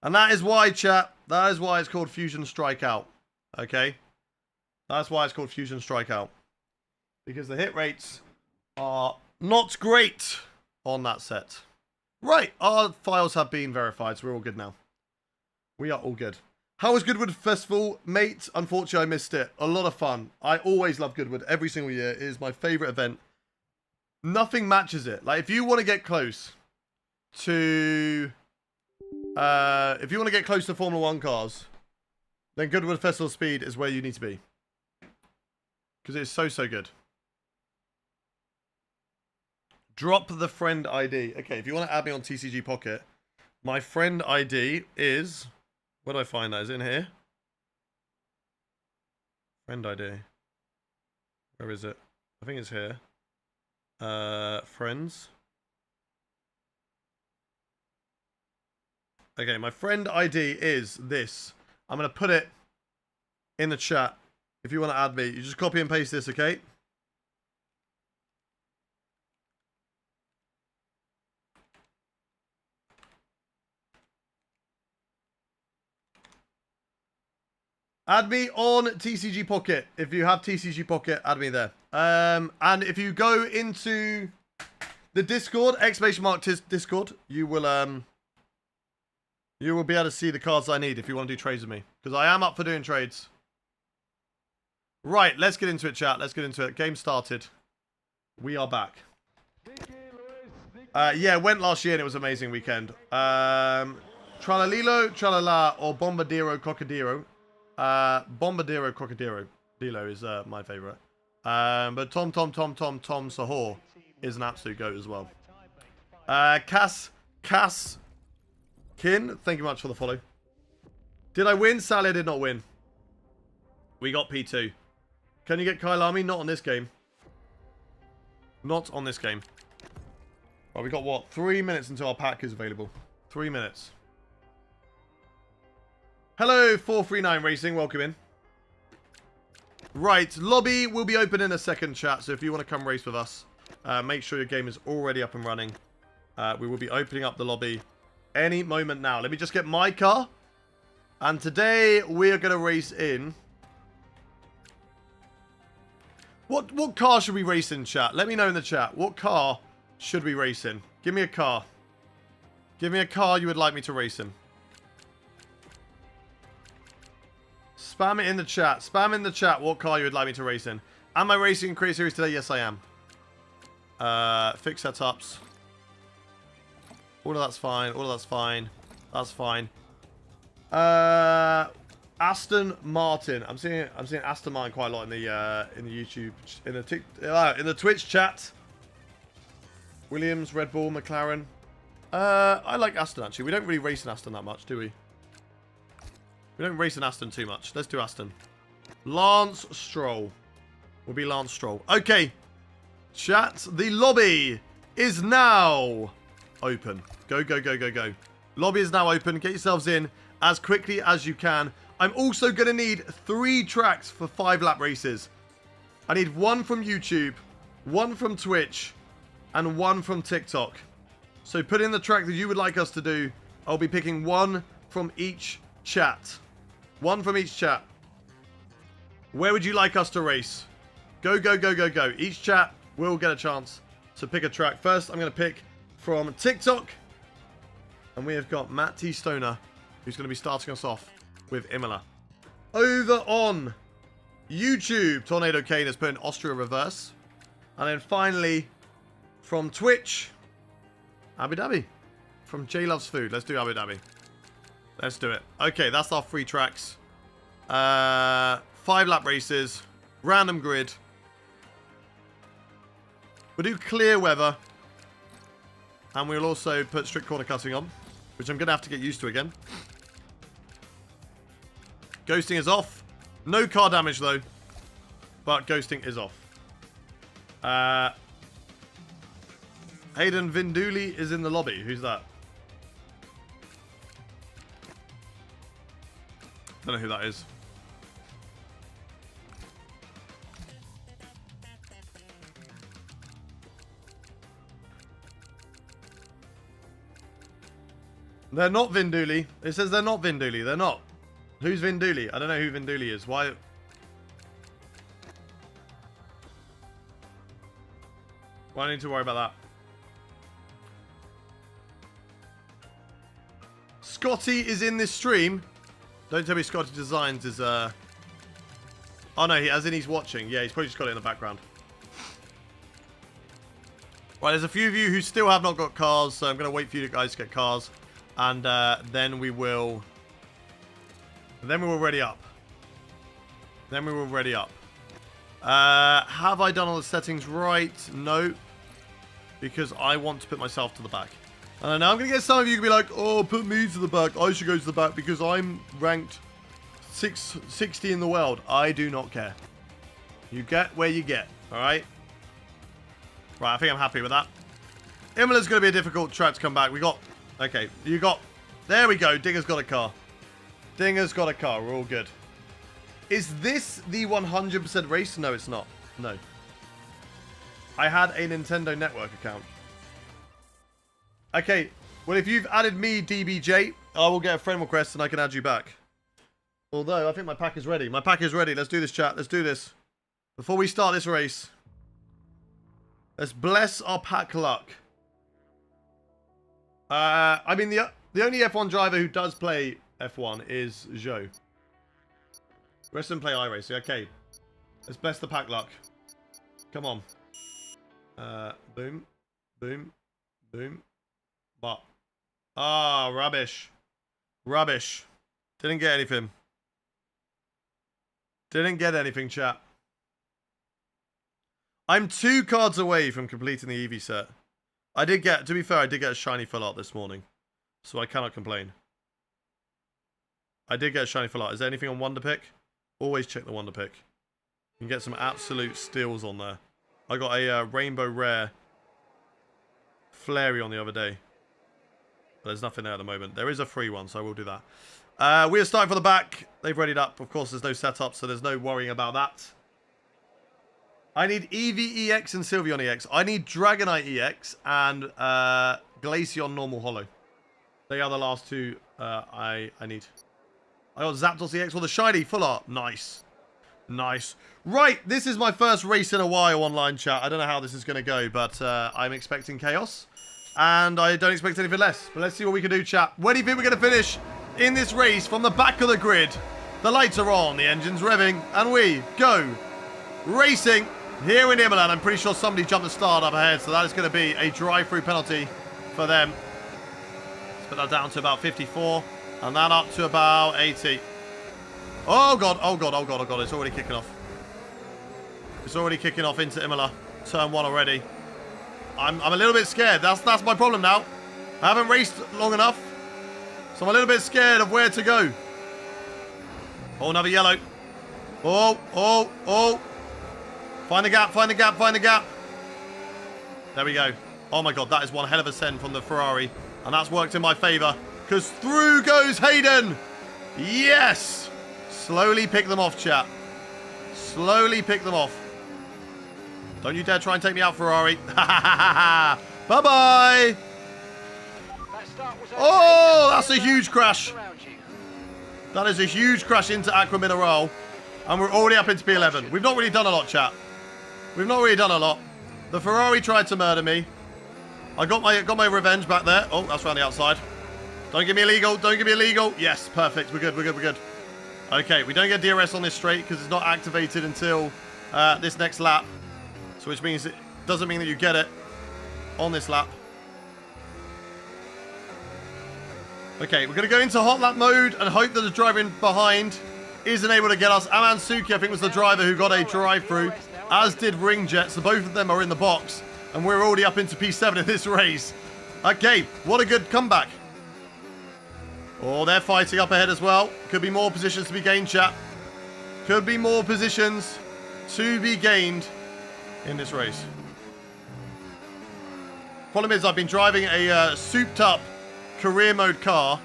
A: And that is why, chat, that is why it's called Fusion Strikeout. Okay? That's why it's called Fusion Strikeout. Because the hit rates are not great on that set. Right, our files have been verified, so we're all good now. We are all good. How was Goodwood Festival? Mate, unfortunately I missed it. A lot of fun. I always love Goodwood every single year. It is my favourite event. Nothing matches it. Like, if you want to get close to... if you want to get close to Formula 1 cars, then Goodwood Festival Speed is where you need to be. Because it's so, so good. Drop the friend ID. Okay, if you want to add me on TCG Pocket, my friend ID is... Where do I find that? Is it in here? Friend ID. Where is it? I think it's here. Friends. Okay, my friend ID is this. I'm going to put it in the chat. If you want to add me, you just copy and paste this, okay? Add me on TCG Pocket. If you have TCG Pocket, add me there. And if you go into the Discord, Discord, you will be able to see the cards I need if you want to do trades with me. Because I am up for doing trades. Right, let's get into it, chat. Let's get into it. Game started. We are back. Yeah, went last year and it was an amazing weekend. Tralalilo, Tralala, or Bombardiro Crocodilo. Bombardiro Crocodilo. Dilo is my favourite. But Tom Sahor is an absolute goat as well. Cass Kin, thank you much for the follow. Did I win? Sadly, I did not win. We got P2. Can you get Kailami? Not on this game. Not on this game. Well, we got what? 3 minutes until our pack is available. 3 minutes. Hello, 439 Racing. Welcome in. Right, lobby will be open in a second, chat. So if you want to come race with us, make sure your game is already up and running. We will be opening up the lobby any moment now. Let me just get my car. And today we are going to race in. What car should we race in, chat? Let me know in the chat. What car should we race in? Give me a car. Give me a car you would like me to race in. Spam it in the chat. Spam in the chat what car you would like me to race in. Am I racing in Create Series today? Yes, I am. Fix setups. All of that's fine. All of that's fine. That's fine. Aston Martin. I'm seeing Aston Martin quite a lot in the YouTube, in the Twitch chat. Williams, Red Bull, McLaren. I like Aston, actually. We don't really race in Aston that much, do we? We don't race in Aston too much. Let's do Aston. Lance Stroll. Will be Lance Stroll. Okay. Chat, the lobby is now open. Go, go, go, go, go. Lobby is now open. Get yourselves in as quickly as you can. I'm also going to need 3 tracks for 5-lap races. I need 1 from YouTube, 1 from Twitch, and 1 from TikTok. So put in the track that you would like us to do. I'll be picking 1 from each chat. 1 from each chat. Where would you like us to race? Go, go, go, go, go. Each chat will get a chance to pick a track. First, I'm going to pick from TikTok. And we have got Matt T. Stoner, who's going to be starting us off with Imola. Over on YouTube, Tornado Kane has put in Austria reverse. And then finally, from Twitch, Abu Dhabi. From J Loves Food. Let's do Abu Dhabi. Let's do it. Okay, that's our 3 tracks. 5-lap races. Random grid. We'll do clear weather. And we'll also put strict corner cutting on, which I'm going to have to get used to again. Ghosting is off. No car damage, though. But ghosting is off. Hayden Vinduli is in the lobby. Who's that? Don't know who that is. They're not Vinduli. It says they're not Vinduli. They're not. Who's Vinduli? I don't know who Vinduli is. Why? Why do I need to worry about that? Scotty is in this stream. Don't tell me Scotty Designs is, Oh no, as in he's watching. Yeah, he's probably just got it in the background. Right, there's a few of you who still have not got cars, so I'm going to wait for you guys to get cars. And then we will ready up. Then we will ready up. Have I done all the settings right? No. Because I want to put myself to the back. And now I'm going to get some of you to be like, oh, put me to the back. I should go to the back because I'm ranked 660 in the world. I do not care. You get where you get. Alright? Right, I think I'm happy with that. Imola's going to be a difficult track to come back. We got... Okay, you got... There we go. Dinger's got a car. Dinger's got a car. We're all good. Is this the 100% race? No, it's not. No. I had a Nintendo Network account. Okay, well, if you've added me, DBJ, I will get a friend request and I can add you back. Although, I think my pack is ready. My pack is ready. Let's do this, chat. Let's do this. Before we start this race, let's bless our pack luck. I mean, the only F1 driver who does play F1 is Joe. The rest of them play iRacing. Okay. Let's bless the pack luck. Come on. Boom. Boom. Boom. But. Ah, rubbish. Rubbish. Didn't get anything. Didn't get anything, chat. I'm 2 cards away from completing the EV set. I did get, to be fair, I did get a shiny full art this morning. So I cannot complain. I did get a shiny full art. Is there anything on Wonder Pick? Always check the Wonder Pick. You can get some absolute steals on there. I got a Rainbow Rare Flary on the other day. But there's nothing there at the moment. There is a free one, so I will do that. We are starting for the back. They've readied up. Of course, there's no setup, so there's no worrying about that. I need Eevee EX and Sylveon EX. I need Dragonite EX and Glaceon Normal Holo. They are the last 2 I need. I got Zapdos EX or the shiny full art. Nice. Nice. Right, this is my first race in a while online, chat. I don't know how this is going to go, but I'm expecting chaos. And I don't expect anything less. But let's see what we can do, chat. Where do you think we're going to finish in this race from the back of the grid? The lights are on, the engine's revving, and we go racing here in Imola. I'm pretty sure somebody jumped the start up ahead, so that is going to be a drive-through penalty for them. Let's put that down to about 54, and that up to about 80. Oh god, oh god, oh god, oh god, it's already kicking off. It's already kicking off into Imola. Turn 1 already. I'm a little bit scared. That's my problem now. I haven't raced long enough, so I'm a little bit scared of where to go. Oh, another yellow. Oh, oh, oh. Find the gap, find the gap, find the gap. There we go. Oh my god, that is one hell of a send from the Ferrari. And that's worked in my favour. Because through goes Hayden. Yes. Slowly pick them off, chat. Slowly pick them off. Don't you dare try and take me out, Ferrari. Bye-bye. Oh, that's a huge crash. That is a huge crash into Aqua Mineral. And we're already up into P11. We've not really done a lot, chat. We've not really done a lot. The Ferrari tried to murder me. I got my revenge back there. Oh, that's around the outside. Don't give me illegal. Don't give me illegal. Yes, perfect. We're good. We're good. We're good. Okay, we don't get DRS on this straight because it's not activated until this next lap. So which means it doesn't mean that you get it on this lap. Okay, we're going to go into hot lap mode and hope that the driver in behind isn't able to get us. Amansuki, I think, was the driver who got a drive-through, as did Ringjet. So both of them are in the box. And we're already up into P7 in this race. Okay, what a good comeback. Oh, they're fighting up ahead as well. Could be more positions to be gained, chat. Could be more positions to be gained in this race. Problem is, I've been driving a souped-up career mode car,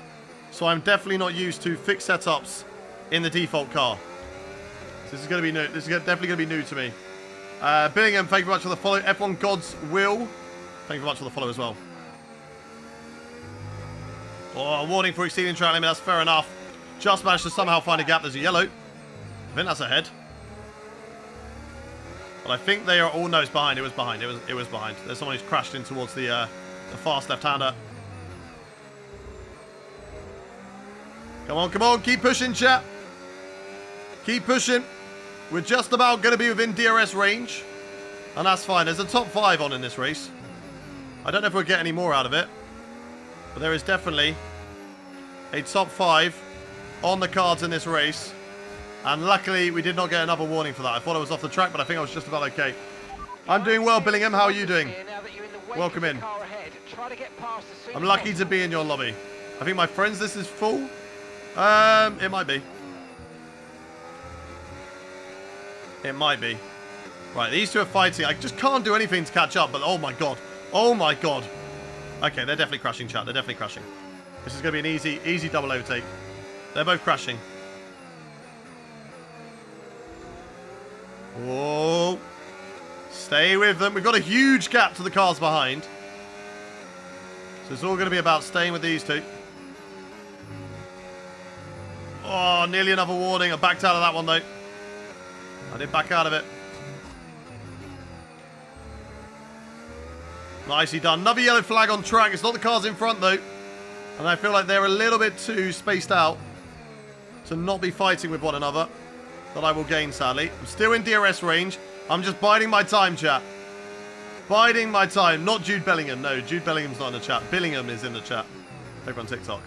A: so I'm definitely not used to fixed setups in the default car. So this is going to be new. This is definitely going to be new to me. Billingham, thank you very much for the follow. F1 God's Will, thank you very much for the follow as well. Oh, warning for exceeding track limit. That's fair enough. Just managed to somehow find a gap. There's a yellow. I think that's ahead. But I think they are all... No, it's behind. It was behind. It was behind. There's someone who's crashed in towards the fast left-hander. Come on, come on. Keep pushing, chat. Keep pushing. We're just about going to be within DRS range. And that's fine. There's a top 5 on in this race. I don't know if we'll get any more out of it. But there is definitely a top 5 on the cards in this race. And luckily, we did not get another warning for that. I thought I was off the track, but I think I was just about okay. I'm doing well, Billingham. How are you doing? Welcome in. I'm lucky to be in your lobby. I think my friends list is full. It might be. It might be. Right, these two are fighting. I just can't do anything to catch up, but oh my god. Oh my god. Okay, they're definitely crashing, chat. They're definitely crashing. This is going to be an easy double overtake. They're both crashing. Whoa. Stay with them. We've got a huge gap to the cars behind. So it's all going to be about staying with these two. Oh, nearly another warning. I backed out of that one, though. I did back out of it. Nicely done. Another yellow flag on track. It's not the cars in front, though. And I feel like they're a little bit too spaced out to not be fighting with one another. That I will gain, sadly. I'm still in DRS range. I'm just biding my time, chat. Biding my time. Not Jude Bellingham. No, Jude Bellingham's not in the chat. Billingham is in the chat. Over on TikTok.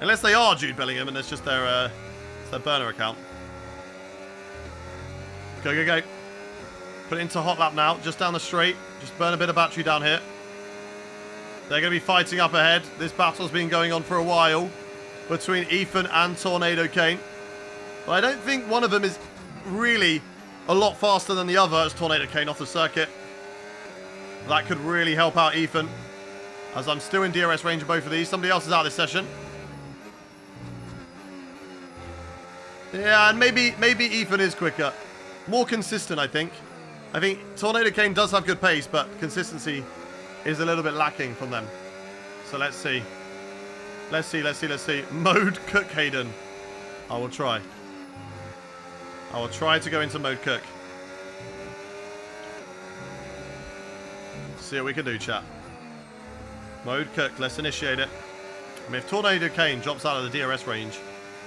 A: Unless they are Jude Bellingham and it's just their burner account. Go, go, go. Put it into hot lap now. Just down the straight. Just burn a bit of battery down here. They're going to be fighting up ahead. This battle's been going on for a while between Ethan and Tornado Kane. But I don't think one of them is really a lot faster than the other as Tornado Kane off the circuit. That could really help out Ethan. As I'm still in DRS range of both of these. Somebody else is out of this session. Yeah, and maybe Ethan is quicker. More consistent, I think. I think Tornado Kane does have good pace, but consistency is a little bit lacking from them. So let's see. Let's see. Mode Cook Hayden. I will try. I will try to go into Mode Cook. See what we can do, chat. Mode Cook. Let's initiate it. I mean, if Tornado Kane drops out of the DRS range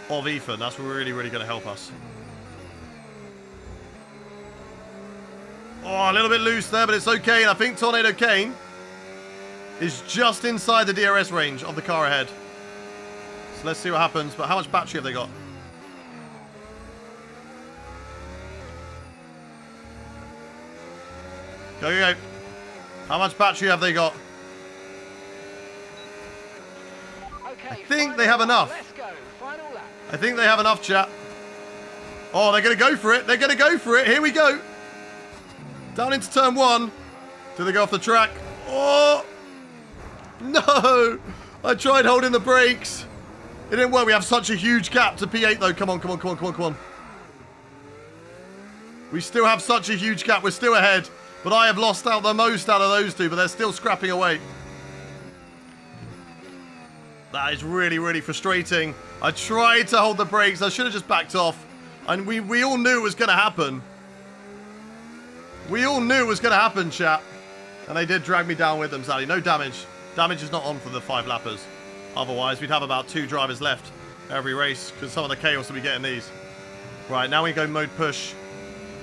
A: of Ethan, that's really, really going to help us. Oh, a little bit loose there, but it's okay. And I think Tornado Kane is just inside the DRS range of the car ahead. So let's see what happens. But how much battery have they got? Go, go, go. How much battery have they got?
B: Okay,
A: think they have enough.
B: Let's go. Final lap.
A: I think they have enough, chat. Oh, they're going to go for it. They're going to go for it. Here we go. Down into turn 1. Do they go off the track? Oh, no. I tried holding the brakes. It didn't work. We have such a huge gap to P8, though. Come on, come on, come on, come on, come on. We still have such a huge gap. We're still ahead. But I have lost out the most out of those two, but they're still scrapping away. That is really, really frustrating. I tried to hold the brakes. I should have just backed off. And we all knew it was going to happen. We all knew it was going to happen, chat. And they did drag me down with them, sadly. No damage. Damage is not on for the 5 lappers. Otherwise, we'd have about 2 drivers left every race, because some of the chaos will be getting these. Right, now we go mode push.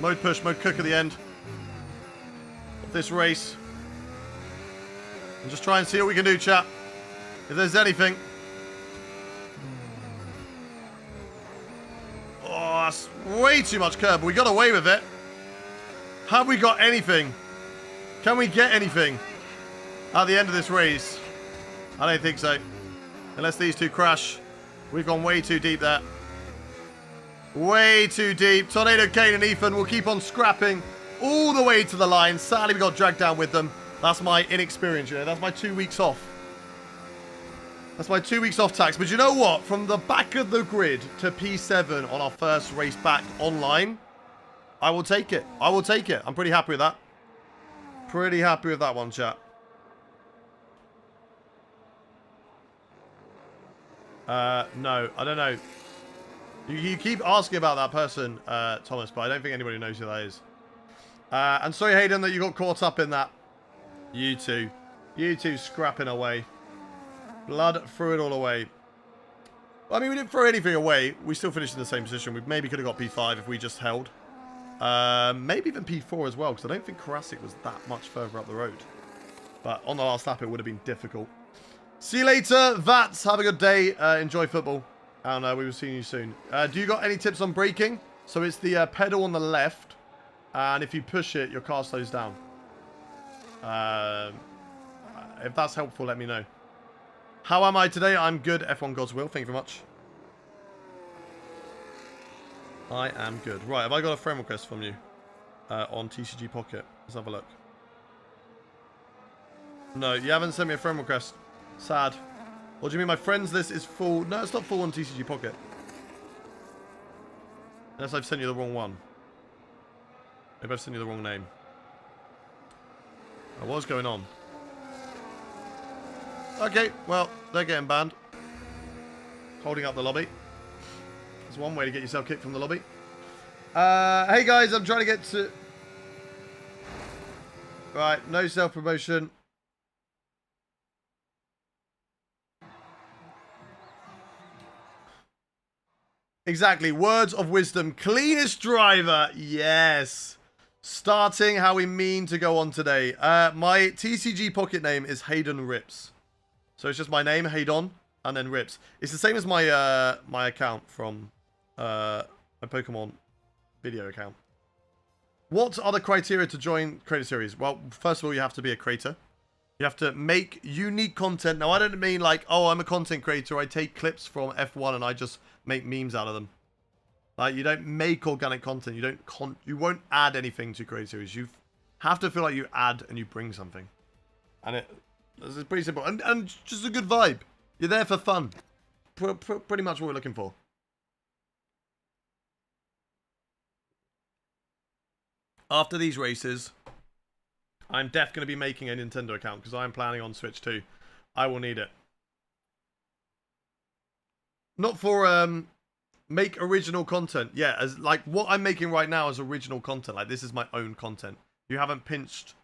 A: Mode push, mode cook at the end of this race. And just try and see what we can do, chat. If there's anything. Oh, that's way too much curb, but we got away with it. Have we got anything? Can we get anything at the end of this race? I don't think so. Unless these two crash. We've gone way too deep there. Way too deep. Tornado, Kane and Ethan will keep on scrapping all the way to the line. Sadly, we got dragged down with them. That's my inexperience, you know. That's my 2 weeks off. That's my 2 weeks off tax. But you know what? From the back of the grid to P7 on our first race back online, I will take it. I will take it. I'm pretty happy with that. Pretty happy with that one, chat. No, I don't know. You keep asking about that person, Thomas, but I don't think anybody knows who that is. And sorry, Hayden, that you got caught up in that. You two scrapping away. Blood threw it all away. I mean, we didn't throw anything away. We still finished in the same position. We maybe could have got P5 if we just held. Maybe even P4 as well, because I don't think Karasik was that much further up the road. But on the last lap, it would have been difficult. See you later, Vats. Have a good day. Enjoy football. And we will see you soon. Do you got any tips on braking? So it's the pedal on the left. And if you push it, your car slows down. If that's helpful, let me know. How am I today? I'm good. F1 God's will. Thank you very much. I am good. Right, have I got a friend request from you? On TCG Pocket. Let's have a look. No, you haven't sent me a friend request. Sad. What do you mean my friends list is full? No, it's not full on TCG Pocket. Unless I've sent you the wrong one. Maybe I've sent you the wrong name. Oh, what's going on? Okay, well, they're getting banned. Holding up the lobby. That's one way to get yourself kicked from the lobby. Hey guys, I'm trying to get to... Right, no self-promotion. Exactly. Words of wisdom. Cleanest driver. Yes. Starting how we mean to go on today. My TCG Pocket name is Hayden Rips. So it's just my name, Hayden, and then Rips. It's the same as my my account from my Pokemon video account. What are the criteria to join Creator Series? Well, first of all, you have to be a creator. You have to make unique content. Now, I don't mean like, oh, I'm a content creator. I take clips from F1 and I just make memes out of them. Like, you don't make organic content. You won't add anything to Creator Series. You have to feel like you add and you bring something. And it's pretty simple. And just a good vibe. You're there for fun. Pretty much what we're looking for. After these races, I'm definitely going to be making a Nintendo account because I'm planning on Switch 2. I will need it. Not for make original content. Yeah, as like what I'm making right now is original content. Like this is my own content. You haven't pinched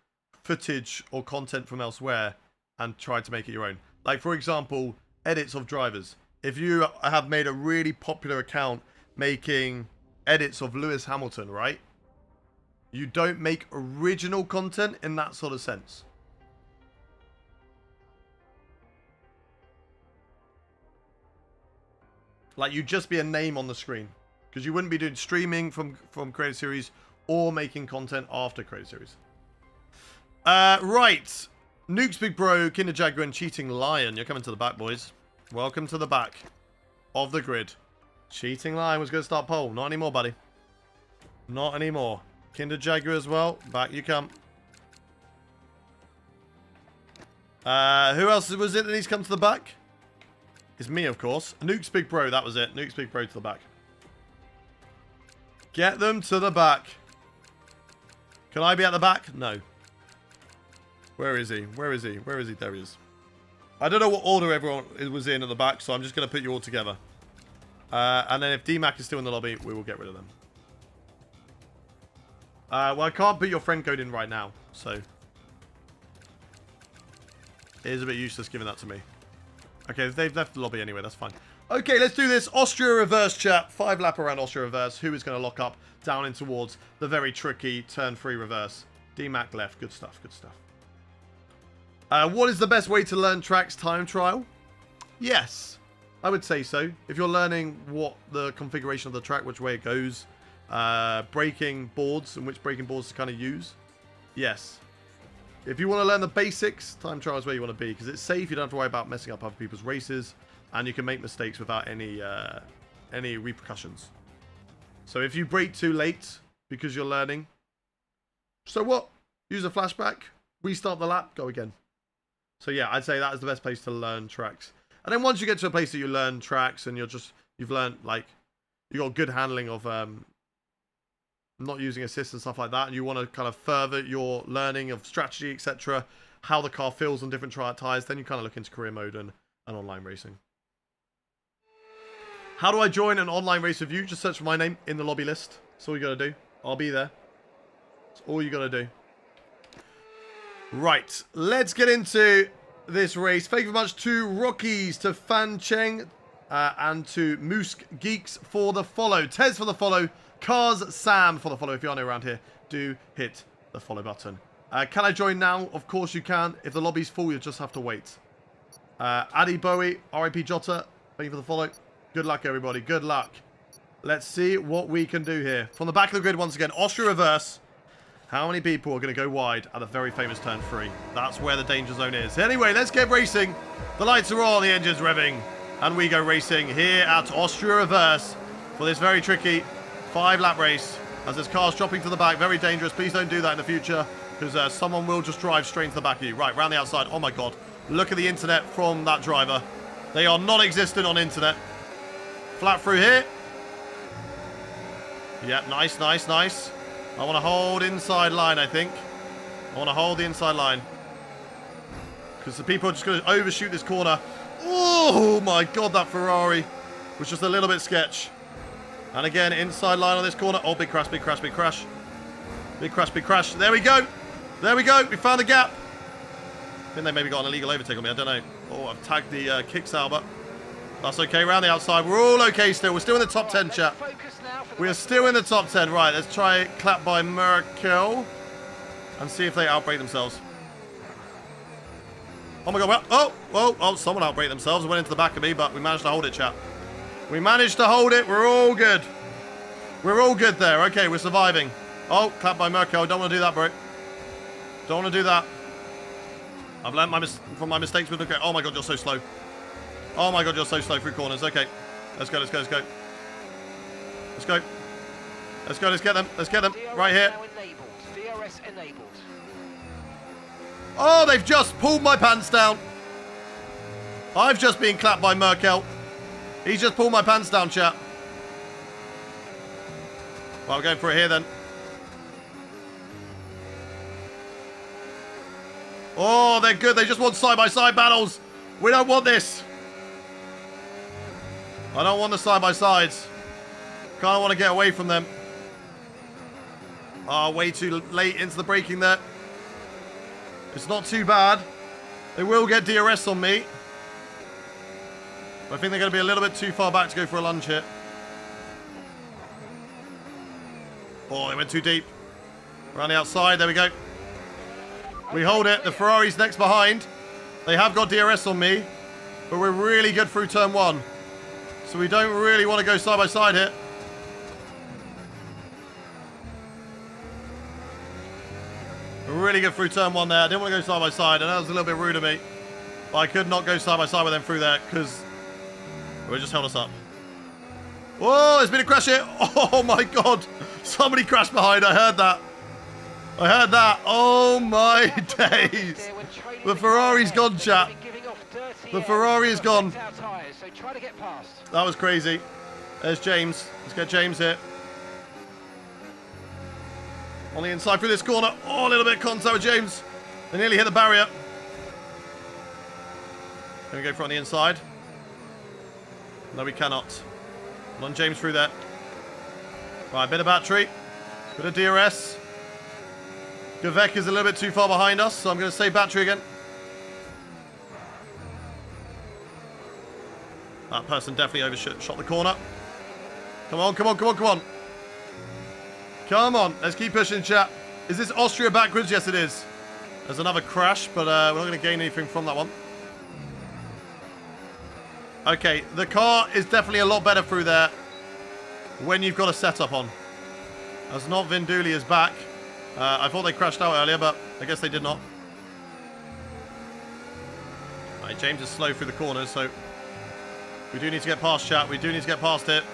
A: footage or content from elsewhere and tried to make it your own. Like for example, edits of drivers. If you have made a really popular account making edits of Lewis Hamilton, right? You don't make original content in that sort of sense. Like, you'd just be a name on the screen. Because you wouldn't be doing streaming from Creator Series or making content after Creator Series. Right. Nukes Big Bro, Kinder Jaguar, and Cheating Lion. You're coming to the back, boys. Welcome to the back of the grid. Cheating line was going to start pole. Not anymore, buddy. Not anymore. Kinder Jaguar as well. Back you come. Who else was it that needs to come to the back? It's me, of course. Nuke's Big Bro, that was it. Nuke's Big Bro to the back. Get them to the back. Can I be at the back? No. Where is he? Where is he? Where is he? There he is. I don't know what order everyone was in at the back, so I'm just going to put you all together. And then if DMAC is still in the lobby, we will get rid of them. Well, I can't put your friend code in right now, so it is a bit useless giving that to me. Okay, they've left the lobby anyway, that's fine. Okay, let's do this. Austria reverse, chat. 5 lap around Austria reverse. Who is going to lock up down in towards the very tricky turn 3 reverse? DMAC left. Good stuff, good stuff. What is the best way to learn tracks? Time trial? Yes, I would say so. If you're learning what the configuration of the track, which way it goes, braking boards and which braking boards to kind of use, yes. If you want to learn the basics, time trial is where you want to be because it's safe. You don't have to worry about messing up other people's races, and you can make mistakes without any repercussions. So if you brake too late because you're learning, so what? Use a flashback, restart the lap, go again. So yeah, I'd say that is the best place to learn tracks. And then once you get to a place that you learn tracks and you've learned, like, you got good handling of not using assist and stuff like that, and you want to kind of further your learning of strategy, etc., how the car feels on different tyres, then you kind of look into career mode and online racing. How do I join an online race with you? Just search for my name in the lobby list. That's all you got to do. I'll be there. That's all you got to do. Right, let's get into this race. Thank you very much to Rockies, to Fan Cheng, and to Moose Geeks for the follow. Tez for the follow. Cars Sam for the follow. If you are new around here, do hit the follow button. Can I join now? Of course you can. If the lobby's full, you'll just have to wait. Addy Bowie, RIP Jota, thank you for the follow. Good luck, everybody. Good luck. Let's see what we can do here. From the back of the grid once again, Austria reverse. How many people are going to go wide at the very famous turn 3? That's where the danger zone is. Anyway, let's get racing. The lights are on, the engine's revving. And we go racing here at Austria reverse for this very tricky 5-lap race. As there's cars dropping to the back, very dangerous. Please don't do that in the future because someone will just drive straight into the back of you. Right, round the outside. Oh my God. Look at the internet from that driver. They are non-existent on internet. Flat through here. Yeah, nice, nice, nice. I want to hold inside line, I think. I want to hold the inside line. Because the people are just going to overshoot this corner. Oh my God, that Ferrari was just a little bit sketch. And again, inside line on this corner. Oh, big crash, big crash, big crash. Big crash, big crash. There we go. There we go. We found the gap. I think they maybe got an illegal overtake on me. I don't know. Oh, I've tagged the kick but that's okay. Round the outside. We're all okay still. We're still in the top 10, chat. We are still in the top 10. Right, let's try clap by Merkel and see if they outbrake themselves. Oh my God. Well, oh, someone outbraked themselves and went into the back of me, but we managed to hold it, chat. We managed to hold it. We're all good. We're all good there. Okay, we're surviving. Oh, clap by Merkel. Don't want to do that, bro. Don't want to do that. I've learned from my mistakes with the... Oh my God, you're so slow. Oh my God, you're so slow through corners. Okay. Let's go, let's go, let's go. Let's go. Let's go, let's get them. Let's get them. Right here.
B: DRS enabled.
A: Oh, they've just pulled my pants down. I've just been clapped by Merkel. He's just pulled my pants down, chat. Well, we're going for it here then. Oh, they're good. They just want side-by-side battles. We don't want this. I don't want the side-by-sides. Kind of want to get away from them. Oh, way too late into the braking there. It's not too bad. They will get DRS on me. I think they're going to be a little bit too far back to go for a lunge here. Oh, they went too deep. Around the outside. There we go. We hold it. The Ferrari's next behind. They have got DRS on me. But we're really good through turn 1. So we don't really want to go side by side here. We're really good through turn 1 there. I didn't want to go side by side. And that was a little bit rude of me. But I could not go side by side with them through there because Or it just held us up. Whoa, there's been a crash here. Oh my god. Somebody crashed behind. I heard that. I heard that. Oh my days. The Ferrari's gone, chat. The Ferrari is gone. That was crazy. There's James. Let's get James here. On the inside through this corner. Oh, a little bit of contact with James. They nearly hit the barrier. Can we go for on the inside? No, we cannot. On James through there. Right, bit of battery. Bit of DRS. Gavek is a little bit too far behind us, so I'm going to save battery again. That person definitely overshot the corner. Come on, come on, come on, come on. Come on, let's keep pushing, chat. Is this Austria backwards? Yes, it is. There's another crash, but we're not going to gain anything from that one. Okay, the car is definitely a lot better through there when you've got a setup on. As not Vinduli is back. I thought they crashed out earlier, but I guess they did not. Right, James is slow through the corners, so we do need to get past chat. We do need to get past it.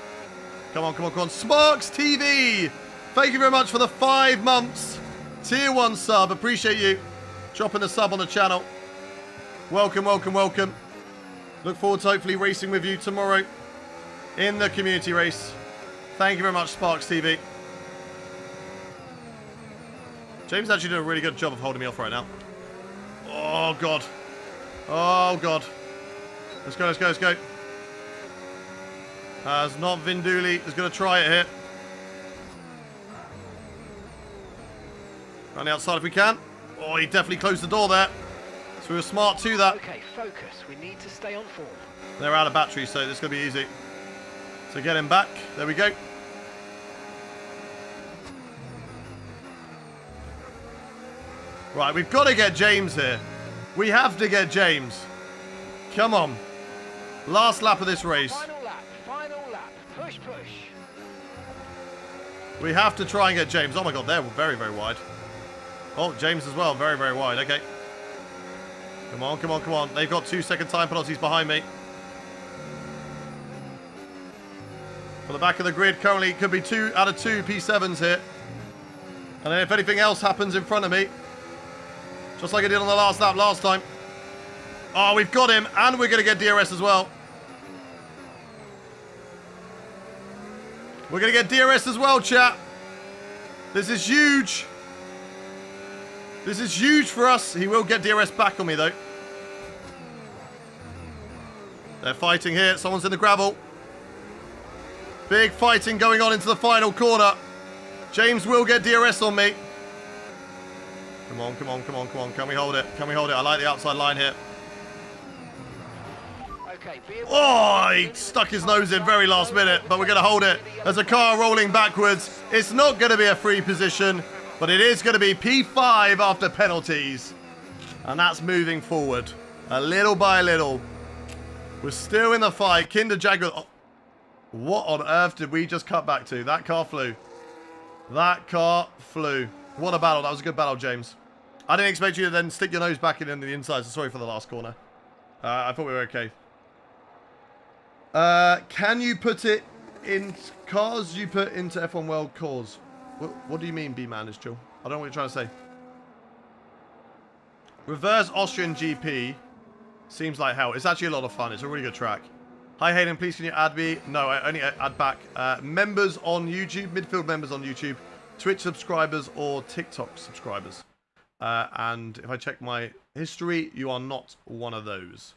A: Come on, come on, come on. Sparks TV! Thank you very much for the 5 months. Tier 1 sub. Appreciate you dropping the sub on the channel. Welcome, welcome, welcome. Look forward to hopefully racing with you tomorrow in the community race. Thank you very much, Sparks TV. James actually doing a really good job of holding me off right now. Oh, God. Oh, God. Let's go, let's go, let's go. As not Vinduli is going to try it here. Around the outside if we can. Oh, he definitely closed the door there. So we were smart to that.
B: Okay, focus. We need to stay on form.
A: They're out of battery, so this is going to be easy. So get him back. There we go. Right, we've got to get James here. We have to get James. Come on. Last lap of this race.
B: Final lap. Final lap. Push, push.
A: We have to try and get James. Oh my god, they're very, very wide. Oh, James as well. Very, very wide. Okay. Come on, come on, come on. They've got 2-second time penalties behind me. For the back of the grid, currently it could be 2 out of 2 P7s here. And then if anything else happens in front of me, just like I did on the last lap last time. Oh, we've got him, and we're going to get DRS as well. We're going to get DRS as well, chat. This is huge. This is huge for us. He will get DRS back on me, though. They're fighting here. Someone's in the gravel. Big fighting going on into the final corner. James will get DRS on me. Come on, come on, come on, come on. Can we hold it? Can we hold it? I like the outside line here.
B: Okay,
A: oh, he stuck his nose in very last minute, but we're going to hold it. There's a car rolling backwards. It's not going to be a free position, but it is going to be P5 after penalties. And that's moving forward. A little by little. We're still in the fight. Kinder Jaguar. Oh, what on earth did we just cut back to? That car flew. That car flew. What a battle. That was a good battle, James. I didn't expect you to then stick your nose back in the inside, so sorry for the last corner. I thought we were okay. Can you put it in cars you put into F1 World cars? What do you mean, B-Man is chill? I don't know what you're trying to say. Reverse Austrian GP seems like hell. It's actually a lot of fun. It's a really good track. Hi, Hayden. Please, can you add me? No, I only add back members on YouTube, midfield members on YouTube, Twitch subscribers, or TikTok subscribers. And if I check my history, you are not one of those.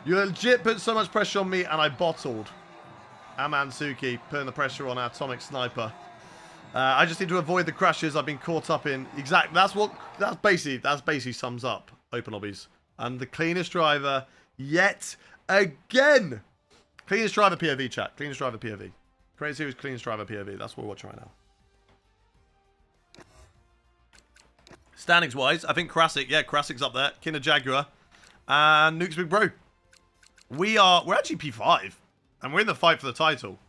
A: You legit put so much pressure on me, and I bottled. Amansuki putting the pressure on our Atomic Sniper. I just need to avoid the crashes I've been caught up in. Exactly. That's basically sums up Open Lobbies. And the cleanest driver yet again. Cleanest driver POV, chat. Cleanest driver POV. Crazy Series cleanest driver POV. That's what we're watching right now. Standings wise, I think Krasik. Yeah, Krasik's up there. Kinder Jaguar. And Nuke's Big Bro. We're actually P5. And we're in the fight for the title.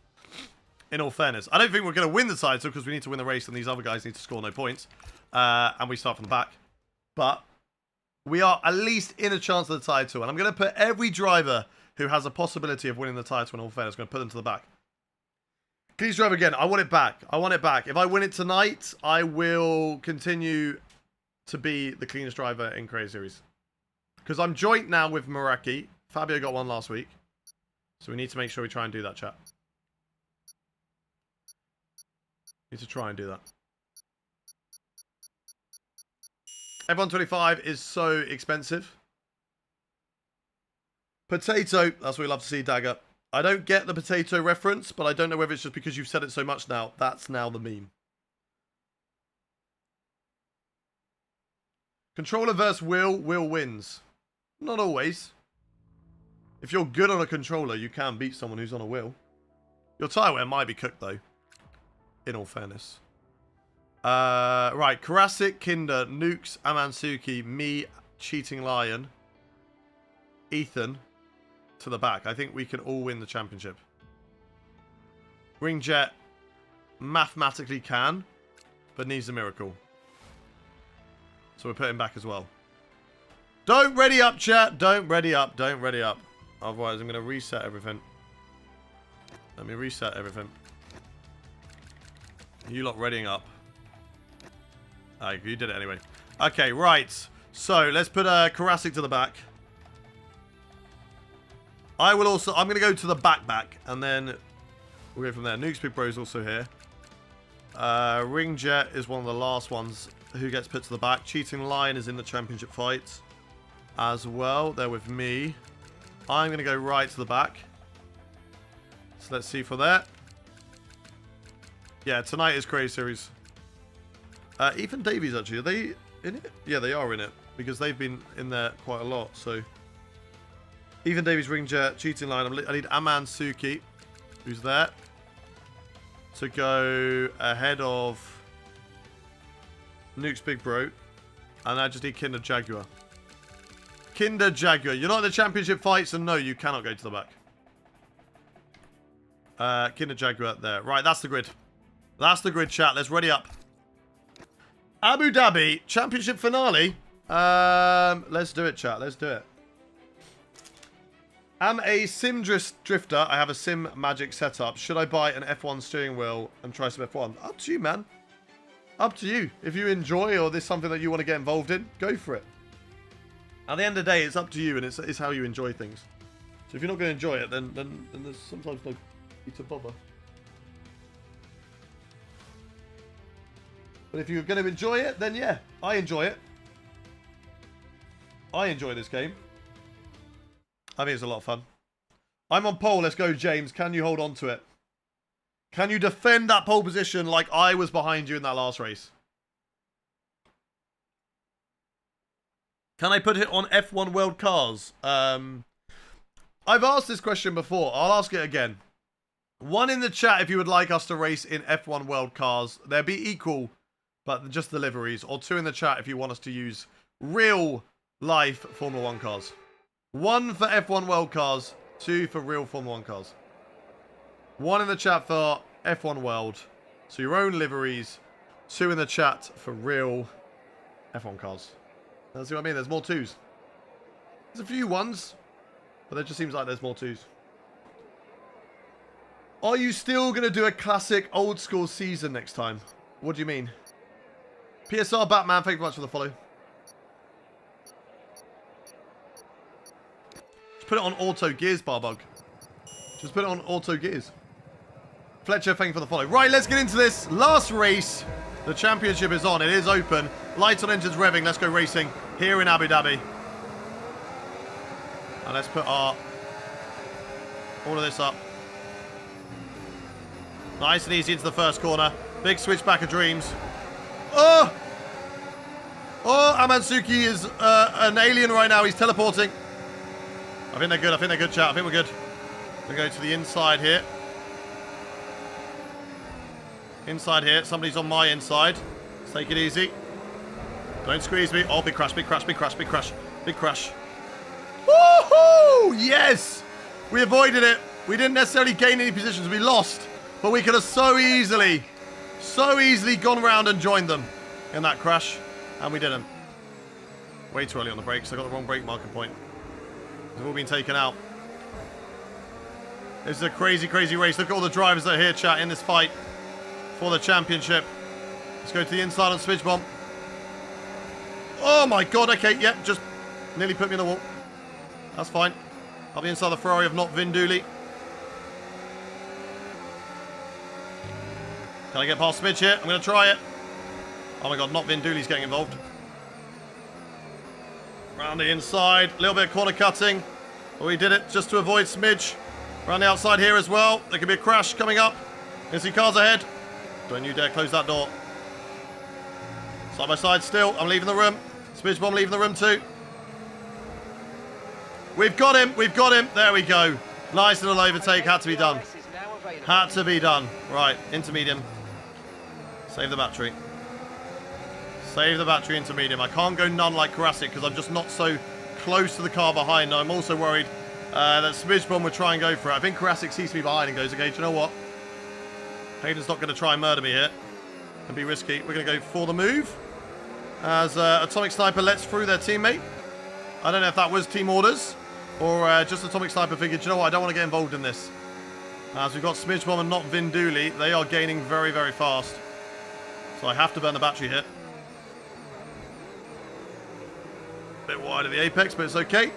A: In all fairness. I don't think we're going to win the title because we need to win the race and these other guys need to score no points. And we start from the back. But we are at least in a chance of the title. And I'm going to put every driver who has a possibility of winning the title in all fairness. I'm going to put them to the back. Please drive again. I want it back. I want it back. If I win it tonight, I will continue to be the cleanest driver in Crazy Series. Because I'm joint now with Meraki. Fabio got one last week. So we need to make sure we try and do that, chat. Need to try and do that. F125 is so expensive. Potato. That's what we love to see, Dagger. I don't get the potato reference, but I don't know whether it's just because you've said it so much now. That's now the meme. Controller versus Will. Will wins. Not always. If you're good on a controller, you can beat someone who's on a Will. Your tyre wear might be cooked, though. In all fairness. Right. Karasik, Kinder, Nukes, Amansuki, me, Cheating Lion, Ethan. To the back. I think we can all win the championship. Ringjet mathematically can, but needs a miracle. So we're putting back as well. Don't ready up, chat. Don't ready up. Don't ready up. Otherwise, I'm going to reset everything. Let me reset everything. You lot readying up. Oh, you did it anyway. Okay, right. So let's put Karasik to the back. I'm going to go to the back, and then we'll go from there. Nukes Big Bro is also here. Ringjet is one of the last ones who gets put to the back. Cheating Lion is in the championship fight as well. They're with me. I'm going to go right to the back. So let's see for that. Yeah, tonight is Crazy Series. Ethan Davies, actually. Are they in it? Yeah, they are in it. Because they've been in there quite a lot, so... Ethan Davies, Ringjet, Cheating Line. I need Amansuki, who's there, to go ahead of Nukes Big Bro. And I just need Kinder Jaguar. Kinder Jaguar. You're not in the championship fight, so no, you cannot go to the back. Kinder Jaguar there. Right, that's the grid. That's the grid, chat. Let's ready up. Abu Dhabi, championship finale. Let's do it, chat. Let's do it. I'm a sim drifter. I have a sim magic setup. Should I buy an F1 steering wheel and try some F1? Up to you, man. Up to you. If you enjoy or there's something that you want to get involved in, go for it. At the end of the day, it's up to you and it's how you enjoy things. So if you're not going to enjoy it, then there's sometimes no need to bother. But if you're going to enjoy it, then yeah, I enjoy it. I enjoy this game. I think it's a lot of fun. I'm on pole. Let's go, James. Can you hold on to it? Can you defend that pole position like I was behind you in that last race? Can I put it on F1 World Cars? I've asked this question before. I'll ask it again. One in the chat if you would like us to race in F1 World Cars. They'll be equal, but just the liveries. Or two in the chat if you want us to use real life Formula 1 cars. One for F1 World Cars, two for real Formula 1 cars. One in the chat for F1 World, so your own liveries. Two in the chat for real F1 cars. That's what I mean, there's more twos. There's a few ones, but it just seems like there's more twos. Are you still going to do a classic old school season next time? What do you mean? PSR Batman, thank you very much for the follow. Put it on auto gears, Barbug. Just put it on auto gears. Fletcher, thank you for the follow. Right, let's get into this. Last race. The championship is on. It is open. Lights on engines revving. Let's go racing here in Abu Dhabi. And let's put all of this up. Nice and easy into the first corner. Big switchback of dreams. Oh! Oh, Amansuki is an alien right now. He's teleporting. I think they're good. I think they're good, chat. I think we're good. We're going to go to the inside here. Inside here. Somebody's on my inside. Let's take it easy. Don't squeeze me. Oh, big crash, big crash, big crash, big crash. Big crash. Woohoo! Yes! We avoided it. We didn't necessarily gain any positions. We lost. But we could have so easily gone around and joined them in that crash. And we didn't. Way too early on the brakes. I got the wrong brake marking point. They've all been taken out. This is a crazy, crazy race. Look at all the drivers that are here, chat, in this fight for the championship. Let's go to the inside on Smidge Bomb. Oh my god, okay, yep, just nearly put me in the wall. That's fine. I'll be inside the Ferrari of not Vin Dooley. Can I get past Smidge here? I'm going to try it. Oh my god, not Vin Dooley's getting involved. Round the inside. A little bit of corner cutting. But we did it just to avoid Smidge. Round the outside here as well. There could be a crash coming up. You can see cars ahead. Don't you dare close that door. Side by side still. I'm leaving the room. Smidge Bomb leaving the room too. We've got him. We've got him. There we go. Nice little overtake. Had to be done. Had to be done. Right. Into medium. Save the battery. Save the battery into medium. I can't go none like Karasik because I'm just not so close to the car behind. I'm also worried that Smidge Bomb would try and go for it. I think Karasik sees me behind and goes, okay, do you know what? Hayden's not going to try and murder me here. And be risky. We're going to go for the move. As Atomic Sniper lets through their teammate. I don't know if that was team orders or just Atomic Sniper figured, you know what, I don't want to get involved in this. As we've got Smidge Bomb and not Vin Dooley. They are gaining very, very fast. So I have to burn the battery here. Bit wide of the apex, but it's okay.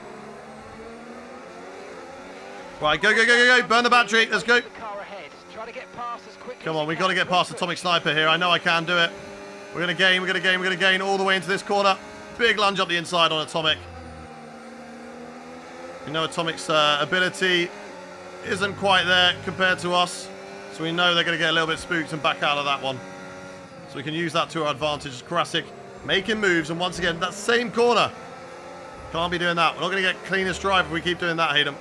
A: Right, go, go, go, go, go. Burn the battery. Let's go. Come on, we've got to get past Atomic Sniper here. I know I can do it. We're going to gain, we're going to gain, we're going to gain all the way into this corner. Big lunge up the inside on Atomic. You know Atomic's ability isn't quite there compared to us. So we know they're going to get a little bit spooked and back out of that one. So we can use that to our advantage. Karasik making moves. And once again, that same corner. Can't be doing that. We're not going to get cleanest drive if we keep doing that, Hayden.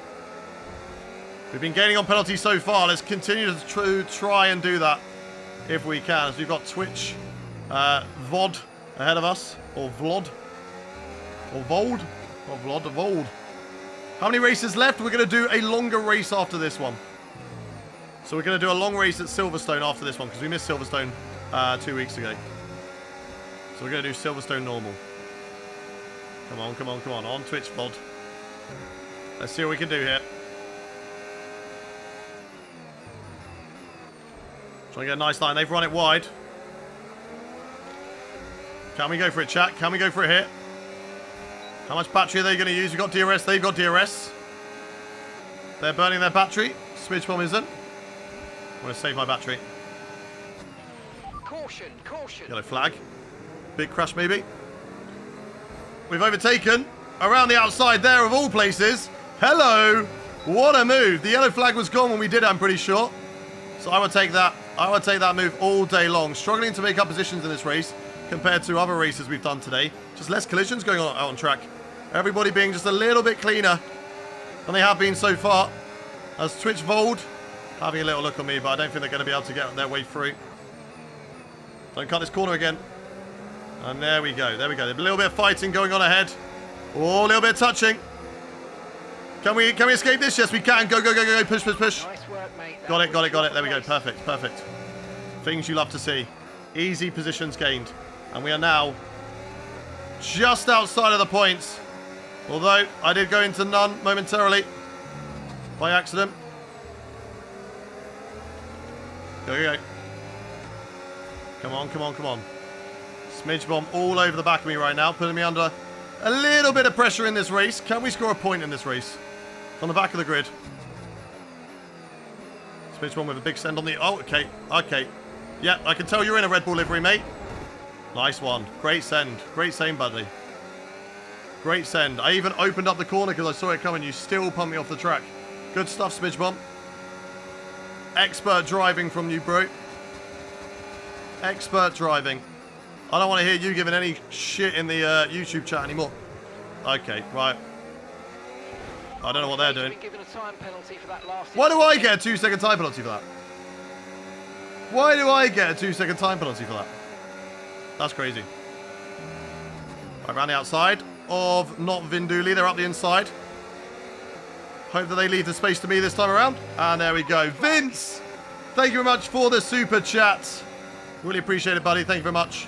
A: We've been gaining on penalties so far. Let's continue to try and do that if we can. So we've got Twitch, VOD ahead of us. Or Vlod. Or Vold. Or Vlod. Vold. How many races left? We're going to do a longer race after this one. So we're going to do a long race at Silverstone after this one because we missed Silverstone 2 weeks ago. So we're going to do Silverstone normal. Come on, come on, come on. On Twitch VOD. Let's see what we can do here. Trying to get a nice line. They've run it wide. Can we go for it, chat? Can we go for it here? How much battery are they going to use? We've got DRS. They've got DRS. They're burning their battery. Smidge Bomb isn't. I'm going to save my battery.
B: Caution, caution.
A: Yellow flag. Big crash maybe. We've overtaken around the outside there of all places. Hello. What a move. The yellow flag was gone when we did it, I'm pretty sure. So I would take that. I would take that move all day long. Struggling to make up positions in this race compared to other races we've done today. Just less collisions going on out on track. Everybody being just a little bit cleaner than they have been so far. As Twitch Vold having a little look on me, but I don't think they're going to be able to get their way through. Don't cut this corner again. And there we go. There we go. There's a little bit of fighting going on ahead. Oh, a little bit of touching. Can we escape this? Yes, we can. Go, go, go, go, go. Push, push, push.
B: Nice work, mate.
A: Got it, got it, got it. There we go. Perfect, perfect. Things you love to see. Easy positions gained. And we are now just outside of the points. Although I did go into none momentarily by accident. Go, go, go. Come on, come on, come on. Smidge Bomb all over the back of me right now, putting me under a little bit of pressure in this race. Can we score a point in this race? On the back of the grid. Smidge Bomb with a big send on the... Oh, okay, okay. Yeah, I can tell you're in a Red Bull livery, mate. Nice one. Great send. Great send, buddy. Great send. I even opened up the corner because I saw it coming. You still pumped me off the track. Good stuff, Smidge Bomb. Expert driving from you, bro. Expert driving. I don't want to hear you giving any shit in the YouTube chat anymore. Okay, right. I don't know what they're doing. Why do I get a 2-second time penalty for that? Why do I get a 2-second time penalty for that? That's crazy. Right, around the outside of not Vin Dooley. They're up the inside. Hope that they leave the space to me this time around. And there we go. Vince, thank you very much for the super chat. Really appreciate it, buddy. Thank you very much.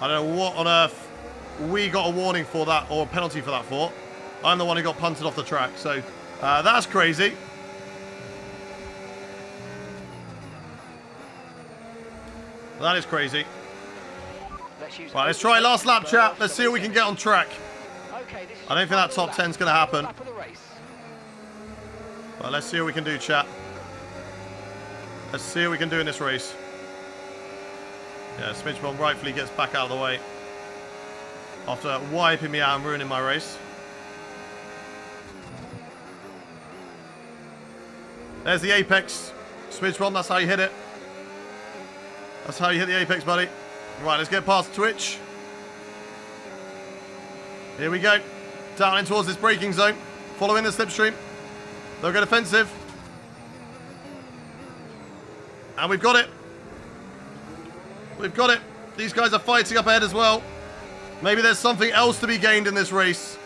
A: I don't know what on earth we got a warning for that or a penalty for that for. I'm the one who got punted off the track. So that's crazy. That is crazy. Right, let's try last lap, chat. Let's see what we can get on track. I don't think that top 10's going to happen. But let's see what we can do, chat. Let's see what we can do in this race. Yeah, Smidgebomb rightfully gets back out of the way after wiping me out and ruining my race. There's the apex. Smidgebomb, that's how you hit it. That's how you hit the apex, buddy. Right, let's get past Twitch. Here we go. Down in towards this braking zone. Following the slipstream. They'll get offensive. And we've got it. We've got it. These guys are fighting up ahead as well. Maybe there's something else to be gained in this race.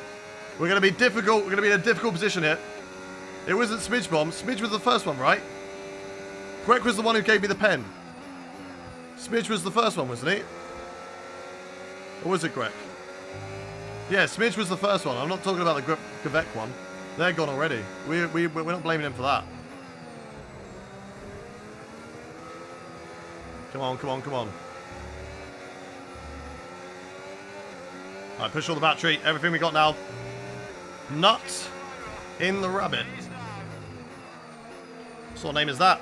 A: We're going to be difficult. We're going to be in a difficult position here. It wasn't Smidgebomb. Smidge was the first one, right? Greg was the one who gave me the pen. Smidge was the first one, wasn't he? Or was it Greg? Yeah, Smidge was the first one. I'm not talking about the Gavek one. They're gone already. We're not blaming him for that. Come on, come on, come on. Alright, push all the battery. Everything we got now. Nuts in the rabbit. What sort of name is that?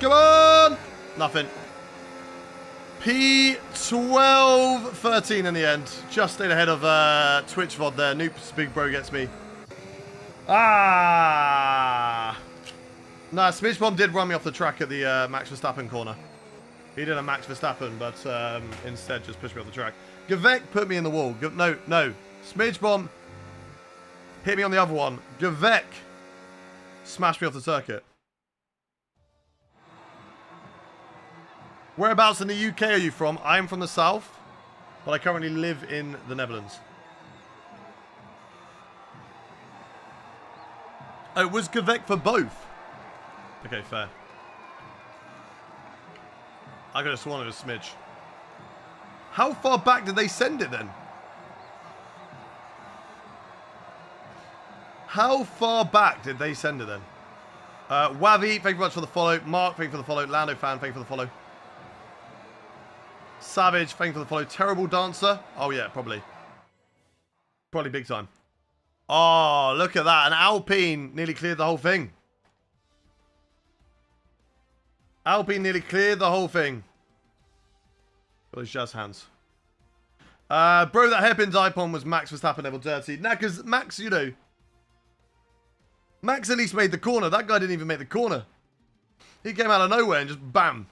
A: Come on! Nothing. P12-13 in the end. Just stayed ahead of Twitch VOD there. Noops Big Bro gets me. Ah! Nah, Smidgebomb did run me off the track at the Max Verstappen corner. He did a Max Verstappen, but instead just pushed me off the track. Gavek put me in the wall. No. Smidgebomb hit me on the other one. Gavek smashed me off the circuit. Whereabouts in the UK are you from? I'm from the south, but I currently live in the Netherlands. Oh, was Gavek for both? Okay, fair. I could have sworn it was Smidge. How far back did they send it then? How far back did they send it then? Wavi, thank you very much for the follow. Mark, thank you for the follow. Lando fan, thank you for the follow. Savage, thank you for the follow. Terrible Dancer. Oh, yeah, probably. Probably big time. Oh, look at that. An Alpine nearly cleared the whole thing. Alpine nearly cleared the whole thing. Got those jazz hands. Bro, that hairpin icon was Max Verstappen level 30. Nah, because Max, you know. Max at least made the corner. That guy didn't even make the corner. He came out of nowhere and just bam.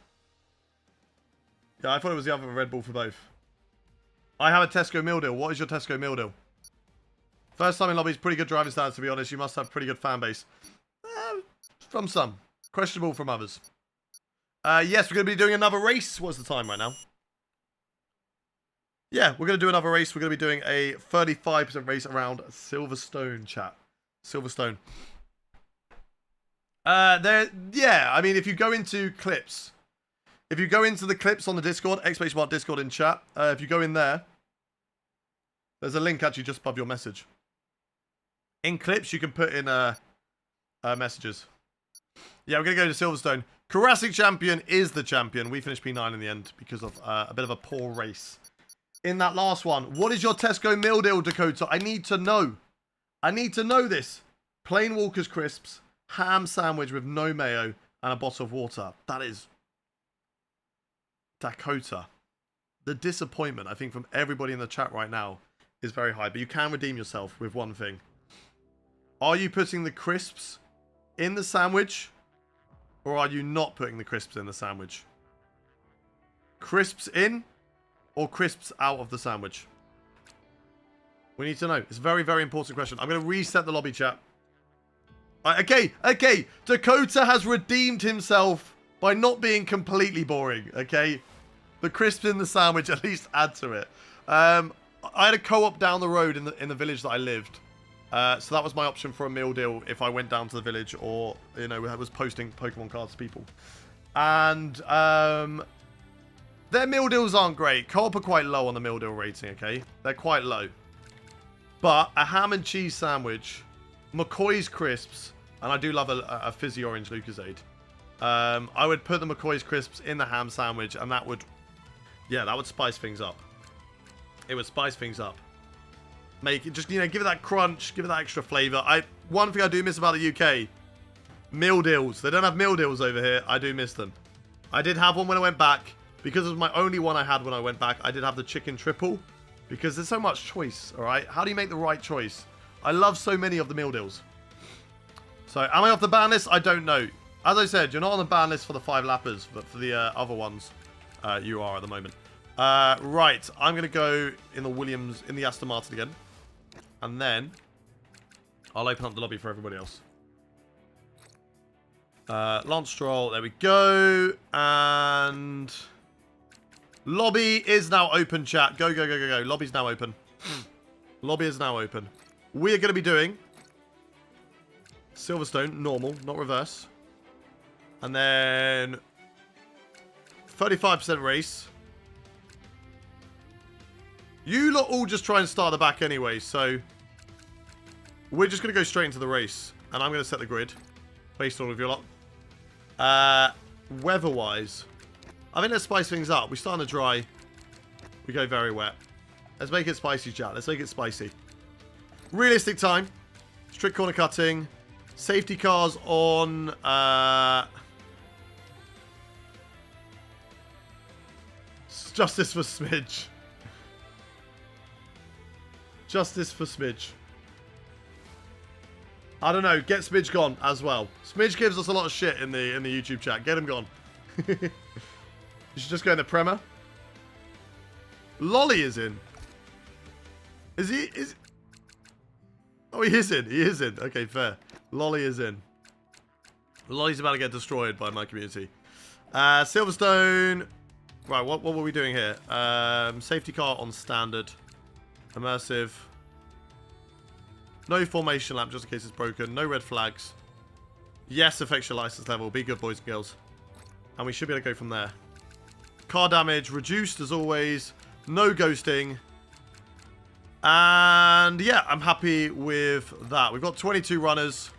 A: Yeah, I thought it was the other Red Bull for both. I have a Tesco meal deal. What is your Tesco meal deal? First time in lobbies, pretty good driving standards, to be honest. You must have pretty good fan base. From some. Questionable from others. Yes, we're going to be doing another race. What's the time right now? Yeah, we're going to do another race. We're going to be doing a 35% race around Silverstone, chat. Silverstone. Yeah, I mean, if you go into clips... If you go into the clips on the Discord, !mark Discord in chat, if you go in there, there's a link actually just above your message. In clips, you can put in messages. Yeah, we're going to go to Silverstone. Jurassic Champion is the champion. We finished P9 in the end because of a bit of a poor race. In that last one, what is your Tesco meal deal, Dakota? I need to know. I need to know this. Plain Walker's crisps, ham sandwich with no mayo, and a bottle of water. That is... Dakota. The disappointment, I think, from everybody in the chat right now is very high. But you can redeem yourself with one thing. Are you putting the crisps in the sandwich? Or are you not putting the crisps in the sandwich? Crisps in or crisps out of the sandwich? We need to know. It's a very, very important question. I'm going to reset the lobby chat. Okay. Dakota has redeemed himself by not being completely boring, okay? The crisps in the sandwich at least add to it. I had a co-op down the road in the village that I lived. So that was my option for a meal deal if I went down to the village or, you know, I was posting Pokemon cards to people. And their meal deals aren't great. Co-op are quite low on the meal deal rating, okay? They're quite low. But a ham and cheese sandwich, McCoy's crisps, and I do love a fizzy orange Lucozade. I would put the McCoy's crisps in the ham sandwich, and that would, yeah, that would spice things up. It would spice things up. Make it just, you know, give it that crunch, give it that extra flavor. One thing I do miss about the UK, meal deals. They don't have meal deals over here. I do miss them. I did have one when I went back. Because it was my only one I had when I went back, I did have the chicken triple. Because there's so much choice, alright? How do you make the right choice? I love so many of the meal deals. So, am I off the ban list? I don't know. As I said, you're not on the ban list for the 5 lappers, but for the other ones, you are at the moment. Right, I'm going to go in the Williams, in the Aston Martin again. And then, I'll open up the lobby for everybody else. Lance Stroll, there we go. And lobby is now open, chat. Go, go, go, go, go. Lobby's now open. Lobby is now open. We are going to be doing Silverstone, normal, not reverse. And then 35% race. You lot all just try and start the back anyway, so we're just going to go straight into the race. And I'm going to set the grid based on all of your lot. Weather-wise, I think let's spice things up. We start on the dry. We go very wet. Let's make it spicy, chat. Let's make it spicy. Realistic time. Strict corner cutting. Safety cars on... Justice for Smidge. Justice for Smidge. I don't know. Get Smidge gone as well. Smidge gives us a lot of shit in the YouTube chat. Get him gone. You should just go in the Prema. Lolly is in. Is he? Oh, he is in. He is in. Okay, fair. Lolly is in. Lolly's about to get destroyed by my community. Silverstone. Right, what were we doing here? Safety car on standard. Immersive. No formation lap just in case it's broken. No red flags. Yes, affects your license level. Be good, boys and girls. And we should be able to go from there. Car damage reduced as always. No ghosting. And yeah, I'm happy with that. We've got 22 runners.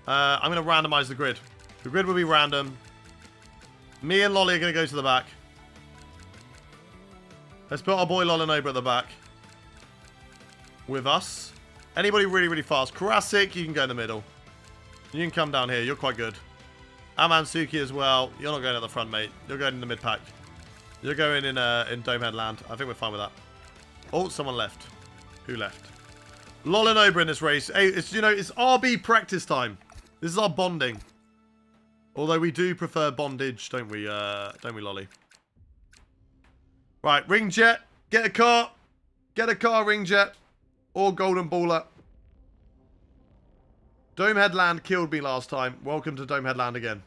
A: I'm going to randomize the grid. The grid will be random. Me and Lolly are going to go to the back. Let's put our boy Lolinober at the back. With us. Anybody really, really fast. Karasik, you can go in the middle. You can come down here. You're quite good. Amansuki as well. You're not going at the front, mate. You're going in the mid-pack. You're going in Domehead land. I think we're fine with that. Oh, someone left. Who left? Lolinober in this race. Hey, it's, you know, it's RB practice time. This is our bonding. Although we do prefer bondage, don't we, Lolly? Right, Ringjet. Get a car. Get a car, Ringjet. Or Golden Baller. Domehead Land killed me last time. Welcome to Domehead Land again.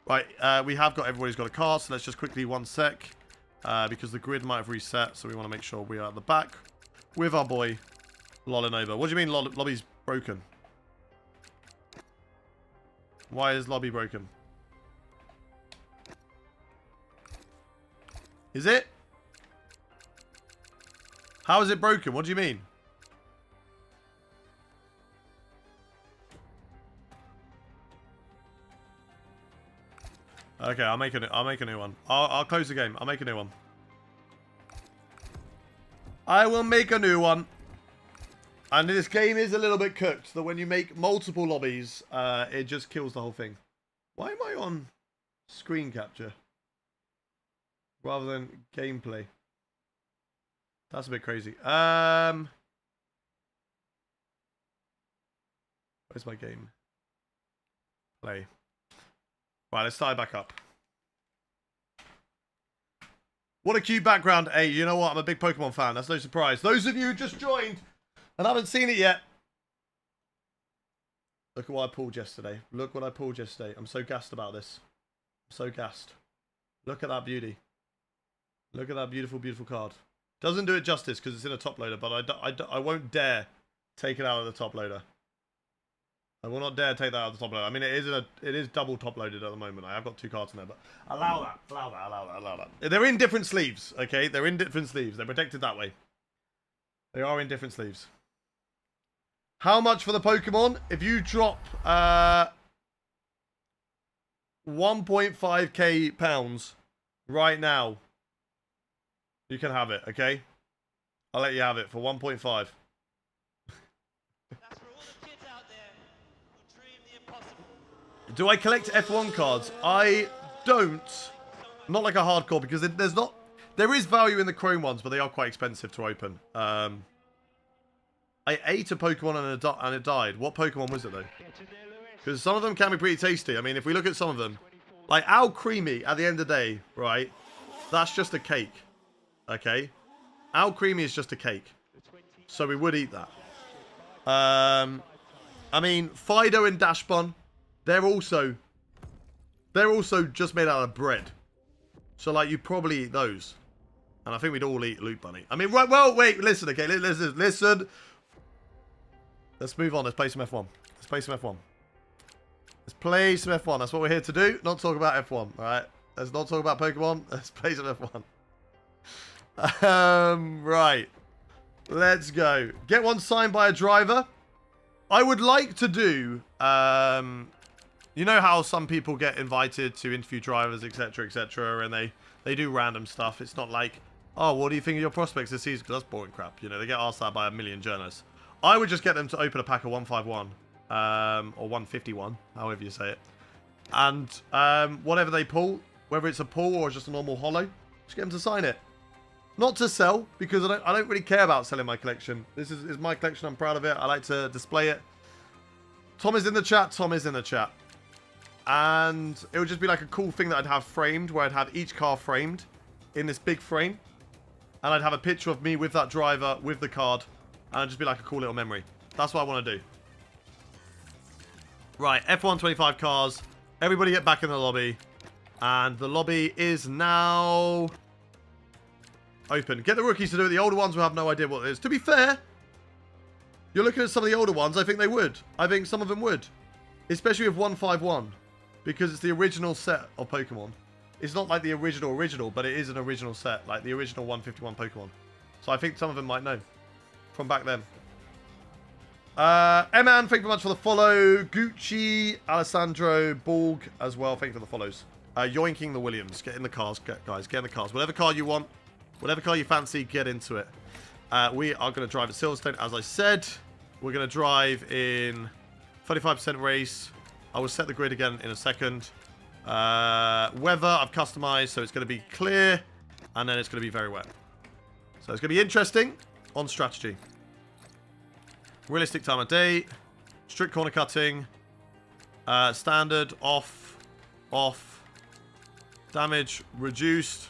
A: Right, we have got, everybody's got a car, so let's just quickly 1 sec. Because the grid might have reset, so we want to make sure we are at the back with our boy Lolinober. What do you mean lobby's broken? Why is lobby broken? Is it? How is it broken? What do you mean? Okay, I'll make a new one. I'll close the game. I'll make a new one. I will make a new one. And this game is a little bit cooked. So when you make multiple lobbies, it just kills the whole thing. Why am I on screen capture rather than gameplay? That's a bit crazy. Where's my game? Play. Right, let's start back up. What a cute background. Hey, you know what? I'm a big Pokemon fan. That's no surprise. Those of you who just joined and haven't seen it yet. Look at what I pulled yesterday. Look what I pulled yesterday. I'm so gassed about this. I'm so gassed. Look at that beauty. Look at that beautiful, beautiful card. Doesn't do it justice because it's in a top loader, but I won't dare take it out of the top loader. I will not dare take that out of the top loader. I mean, it is double top loaded at the moment. I have got 2 cards in there, but allow that. They're in different sleeves, okay? They're in different sleeves. They're protected that way. They are in different sleeves. How much for the Pokemon? If you drop 1.5k pounds right now, you can have it, okay? I'll let you have it for 1.5.
D: That's for all the kids out there who dream the impossible.
A: Do I collect F1 cards? I don't. Not like a hardcore, because there's not... There is value in the chrome ones, but they are quite expensive to open. I ate a Pokemon and it died. What Pokemon was it, though? Because some of them can be pretty tasty. I mean, if we look at some of them, like Al Creamy, at the end of the day, right? That's just a cake. Okay? Al Creamy is just a cake. So we would eat that. I mean, Fido and Dashbun, they're also just made out of bread. So, like, you probably eat those. And I think we'd all eat Loot Bunny. I mean, right, well, wait, listen, okay? Listen. Let's move on. Let's play some F1. Let's play some F1. Let's play some F1. That's what we're here to do. Not talk about F1, all right? Let's not talk about Pokemon. Let's play some F1. Right. Let's go. Get one signed by a driver. I would like to do... you know how some people get invited to interview drivers, etc., and they do random stuff. It's not like, oh, what do you think of your prospects this season? Because that's boring crap. You know, they get asked that by a million journalists. I would just get them to open a pack of 151 or 151, however you say it. And whatever they pull, whether it's a pull or just a normal holo, just get them to sign it. Not to sell, because I don't really care about selling my collection. This is my collection. I'm proud of it. I like to display it. Tom is in the chat. Tom is in the chat. And it would just be like a cool thing that I'd have framed, where I'd have each car framed in this big frame. And I'd have a picture of me with that driver, with the card. And it'd just be like a cool little memory. That's what I want to do. Right, F1 25 cars. Everybody get back in the lobby. And the lobby is now open. Get the rookies to do it. The older ones will have no idea what it is. To be fair, you're looking at some of the older ones. I think they would. I think some of them would. Especially with 151. Because it's the original set of Pokemon. It's not like the original, but it is an original set. Like the original 151 Pokemon. So I think some of them might know. From back then. Eman, thank you very much for the follow. Gucci, Alessandro, Borg as well. Thank you for the follows. Yoinking the Williams. Get in the cars, guys. Get in the cars. Whatever car you want. Whatever car you fancy, get into it. We are going to drive at Silverstone, as I said. We're going to drive in 35% race. I will set the grid again in a second. Weather, I've customized, so it's going to be clear. And then it's going to be very wet. So it's going to be interesting on strategy. Realistic time of day. Strict corner cutting. Standard, off. Off. Damage, reduced.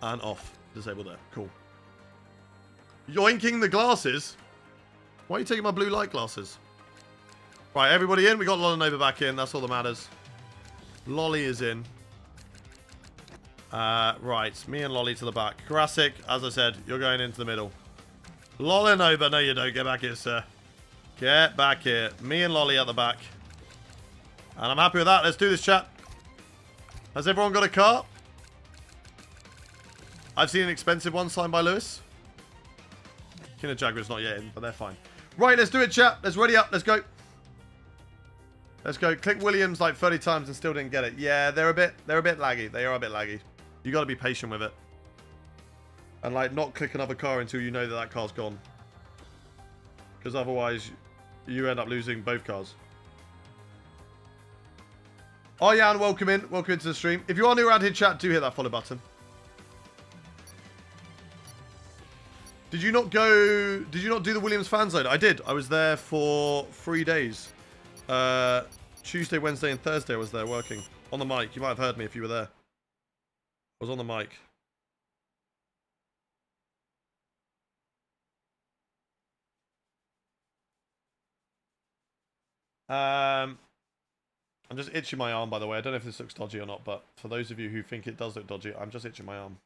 A: And off. Disabled there. Cool. Yoinking the glasses. Why are you taking my blue light glasses? Right, everybody in. We got Lolinova back in. That's all that matters. Lolly is in. Right. Me and Lolly to the back. Jurassic, as I said, you're going into the middle. Lolinova. No, you don't. Get back here, sir. Get back here. Me and Lolly at the back. And I'm happy with that. Let's do this, chat. Has everyone got a car? I've seen an expensive one signed by Lewis. Kinder Jaguar's not yet in, but they're fine. Right, let's do it, chat. Let's ready up. Let's go. Let's go. Click Williams like 30 times and still didn't get it. Yeah, they're a bit laggy. They are a bit laggy. You got to be patient with it. And like not click another car until you know that that car's gone. Because otherwise you end up losing both cars. Oh yeah, and welcome in. Welcome into the stream. If you are new around here, chat, do hit that follow button. Did you not do the Williams fan zone? I did. I was there for 3 days. Tuesday, Wednesday, and Thursday I was there working. On the mic. You might have heard me if you were there. I was on the mic. I'm just itching my arm, by the way. I don't know if this looks dodgy or not, but for those of you who think it does look dodgy, I'm just itching my arm.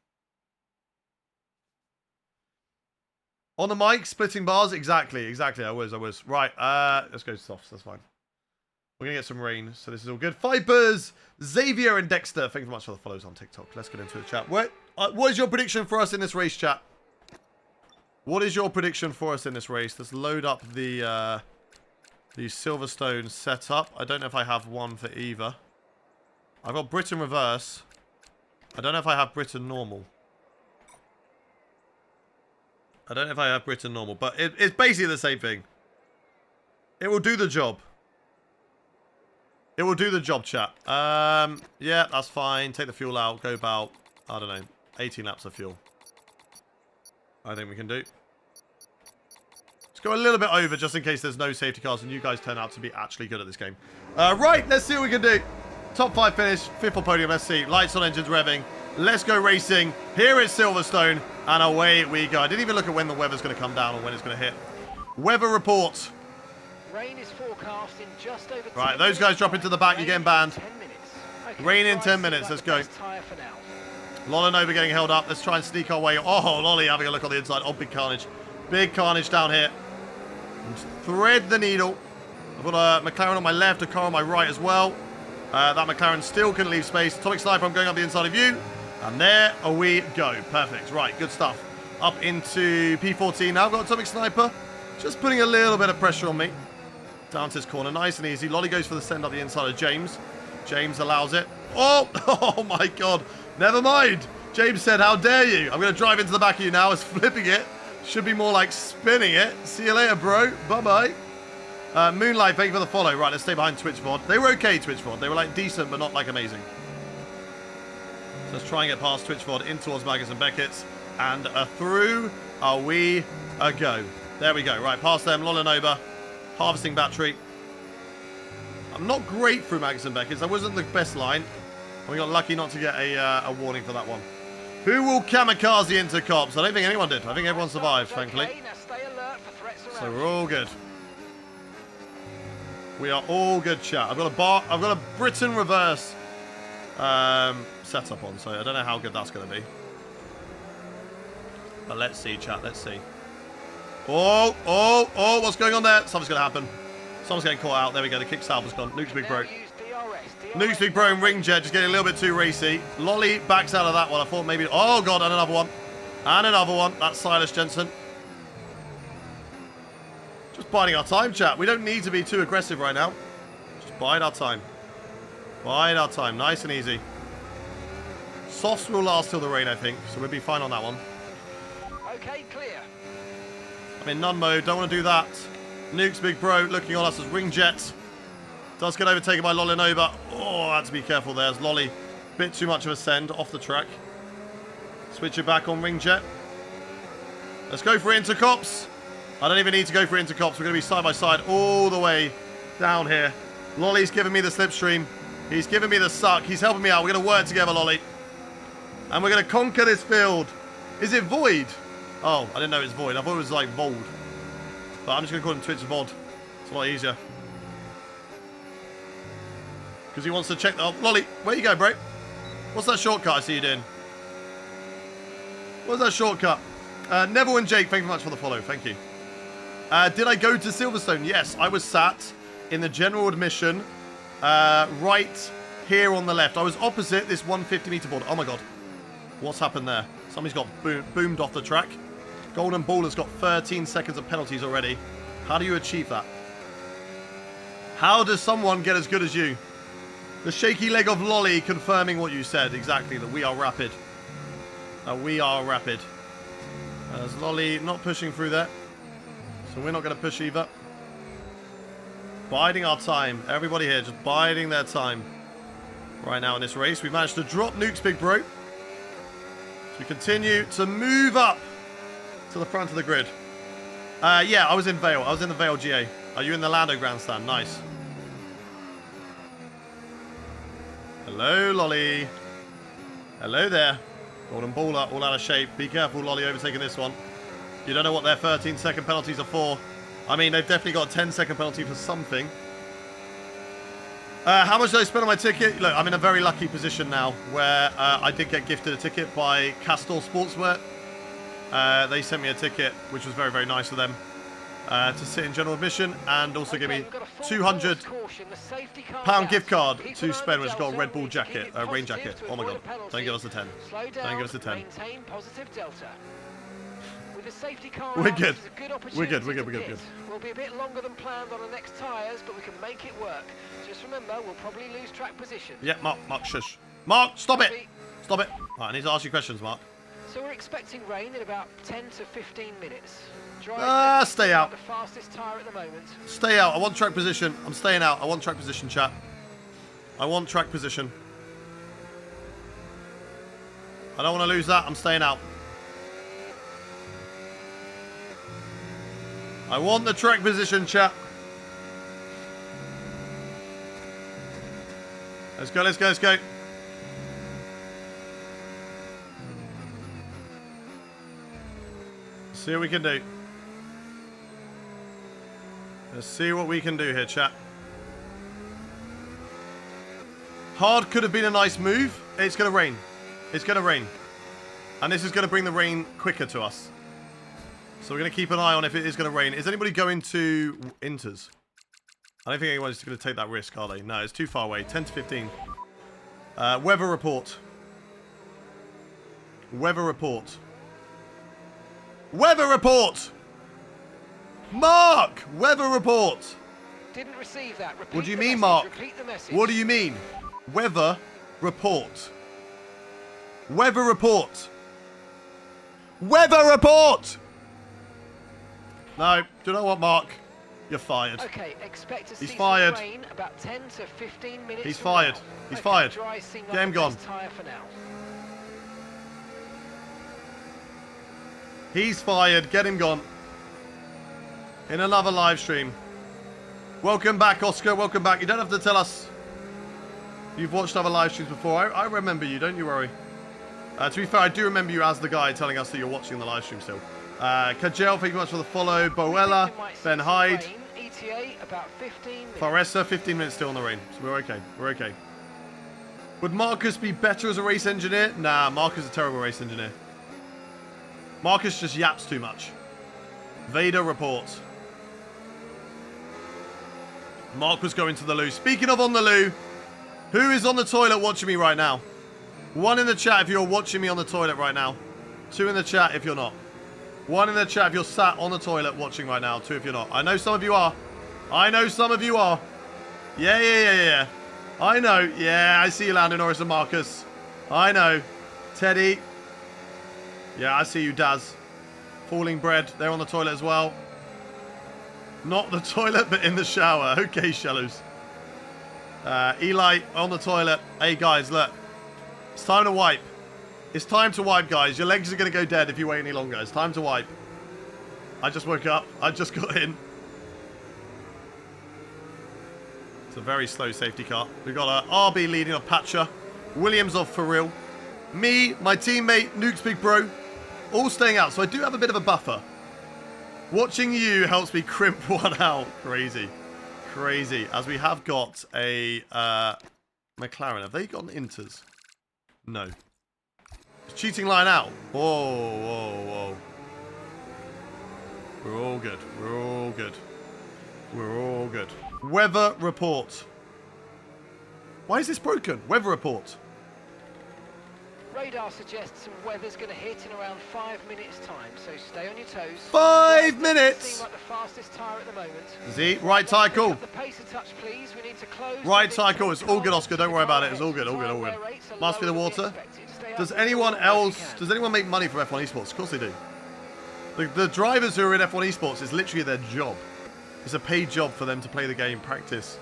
A: On the mic, splitting bars? Exactly, I was. Right, let's go softs, that's fine. We're going to get some rain, so this is all good. Vipers, Xavier and Dexter, thank you very much for the follows on TikTok. Let's get into the chat. What is your prediction for us in this race, chat? What is your prediction for us in this race? Let's load up the Silverstone setup. I don't know if I have one for either. I've got Britain reverse. I don't know if I have Britain normal. I don't know if I have Britain normal, but it's basically the same thing. It will do the job. It will do the job, chat. Yeah, that's fine. Take the fuel out. Go about, I don't know, 18 laps of fuel. I think we can do. Let's go a little bit over just in case there's no safety cars and you guys turn out to be actually good at this game. Right, let's see what we can do. Top 5 finish, 5th on podium. Let's see. Lights on, engines revving. Let's go racing. Here is Silverstone, and away we go. I didn't even look at when the weather's going to come down or when it's going to hit. Weather report.
B: Rain is forecast in just over 10
A: Right, those guys drop into the back. You're getting banned.
B: 10 minutes. Okay,
A: Rain in
B: guys,
A: 10 minutes.
B: seems
A: Let's
B: like
A: go.
B: the best tyre for now.
A: Lolanova getting held up. Let's try and sneak our way. Oh, Lolly having a look on the inside. Oh, big carnage. Big carnage down here. Thread the needle. I've got a McLaren on my left, a car on my right as well. That McLaren still couldn't leave space. Atomic Sniper, I'm going up the inside of you. And there we go. Perfect. Right, good stuff. Up into P14 now. I've got Atomic Sniper. Just putting a little bit of pressure on me. Down to this corner. Nice and easy. Lolly goes for the send up the inside of James. James allows it. Oh, oh my God. Never mind. James said, how dare you? I'm going to drive into the back of you now. It's flipping it. Should be more like spinning it. See you later, bro. Bye-bye. Moonlight, thank you for the follow. Right, let's stay behind Twitchbot. They were okay, Twitchbot. They were like decent, but not like amazing. So let's try and get past Twitchbot in towards Maggers and Beckett's. And through we go. There we go. Right, past them. Lolanova. Harvesting battery. I'm not great through Maggers and Beckett's. That wasn't the best line. And we got lucky not to get a warning for that one. Who will kamikaze into cops? I don't think anyone did. I think everyone survived, thankfully.
B: Okay, now stay alert for threats
A: So
B: around
A: we're all good. We are all good, chat. I've got a Britain reverse setup on, so I don't know how good that's going to be. But let's see, chat. Let's see. Oh, what's going on there? Something's going to happen. Someone's getting caught out. There we go. The kick salve has gone. Nuke's Big Bro. Nuke's Big Bro and Ring Jet just getting a little bit too racy. Lolly backs out of that one. I thought maybe... Oh, God, and another one. And another one. That's Silas Jensen. Just biding our time, chat. We don't need to be too aggressive right now. Just bide our time. Bide our time. Nice and easy. Softs will last till the rain, I think. So we'll be fine on that one.
B: Okay, clear.
A: I'm in none mode. Don't want to do that. Nuke's Big Bro looking on us as Ring Jet. Does get overtaken by Lolanova. Oh, I had to be careful there. As Lolly, bit too much of a send off the track. Switch it back on Ring Jet. Let's go for Intercops. I don't even need to go for Intercops. We're going to be side by side all the way down here. Lolly's giving me the slipstream. He's giving me the suck. He's helping me out. We're going to work together, Lolly. And we're going to conquer this field. Is it Void? Oh, I didn't know it was Void. I thought it was like Vold. But I'm just going to call him Twitch Vod. It's a lot easier. Because he wants to check... Oh, Lolly, where you go, bro? What's that shortcut I see you doing? What's that shortcut? Neville and Jake, thank you very much for the follow. Thank you. Did I go to Silverstone? Yes, I was sat in the general admission right here on the left. I was opposite this 150-meter board. Oh, my God. What's happened there? Somebody's got boomed off the track. Golden Ball has got 13 seconds of penalties already. How do you achieve that? How does someone get as good as you? The shaky leg of Lolly confirming what you said. Exactly, that we are rapid. We are rapid. There's Lolly not pushing through there. So we're not going to push either. Biding our time. Everybody here just biding their time. Right now in this race. We've managed to drop Nuke's Big Bro. So we continue to move up to the front of the grid. Yeah, I was in Vale. I was in the Vale GA. Are you in the Lando Grandstand? Nice. Hello, Lolly. Hello there. Golden Baller, all out of shape. Be careful, Lolly, overtaking this one. You don't know what their 13-second penalties are for. I mean, they've definitely got a 10-second penalty for something. How much did I spend on my ticket? Look, I'm in a very lucky position now where I did get gifted a ticket by Castor Sportswear. They sent me a ticket, which was very, very nice of them, to sit in general admission and also give me £200 gift card to spend, which has got a Red Bull jacket, a rain jacket. Oh my God, don't give us a 10. Don't give us a 10.
B: With the safety car
A: We're
B: out,
A: good.
B: this is a good opportunity
A: We're good, we're good,
B: to
A: we're good,
B: pit.
A: good.
B: We'll be a bit longer than planned on the next tyres, but we can make it work. Just remember, we'll probably lose track position.
A: Yeah, Mark, shush. Mark, stop it.
B: Copy.
A: Stop it. Right, I need to ask you questions, Mark.
B: So we're expecting rain in about 10 to 15 minutes. Drive
A: Stay out.
B: the fastest tyre at the moment.
A: Stay out. I want track position. I'm staying out. I want track position, chat. I want track position. I don't want to lose that. I'm staying out. I want the track position, chat. Let's go, let's go, let's go. See what we can do. Let's see what we can do here, chat. Hard could have been a nice move. It's going to rain. It's going to rain. And this is going to bring the rain quicker to us. So we're going to keep an eye on if it is going to rain. Is anybody going to Inters? I don't think anyone's going to take that risk, are they? No, it's too far away. 10 to 15. Weather report. Weather report. Weather report! Mark! Weather report!
B: Didn't receive that. Repeat
A: What do you
B: the
A: mean,
B: message.
A: Mark?
B: Repeat the message.
A: What do you mean? Weather report. Weather report. Weather report! No, do you know what, Mark? You're fired.
B: Okay, expect to
A: He's
B: see
A: fired.
B: some rain about 10 to 15 minutes
A: He's
B: from
A: fired.
B: now.
A: He's
B: Okay,
A: fired.
B: dry seem like
A: Game
B: the
A: gone.
B: best tyre for now.
A: He's fired. Get him gone. In another live stream. Welcome back, Oscar. Welcome back. You don't have to tell us you've watched other live streams before. I remember you. Don't you worry. To be fair, I do remember you as the guy telling us that you're watching the live stream still. Kajel, thank you very much for the follow. Boella,
B: We might see
A: Ben
B: some
A: Hyde,
B: rain. ETA about 15 minutes.
A: Faressa, 15 minutes still in the rain. So we're okay. We're okay. Would Marcus be better as a race engineer? Nah, Marcus is a terrible race engineer. Marcus just yaps too much. Vader reports. Mark was going to the loo. Speaking of on the loo, who is on the toilet watching me right now? 1 in the chat if you're watching me on the toilet right now. 2 in the chat if you're not. 1 in the chat if you're sat on the toilet watching right now. 2 if you're not. I know some of you are. I know some of you are. Yeah. I know. Yeah, I see you, Lando Norris and Marcus. I know. Teddy. Yeah, I see you, Daz. Falling Bread. They're on the toilet as well. Not the toilet, but in the shower. Okay, shallows. Eli on the toilet. Hey, guys, look. It's time to wipe. It's time to wipe, guys. Your legs are going to go dead if you wait any longer. It's time to wipe. I just woke up. I just got in. It's a very slow safety car. We've got RB leading off Patcher. Williams off for real. Me, my teammate, Nuke's Big Bro, all staying out. So I do have a bit of a buffer. Watching you helps me crimp one out. Crazy. Crazy. As we have got a McLaren. Have they got Inters? No. It's cheating line out. Whoa. We're all good. We're all good. We're all good. Weather report. Why is this broken? Weather report.
B: Radar suggests some weather's going to hit in around 5 minutes' time, so stay on your toes.
A: 5 minutes!
B: Seem like the fastest tyre at the moment.
A: Z, right tyre, cool.
B: Pick up the pace a touch, please. We need to close.
A: Right
B: the
A: tyre,
B: big
A: cool. It's all good, Oscar. Don't worry about it. It's all good, all good, all good.
B: Tyre wear rates are
A: Must be the
B: lower than we
A: water.
B: expected. Stay up
A: Does
B: with
A: anyone
B: the water if
A: else...
B: you can.
A: Does anyone make money from F1 Esports? Of course they do. The drivers who are in F1 Esports is literally their job. It's a paid job for them to play the game, practice,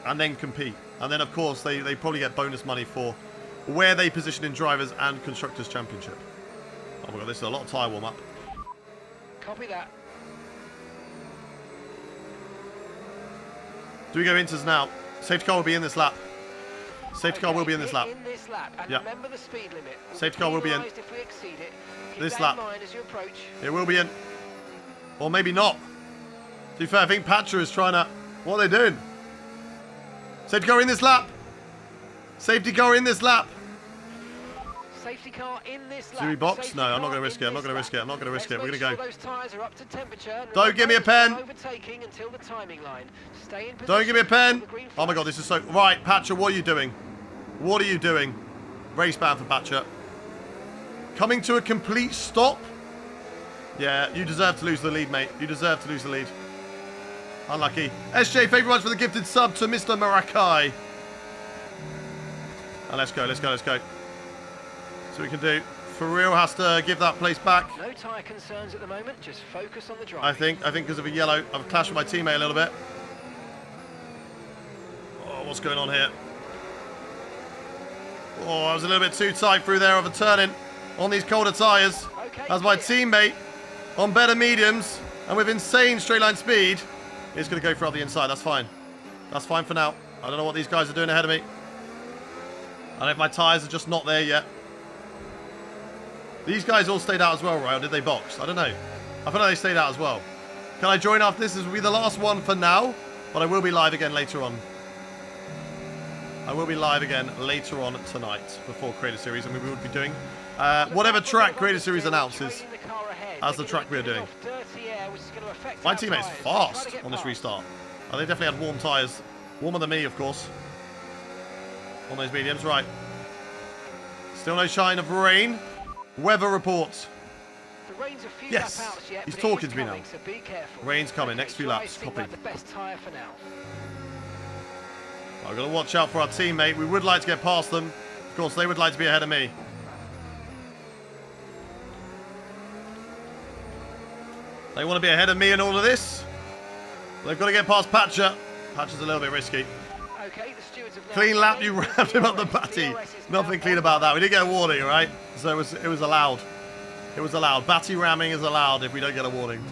A: and then compete. And then, of course, they probably get bonus money for where they position in Drivers and Constructors Championship. Oh my god, this is a lot of tyre warm-up.
B: Copy that.
A: Do we go Inters now? Safety car will be in this lap. Safety car will be in this lap.
B: In this lap, and
A: Yeah.
B: remember the speed limit. We'll
A: Safety car will be in.
B: penalised if we exceed it. Keep
A: This
B: that
A: lap.
B: in mind as you approach.
A: It will be in. Or maybe not. To be fair, I think Patra is trying to... What are they doing? Safety car in this lap. Safety car in this lap.
B: Safety car in this lap.
A: Do we box?
B: Safety
A: No, I'm not
B: car
A: going to risk
B: in
A: it. I'm not
B: this
A: going to risk
B: lap.
A: it. I'm not going to risk it.
B: Let's
A: We're
B: make
A: going to go.
B: sure those tyres are up to temperature. and
A: Don't give me a
B: remember,
A: pen.
B: Overtaking until the timing line. Stay in
A: Don't give me a
B: position
A: pen.
B: until the green
A: Oh my
B: flag.
A: god, this is so... Right, Patcher, what are you doing? What are you doing? Race ban for Patcher. Coming to a complete stop. Yeah, you deserve to lose the lead, mate. You deserve to lose the lead. Unlucky. SJ, thank you very much for the gifted sub to Mr. Marakai. And let's go, let's go, let's go. So we can do. For real has to give that place back.
B: No tyre concerns at the moment, just focus on the drive.
A: I think because of a yellow, I've clashed with my teammate a little bit. Oh, what's going on here? Oh, I was a little bit too tight through there of a turning on these colder tyres.
B: Okay,
A: As my
B: clear.
A: teammate on better mediums and with insane straight line speed is going to go for the inside. That's fine. That's fine for now. I don't know what these guys are doing ahead of me. I don't know if my tyres are just not there yet. These guys all stayed out as well, right? Or did they box? I don't know. I feel like they stayed out as well. Can I join after this? This will be the last one for now, but I will be live again later on. I will be live again later on tonight before Creator Series, and we will be doing whatever track Creator Series announces as the track we are doing. My teammate's fast on this restart. Oh, they definitely had warm tyres. Warmer than me, of course. On those mediums, right. Still no sign of rain. Weather report.
B: The rain's a few
A: Yes,
B: lap outs yet,
A: he's
B: but it
A: talking
B: is
A: to me now.
B: coming, so be careful.
A: Rain's coming,
B: Okay,
A: next few
B: dry
A: laps,
B: seem
A: copy.
B: like the best tyre for now.
A: I've got to watch out for our teammate. We would like to get past them. Of course, they would like to be ahead of me. They want to be ahead of me in all of this. They've got to get past Patcher. Patcher's a little bit risky.
B: Okay, the stewards have now
A: Clean lap,
B: come
A: you
B: in.
A: rammed him up the batty. Nothing clean about that. We did get a warning, right? So it was allowed. It was allowed. Batty ramming is allowed if we don't get a warning.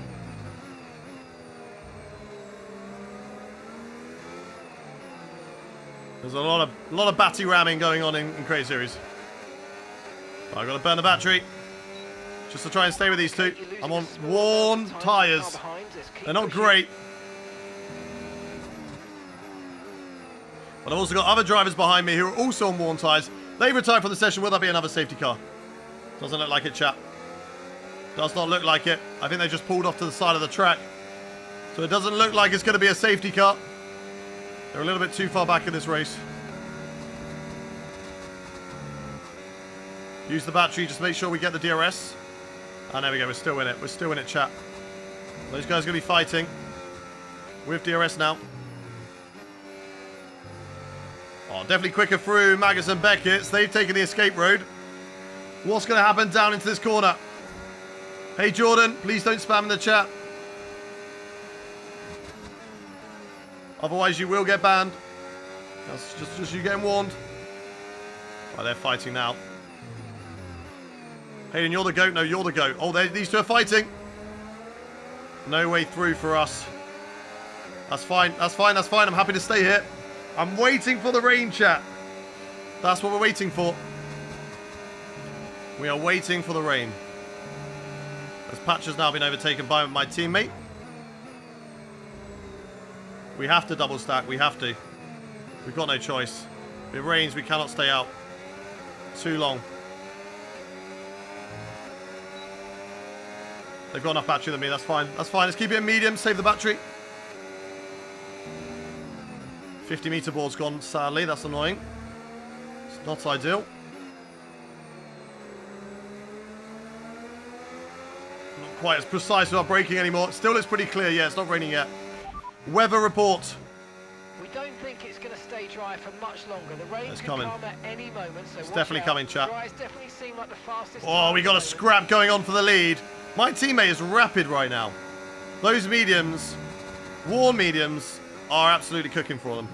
A: There's a lot of batty ramming going on in Creator Series. I've got to burn the battery just to try and stay with these two.
B: You're losing
A: I'm
B: a
A: on
B: small
A: worn
B: amount of time
A: tyres.
B: behind. Just keep
A: They're not
B: pushing.
A: great. But I've also got other drivers behind me who are also on worn tyres. They retired from the session. Will that be another safety car? Doesn't look like it, chap. Does not look like it. I think they just pulled off to the side of the track. So it doesn't look like it's going to be a safety car. They're a little bit too far back in this race. Use the battery, just make sure we get the DRS. And there we go, we're still in it. We're still in it, chat. Those guys are going to be fighting with DRS now. Oh, definitely quicker through Magus and Beckett's. They've taken the escape road. What's going to happen down into this corner? Hey, Jordan, please don't spam in the chat. Otherwise, you will get banned. That's just you getting warned. Oh, they're fighting now. Hayden, you're the GOAT. No, you're the GOAT. Oh, these two are fighting. No way through for us. That's fine. That's fine. That's fine. I'm happy to stay here. I'm waiting for the rain, chat. That's what we're waiting for. We are waiting for the rain. As Patch has now been overtaken by my teammate. We have to double stack. We have to. We've got no choice. If it rains, we cannot stay out too long. They've got enough battery than me. That's fine. That's fine. Let's keep it in medium. Save the battery. 50-meter board's gone, sadly. That's annoying. It's not ideal. Not quite as precise with our braking anymore. Still, it's pretty clear. Yeah, it's not raining yet. Weather report.
B: We don't think it's going to stay dry for much longer. The rain
A: It's
B: could
A: coming.
B: come at any moment, so
A: It's
B: watch
A: definitely
B: out.
A: coming, chap.
B: Dries definitely seem like the fastest.
A: Oh, we got a scrap going on for the lead. My teammate is rapid right now. Those mediums, warm mediums, are absolutely cooking for them.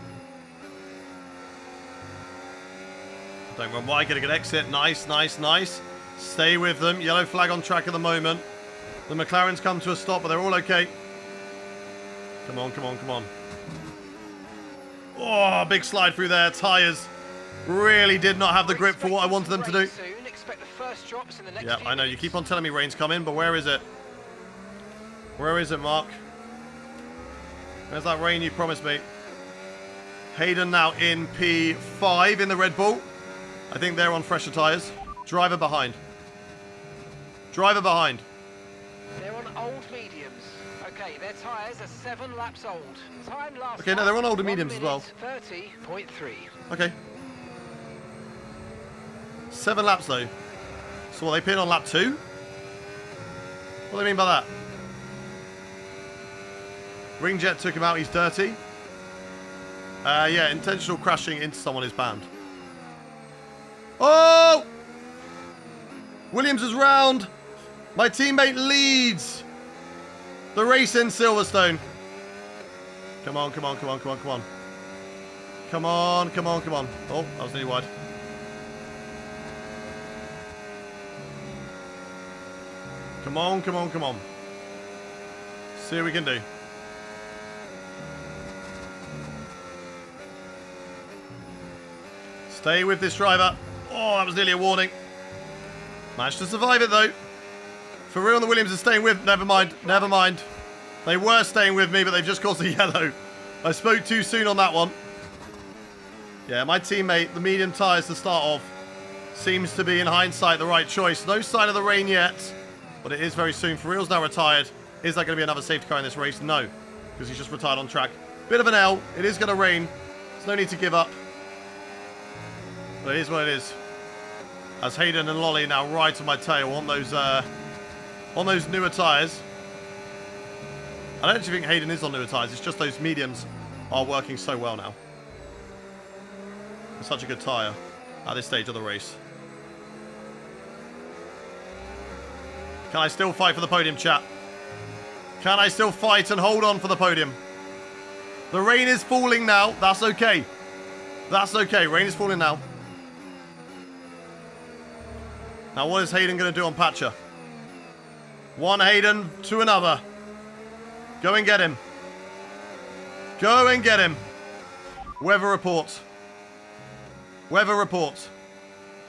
A: Don't run wide, get a good exit. Nice, nice, nice. Stay with them. Yellow flag on track at the moment. The McLarens come to a stop, but they're all okay. Come on, come on, come on. Oh, big slide through there. Tyres really did not have the grip for what I wanted them to do.
B: Soon. Expect the first drops in the next
A: Yeah,
B: few
A: I know. You
B: minutes.
A: keep on telling me rain's coming, but where is it? Where is it, Mark? Where's that rain you promised me? Hayden now in P5 in the Red Bull. I think they're on fresher tyres. Driver behind. Driver behind.
B: They're on old mediums. Okay, their tyres are 7 laps old. Time last
A: Okay, no, they're on older
B: lap,
A: mediums as well.
B: 30.3.
A: Okay. 7 laps though. So will they pin on lap 2? What do they mean by that? Ringjet took him out. He's dirty. Yeah, intentional crashing into someone is banned. Oh! Williams is round. My teammate leads the race in Silverstone. Come on, come on, come on, come on, come on. Come on, come on, come on. Oh, that was nearly wide. Come on, come on, come on. See what we can do. Stay with this driver. Oh, that was nearly a warning. Managed to survive it though. For real, the Williams is staying with. Never mind. Never mind. They were staying with me, but they've just caused a yellow. I spoke too soon on that one. Yeah, my teammate, the medium tyres to start off, seems to be in hindsight the right choice. No sign of the rain yet, but it is very soon. For real's now retired. Is there going to be another safety car in this race? No, because he's just retired on track. Bit of an L. It is going to rain. There's no need to give up. But it is what it is. As Hayden and Lolly now ride on my tail on those newer tyres. I don't actually think Hayden is on newer tyres. It's just those mediums are working so well now. It's such a good tyre at this stage of the race. Can I still fight for the podium, chat? Can I still fight and hold on for the podium? The rain is falling now. That's okay. That's okay. Rain is falling now. Now, what is Hayden going to do on Patcher? One Hayden to another. Go and get him. Go and get him. Weather report. Weather report.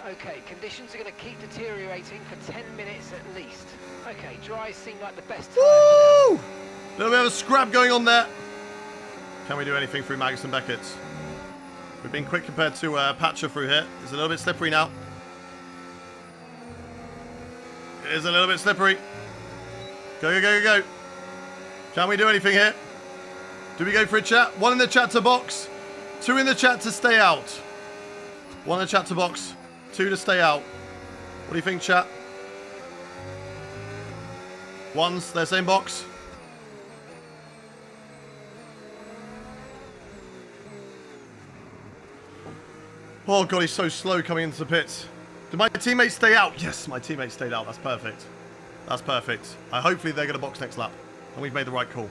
B: Okay, conditions are going to keep deteriorating for 10 minutes at least. Okay, dry seem like the best time.
A: Woo! Little bit of a scrap going on there. Can we do anything through Magnussen Beckett? We've been quick compared to Patcher through here. It's a little bit slippery now. It is a little bit slippery. Go, go, go, go, go. Can we do anything here? Do we go for a chat? One in the chat to box. Two in the chat to stay out. One in the chat to box. Two to stay out. What do you think, chat? One's their same box. Oh god, he's so slow coming into the pits. Did my teammates stay out? Yes, my teammates stayed out. That's perfect. That's perfect. Hopefully they're going to box next lap. And we've made the right call.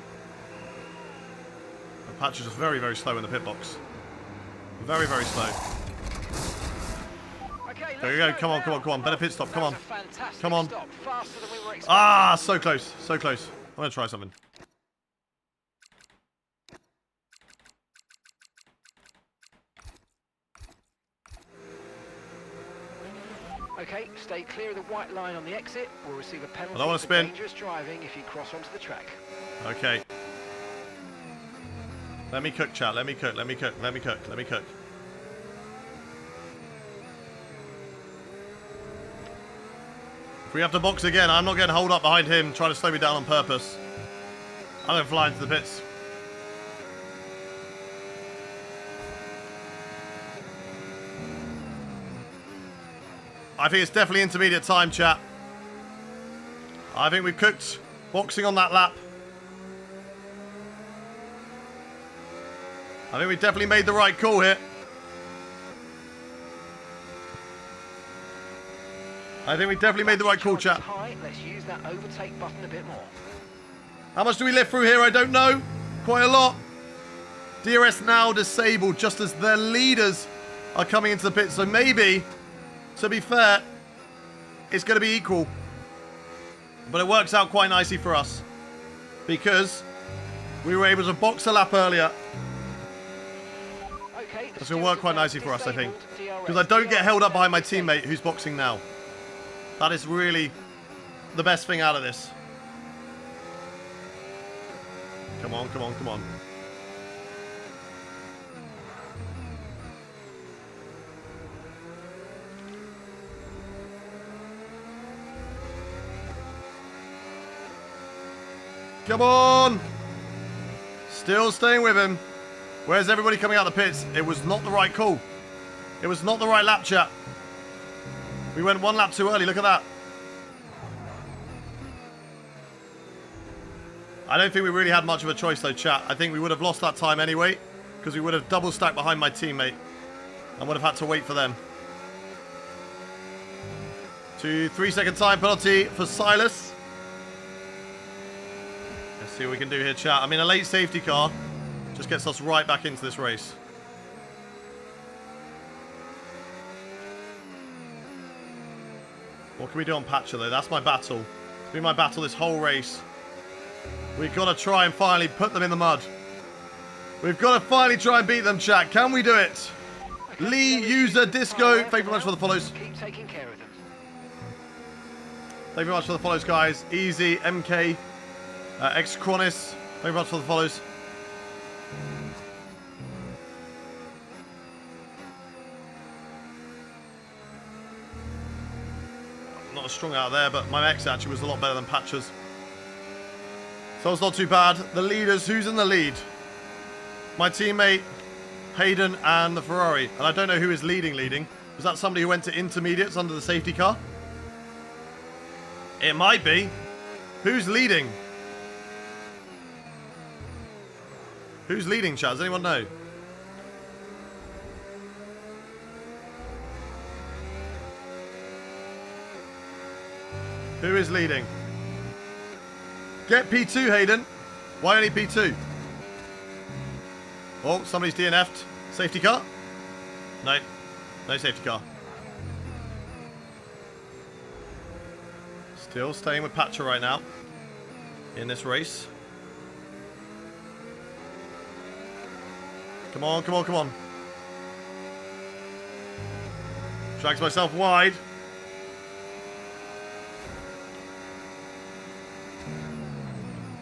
A: The Patch is just very, very slow in the pit box. Very, very slow.
B: Okay,
A: There you go. Come on, come on, come on. Better pit stop. Come on. Come on.
B: Stop. Faster than we were expecting.
A: Ah, so close. So close. I'm going to try something.
B: Okay, stay clear of the white line on the exit. We'll receive a penalty
A: I don't want to
B: for
A: spin.
B: dangerous driving if you cross onto the track.
A: Okay. Let me cook, chat. Let me cook. Let me cook. Let me cook. Let me cook. If we have to box again, I'm not getting hold up behind him trying to slow me down on purpose. I'm going to fly into the pits. I think it's definitely intermediate time, chat. I think we've cooked boxing on that lap. I think we definitely made the right call here. I think we definitely made the right call, chat.
B: Let's use that overtake button a bit more.
A: How much do we lift through here? I don't know. Quite a lot. DRS now disabled just as their leaders are coming into the pit. So maybe, to be fair, it's going to be equal. But it works out quite nicely for us. Because we were able to box a lap earlier.
B: Okay,
A: It's going to work quite nicely for us, I think. Because I don't get held up behind my teammate who's boxing now. That is really the best thing out of this. Come on, come on, come on. Come on! Still staying with him. Where's everybody coming out of the pits? It was not the right call. It was not the right lap, chat. We went one lap too early. Look at that. I don't think we really had much of a choice though, chat. I think we would have lost that time anyway, because we would have double stacked behind my teammate and would have had to wait for them. 2 3-second time penalty for Silas. Let's see what we can do here, chat. I mean, a late safety car just gets us right back into this race. What can we do on Patcher though? That's my battle. It's been my battle this whole race. We've got to try and finally put them in the mud. We've got to finally try and beat them, chat. Can we do it? Lee, User, Disco, thank you very much for the follows.
B: Keep taking care of them.
A: Thank you very much for the follows, guys. Easy, MK, X-Chronis, thank you very much for the follows. Not as strong out there, but my X actually was a lot better than Patcher's. So it's not too bad. The leaders, who's in the lead? My teammate, Hayden, and the Ferrari. And I don't know who is leading. Was that somebody who went to intermediates under the safety car? It might be. Who's leading? Who's leading, chat? Does anyone know? Who is leading? Get P2, Hayden. Why only P2? Oh, somebody's DNF'd. Safety car? No. No safety car. Still staying with Patcher right now. In this race. Come on, come on, come on. Drags myself wide.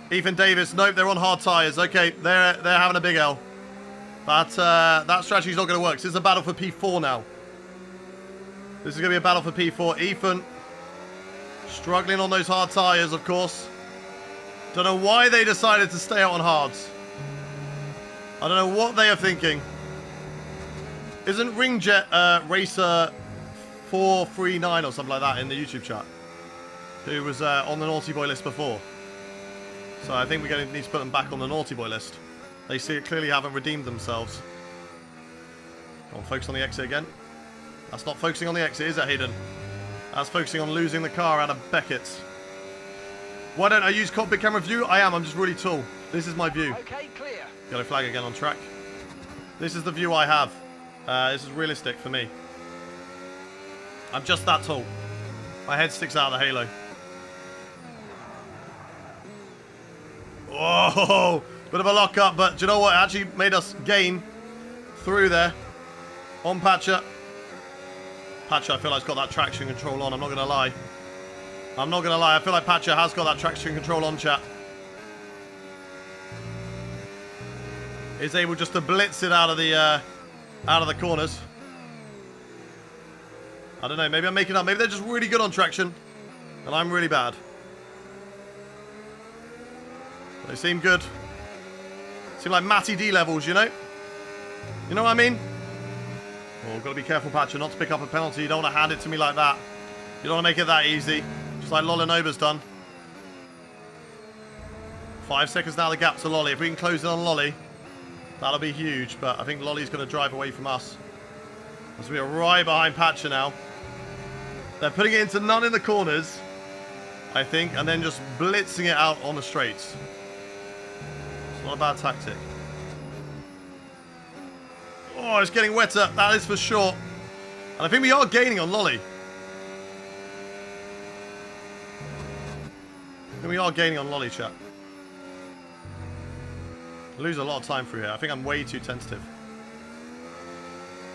A: Ethan Davis, nope, they're on hard tyres. Okay, they're having a big L. But that strategy's not going to work. This is a battle for P4 now. This is going to be a battle for P4. Ethan struggling on those hard tyres, of course. Don't know why they decided to stay out on hards. I don't know what they are thinking. Isn't Ringjet Racer 439 or something like that in the YouTube chat? Who was on the naughty boy list before. So I think we're going to need to put them back on the naughty boy list. They clearly haven't redeemed themselves. Come on, focus on the exit again. That's not focusing on the exit, is it, Hayden? That's focusing on losing the car out of Beckett's. Why don't I use cockpit camera view? I am, I'm just really tall. This is my view.
B: Okay, clear.
A: Yellow flag again on track. This is the view I have. This is realistic for me. I'm just that tall. My head sticks out of the halo. Whoa! Bit of a lock up, but do you know what? It actually made us gain through there. On Patcher. Patcher, I feel like, has got that traction control on. I'm not going to lie. I'm not going to lie. I feel like Patcher has got that traction control on, chat. Is able just to blitz it out of the corners. I don't know. Maybe I'm making up. Maybe they're just really good on traction, and I'm really bad. They seem good. Seem like Matty D levels, you know? You know what I mean? Oh, got to be careful, Patcher, not to pick up a penalty. You don't want to hand it to me like that. You don't want to make it that easy. Just like Lolinova's done. 5 seconds now, the gap to Lolly. If we can close it on Lolly, that'll be huge. But I think Lolly's going to drive away from us. As we are right behind Patcher now. They're putting it into none in the corners, I think, and then just blitzing it out on the straights. It's not a bad tactic. Oh, it's getting wetter. That is for sure. And I think we are gaining on Lolly. I think we are gaining on Lolly, chat. I lose a lot of time through here. I think I'm way too tentative.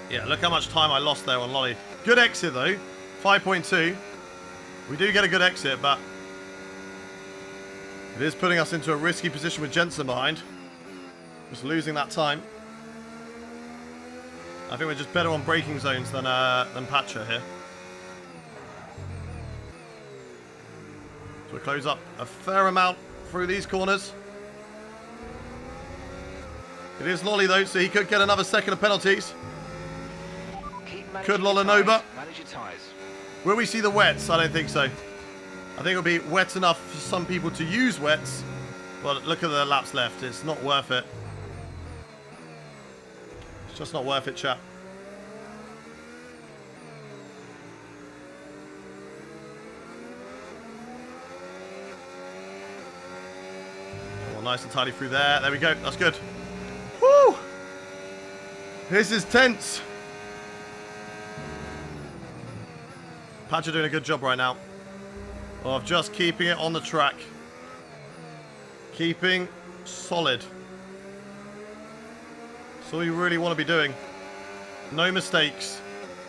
A: Yeah, look how much time I lost there on Lolly. Good exit, though. 5.2. We do get a good exit, but it is putting us into a risky position with Jensen behind. Just losing that time. I think we're just better on braking zones than Patcher here. So we close up a fair amount through these corners. It is Lolly though, so he could get another second of penalties. Could Lolinova.
B: Manage your tyres.
A: Will we see the wets? I don't think so. I think it'll be wet enough for some people to use wets, Well, look at the laps left. It's not worth it. It's just not worth it, chap. Oh, nice and tidy through there. There we go. That's good. Woo! This is tense. Patch are doing a good job right now of just keeping it on the track. Keeping solid. That's all you really want to be doing. No mistakes.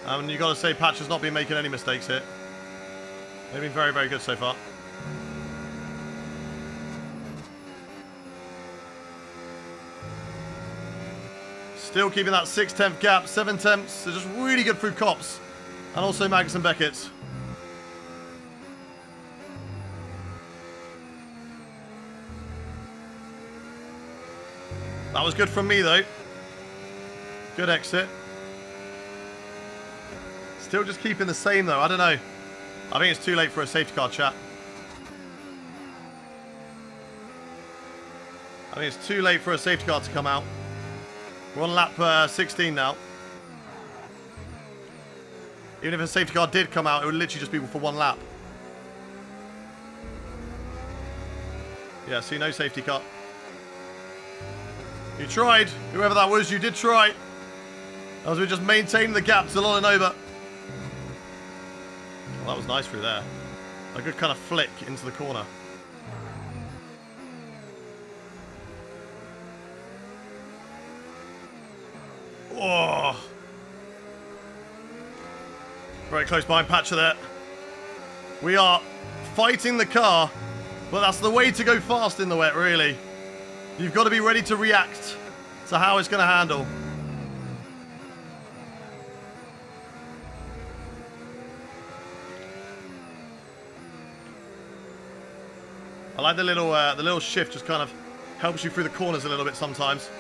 A: And you got to say Patch has not been making any mistakes here. They've been very, very good so far. Still keeping that 6/10 gap, 7 tenths. They're just really good through Copse. And also Max and Beckett's. That was good from me, though. Good exit. Still just keeping the same, though. I don't know. I think it's too late for a safety car, chat. I think it's too late for a safety car to come out. We're on lap 16 now. Even if a safety car did come out, it would literally just be for one lap. Yeah, see, no safety car. You tried. Whoever that was, you did try. As we just maintained the gap to Lonanova. Well, that was nice through there. A good kind of flick into the corner. Oh. Very close behind Patcher there. We are fighting the car, but that's the way to go fast in the wet, really. You've got to be ready to react to how it's going to handle. I like the little shift just kind of helps you through the corners a little bit sometimes.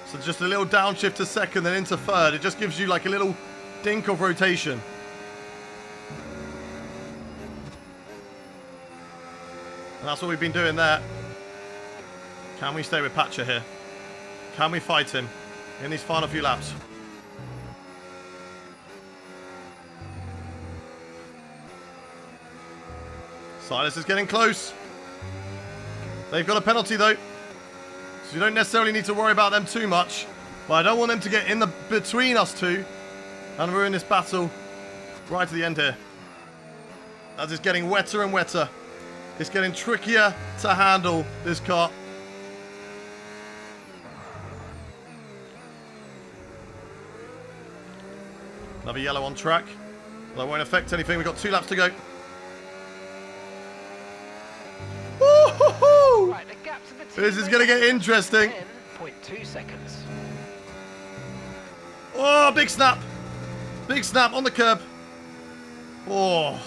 A: So just a little downshift to second, then into third. It just gives you like a little dink of rotation. And that's what we've been doing there. Can we stay with Patcher here? Can we fight him in these final few laps? Silas is getting close. They've got a penalty though, so you don't necessarily need to worry about them too much. But I don't want them to get in the between us two and ruin this battle right to the end here. As it's getting wetter and wetter. It's getting trickier to handle, this car. Another yellow on track. That won't affect anything. We've got 2 laps to go. Woo-hoo-hoo!
B: Right, the gap to the team
A: This is going to get interesting.
B: 10.2 seconds.
A: Oh, big snap. Big snap on the curb. Oh.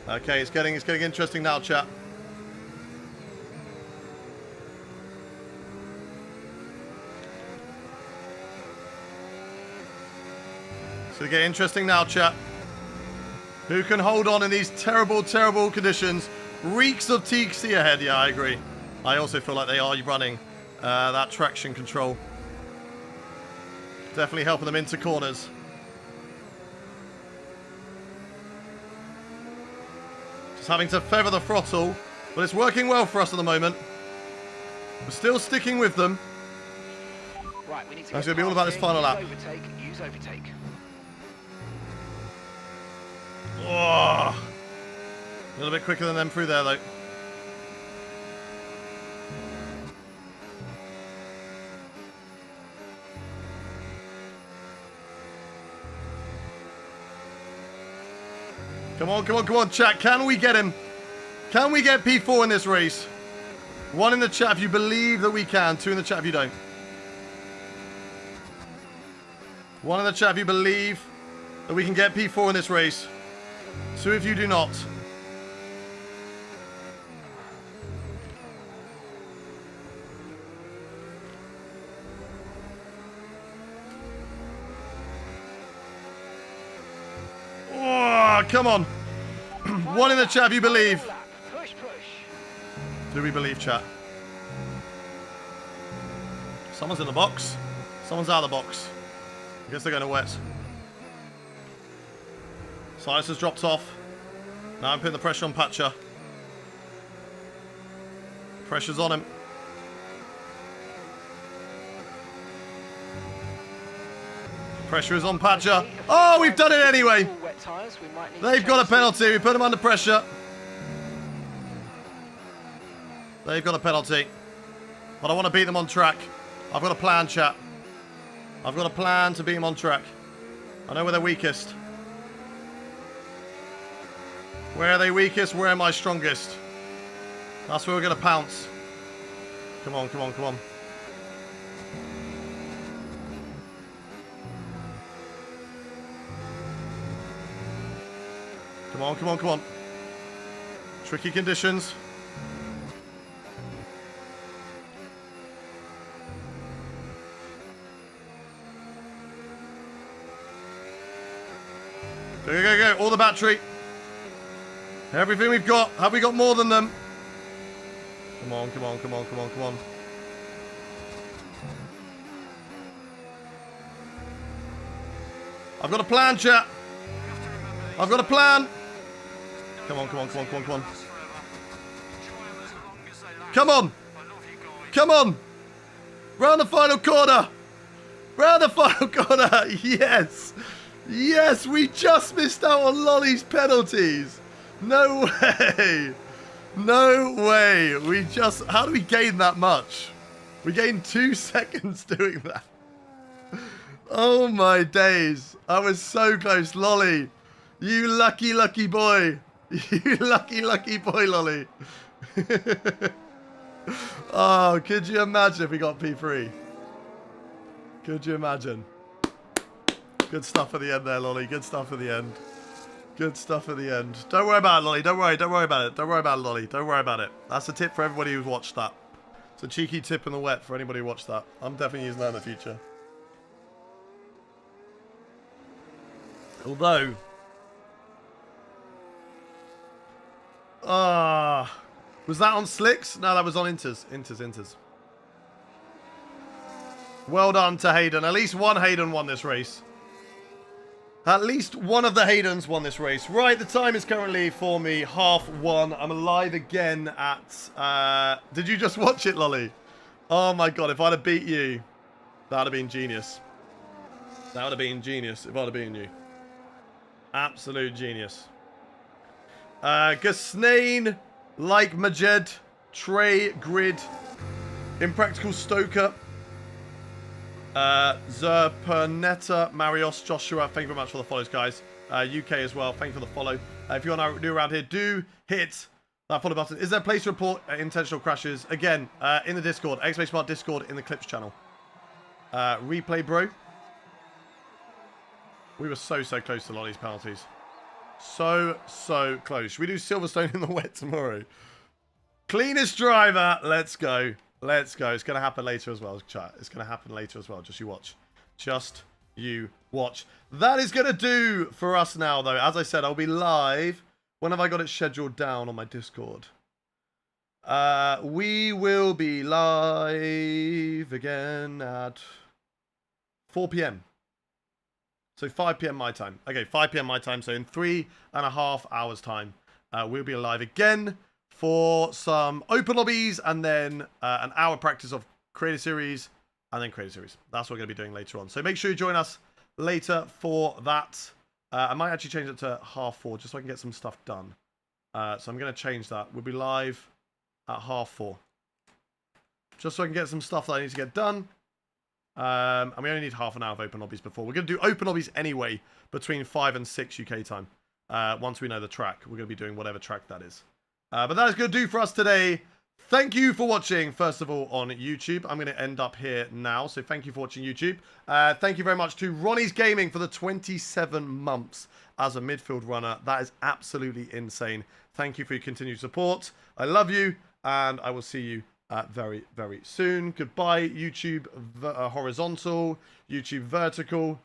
A: Okay, it's getting interesting now, chat. It's going to get interesting now, chat. Who can hold on in these terrible, terrible conditions? Reeks of TC ahead. Yeah, I agree. I also feel like they are running that traction control. Definitely helping them into corners. Just having to feather the throttle, but it's working well for us at the moment. We're still sticking with them.
B: Right, we need to
A: That's
B: get
A: going to be all about this
B: past
A: final lap.
B: Use overtake.
A: Oh, a little bit quicker than them through there, though. Come on, come on, come on, chat. Can we get him? Can we get P4 in this race? 1 in the chat if you believe that we can. 2 in the chat if you don't. 1 in the chat if you believe that we can get P4 in this race. 2 if you do not. Oh, come on. 1 in the chat if you believe.
B: Push, push.
A: Do we believe, chat? Someone's in the box. Someone's out of the box. I guess they're going to wet. Silas has dropped off. Now I'm putting the pressure on Pacha. Pressure's on him. Pressure is on Pacha. Oh, we've done it anyway. They've got a penalty. We put them under pressure. They've got a penalty. But I want to beat them on track. I've got a plan, chat. I've got a plan to beat them on track. I know where they're weakest. Where are they weakest? Where am I strongest? That's where we're going to pounce. Come on, come on, come on. Come on, come on, come on. Tricky conditions. Go, go, go, go. All the battery. Everything we've got. Have we got more than them? Come on, come on, come on, come on, come on. I've got a plan, chat. I've got a plan. Come on, come on, come on, come on, come on. Come on. Come on. Round the final corner. Round the final corner. Yes. Yes, we just missed out on Lolly's penalties. No way. No way. We just... How do we gain that much? We gained 2 seconds doing that. Oh my days. I was so close. Lolly. You lucky, lucky boy. You lucky, lucky boy, Lolly. Oh, could you imagine if we got P3? Could you imagine? Good stuff at the end there, Lolly. Good stuff at the end. Good stuff at the end. Don't worry about it, Lolly. Don't worry. Don't worry about it. Don't worry about it, Lolly. Don't worry about it. That's a tip for everybody who's watched that. It's a cheeky tip in the wet for anybody who watched that. I'm definitely using that in the future. Although... was that on Slicks? No, that was on Inters. Inters. Well done to Hayden. At least one Hayden won this race. At least one of the Haydens won this race. Right, the time is currently for me 1:30. I'm alive again at... did you just watch it, Lolly? Oh my god, if I'd have beat you, that would have been genius. That would have been genius if I'd have beaten you. Absolute genius. Gasnain, Like Majed, Trey, Grid, Impractical Stoker, Zerpernetta, Marios, Joshua, thank you very much for the follows, guys. UK as well, thank you for the follow. If you're new around here, do hit that follow button. Is there a place to report intentional crashes? Again, in the Discord, XP Smart Discord in the Clips channel. Replay, bro. We were so close to a lot of these penalties. So close. Should we do Silverstone in the wet tomorrow? Cleanest driver. Let's go. Let's go. It's going to happen later as well, chat. It's going to happen later as well. Just you watch. Just you watch. That is going to do for us now, though. As I said, I'll be live. When have I got it scheduled down on my Discord? We will be live again at 4 p.m. So 5 p.m. my time. Okay, 5 p.m. my time. So in 3.5 hours time, we'll be live again for some open lobbies and then an hour practice of Creator Series and then Creator Series. That's what we're going to be doing later on. So make sure you join us later for that. I might actually change it to 4:30 just so I can get some stuff done. So I'm going to change that. We'll be live at 4:30. Just so I can get some stuff that I need to get done. And we only need half an hour of open lobbies before. We're going to do open lobbies anyway between 5 and 6 UK time. Once we know the track. We're going to be doing whatever track that is. But that is going to do for us today. Thank you for watching, first of all, on YouTube. I'm going to end up here now. So thank you for watching YouTube. Thank you very much to Ronnie's Gaming for the 27 months as a midfield runner. That is absolutely insane. Thank you for your continued support. I love you. And I will see you very, very soon. Goodbye, YouTube horizontal, YouTube vertical.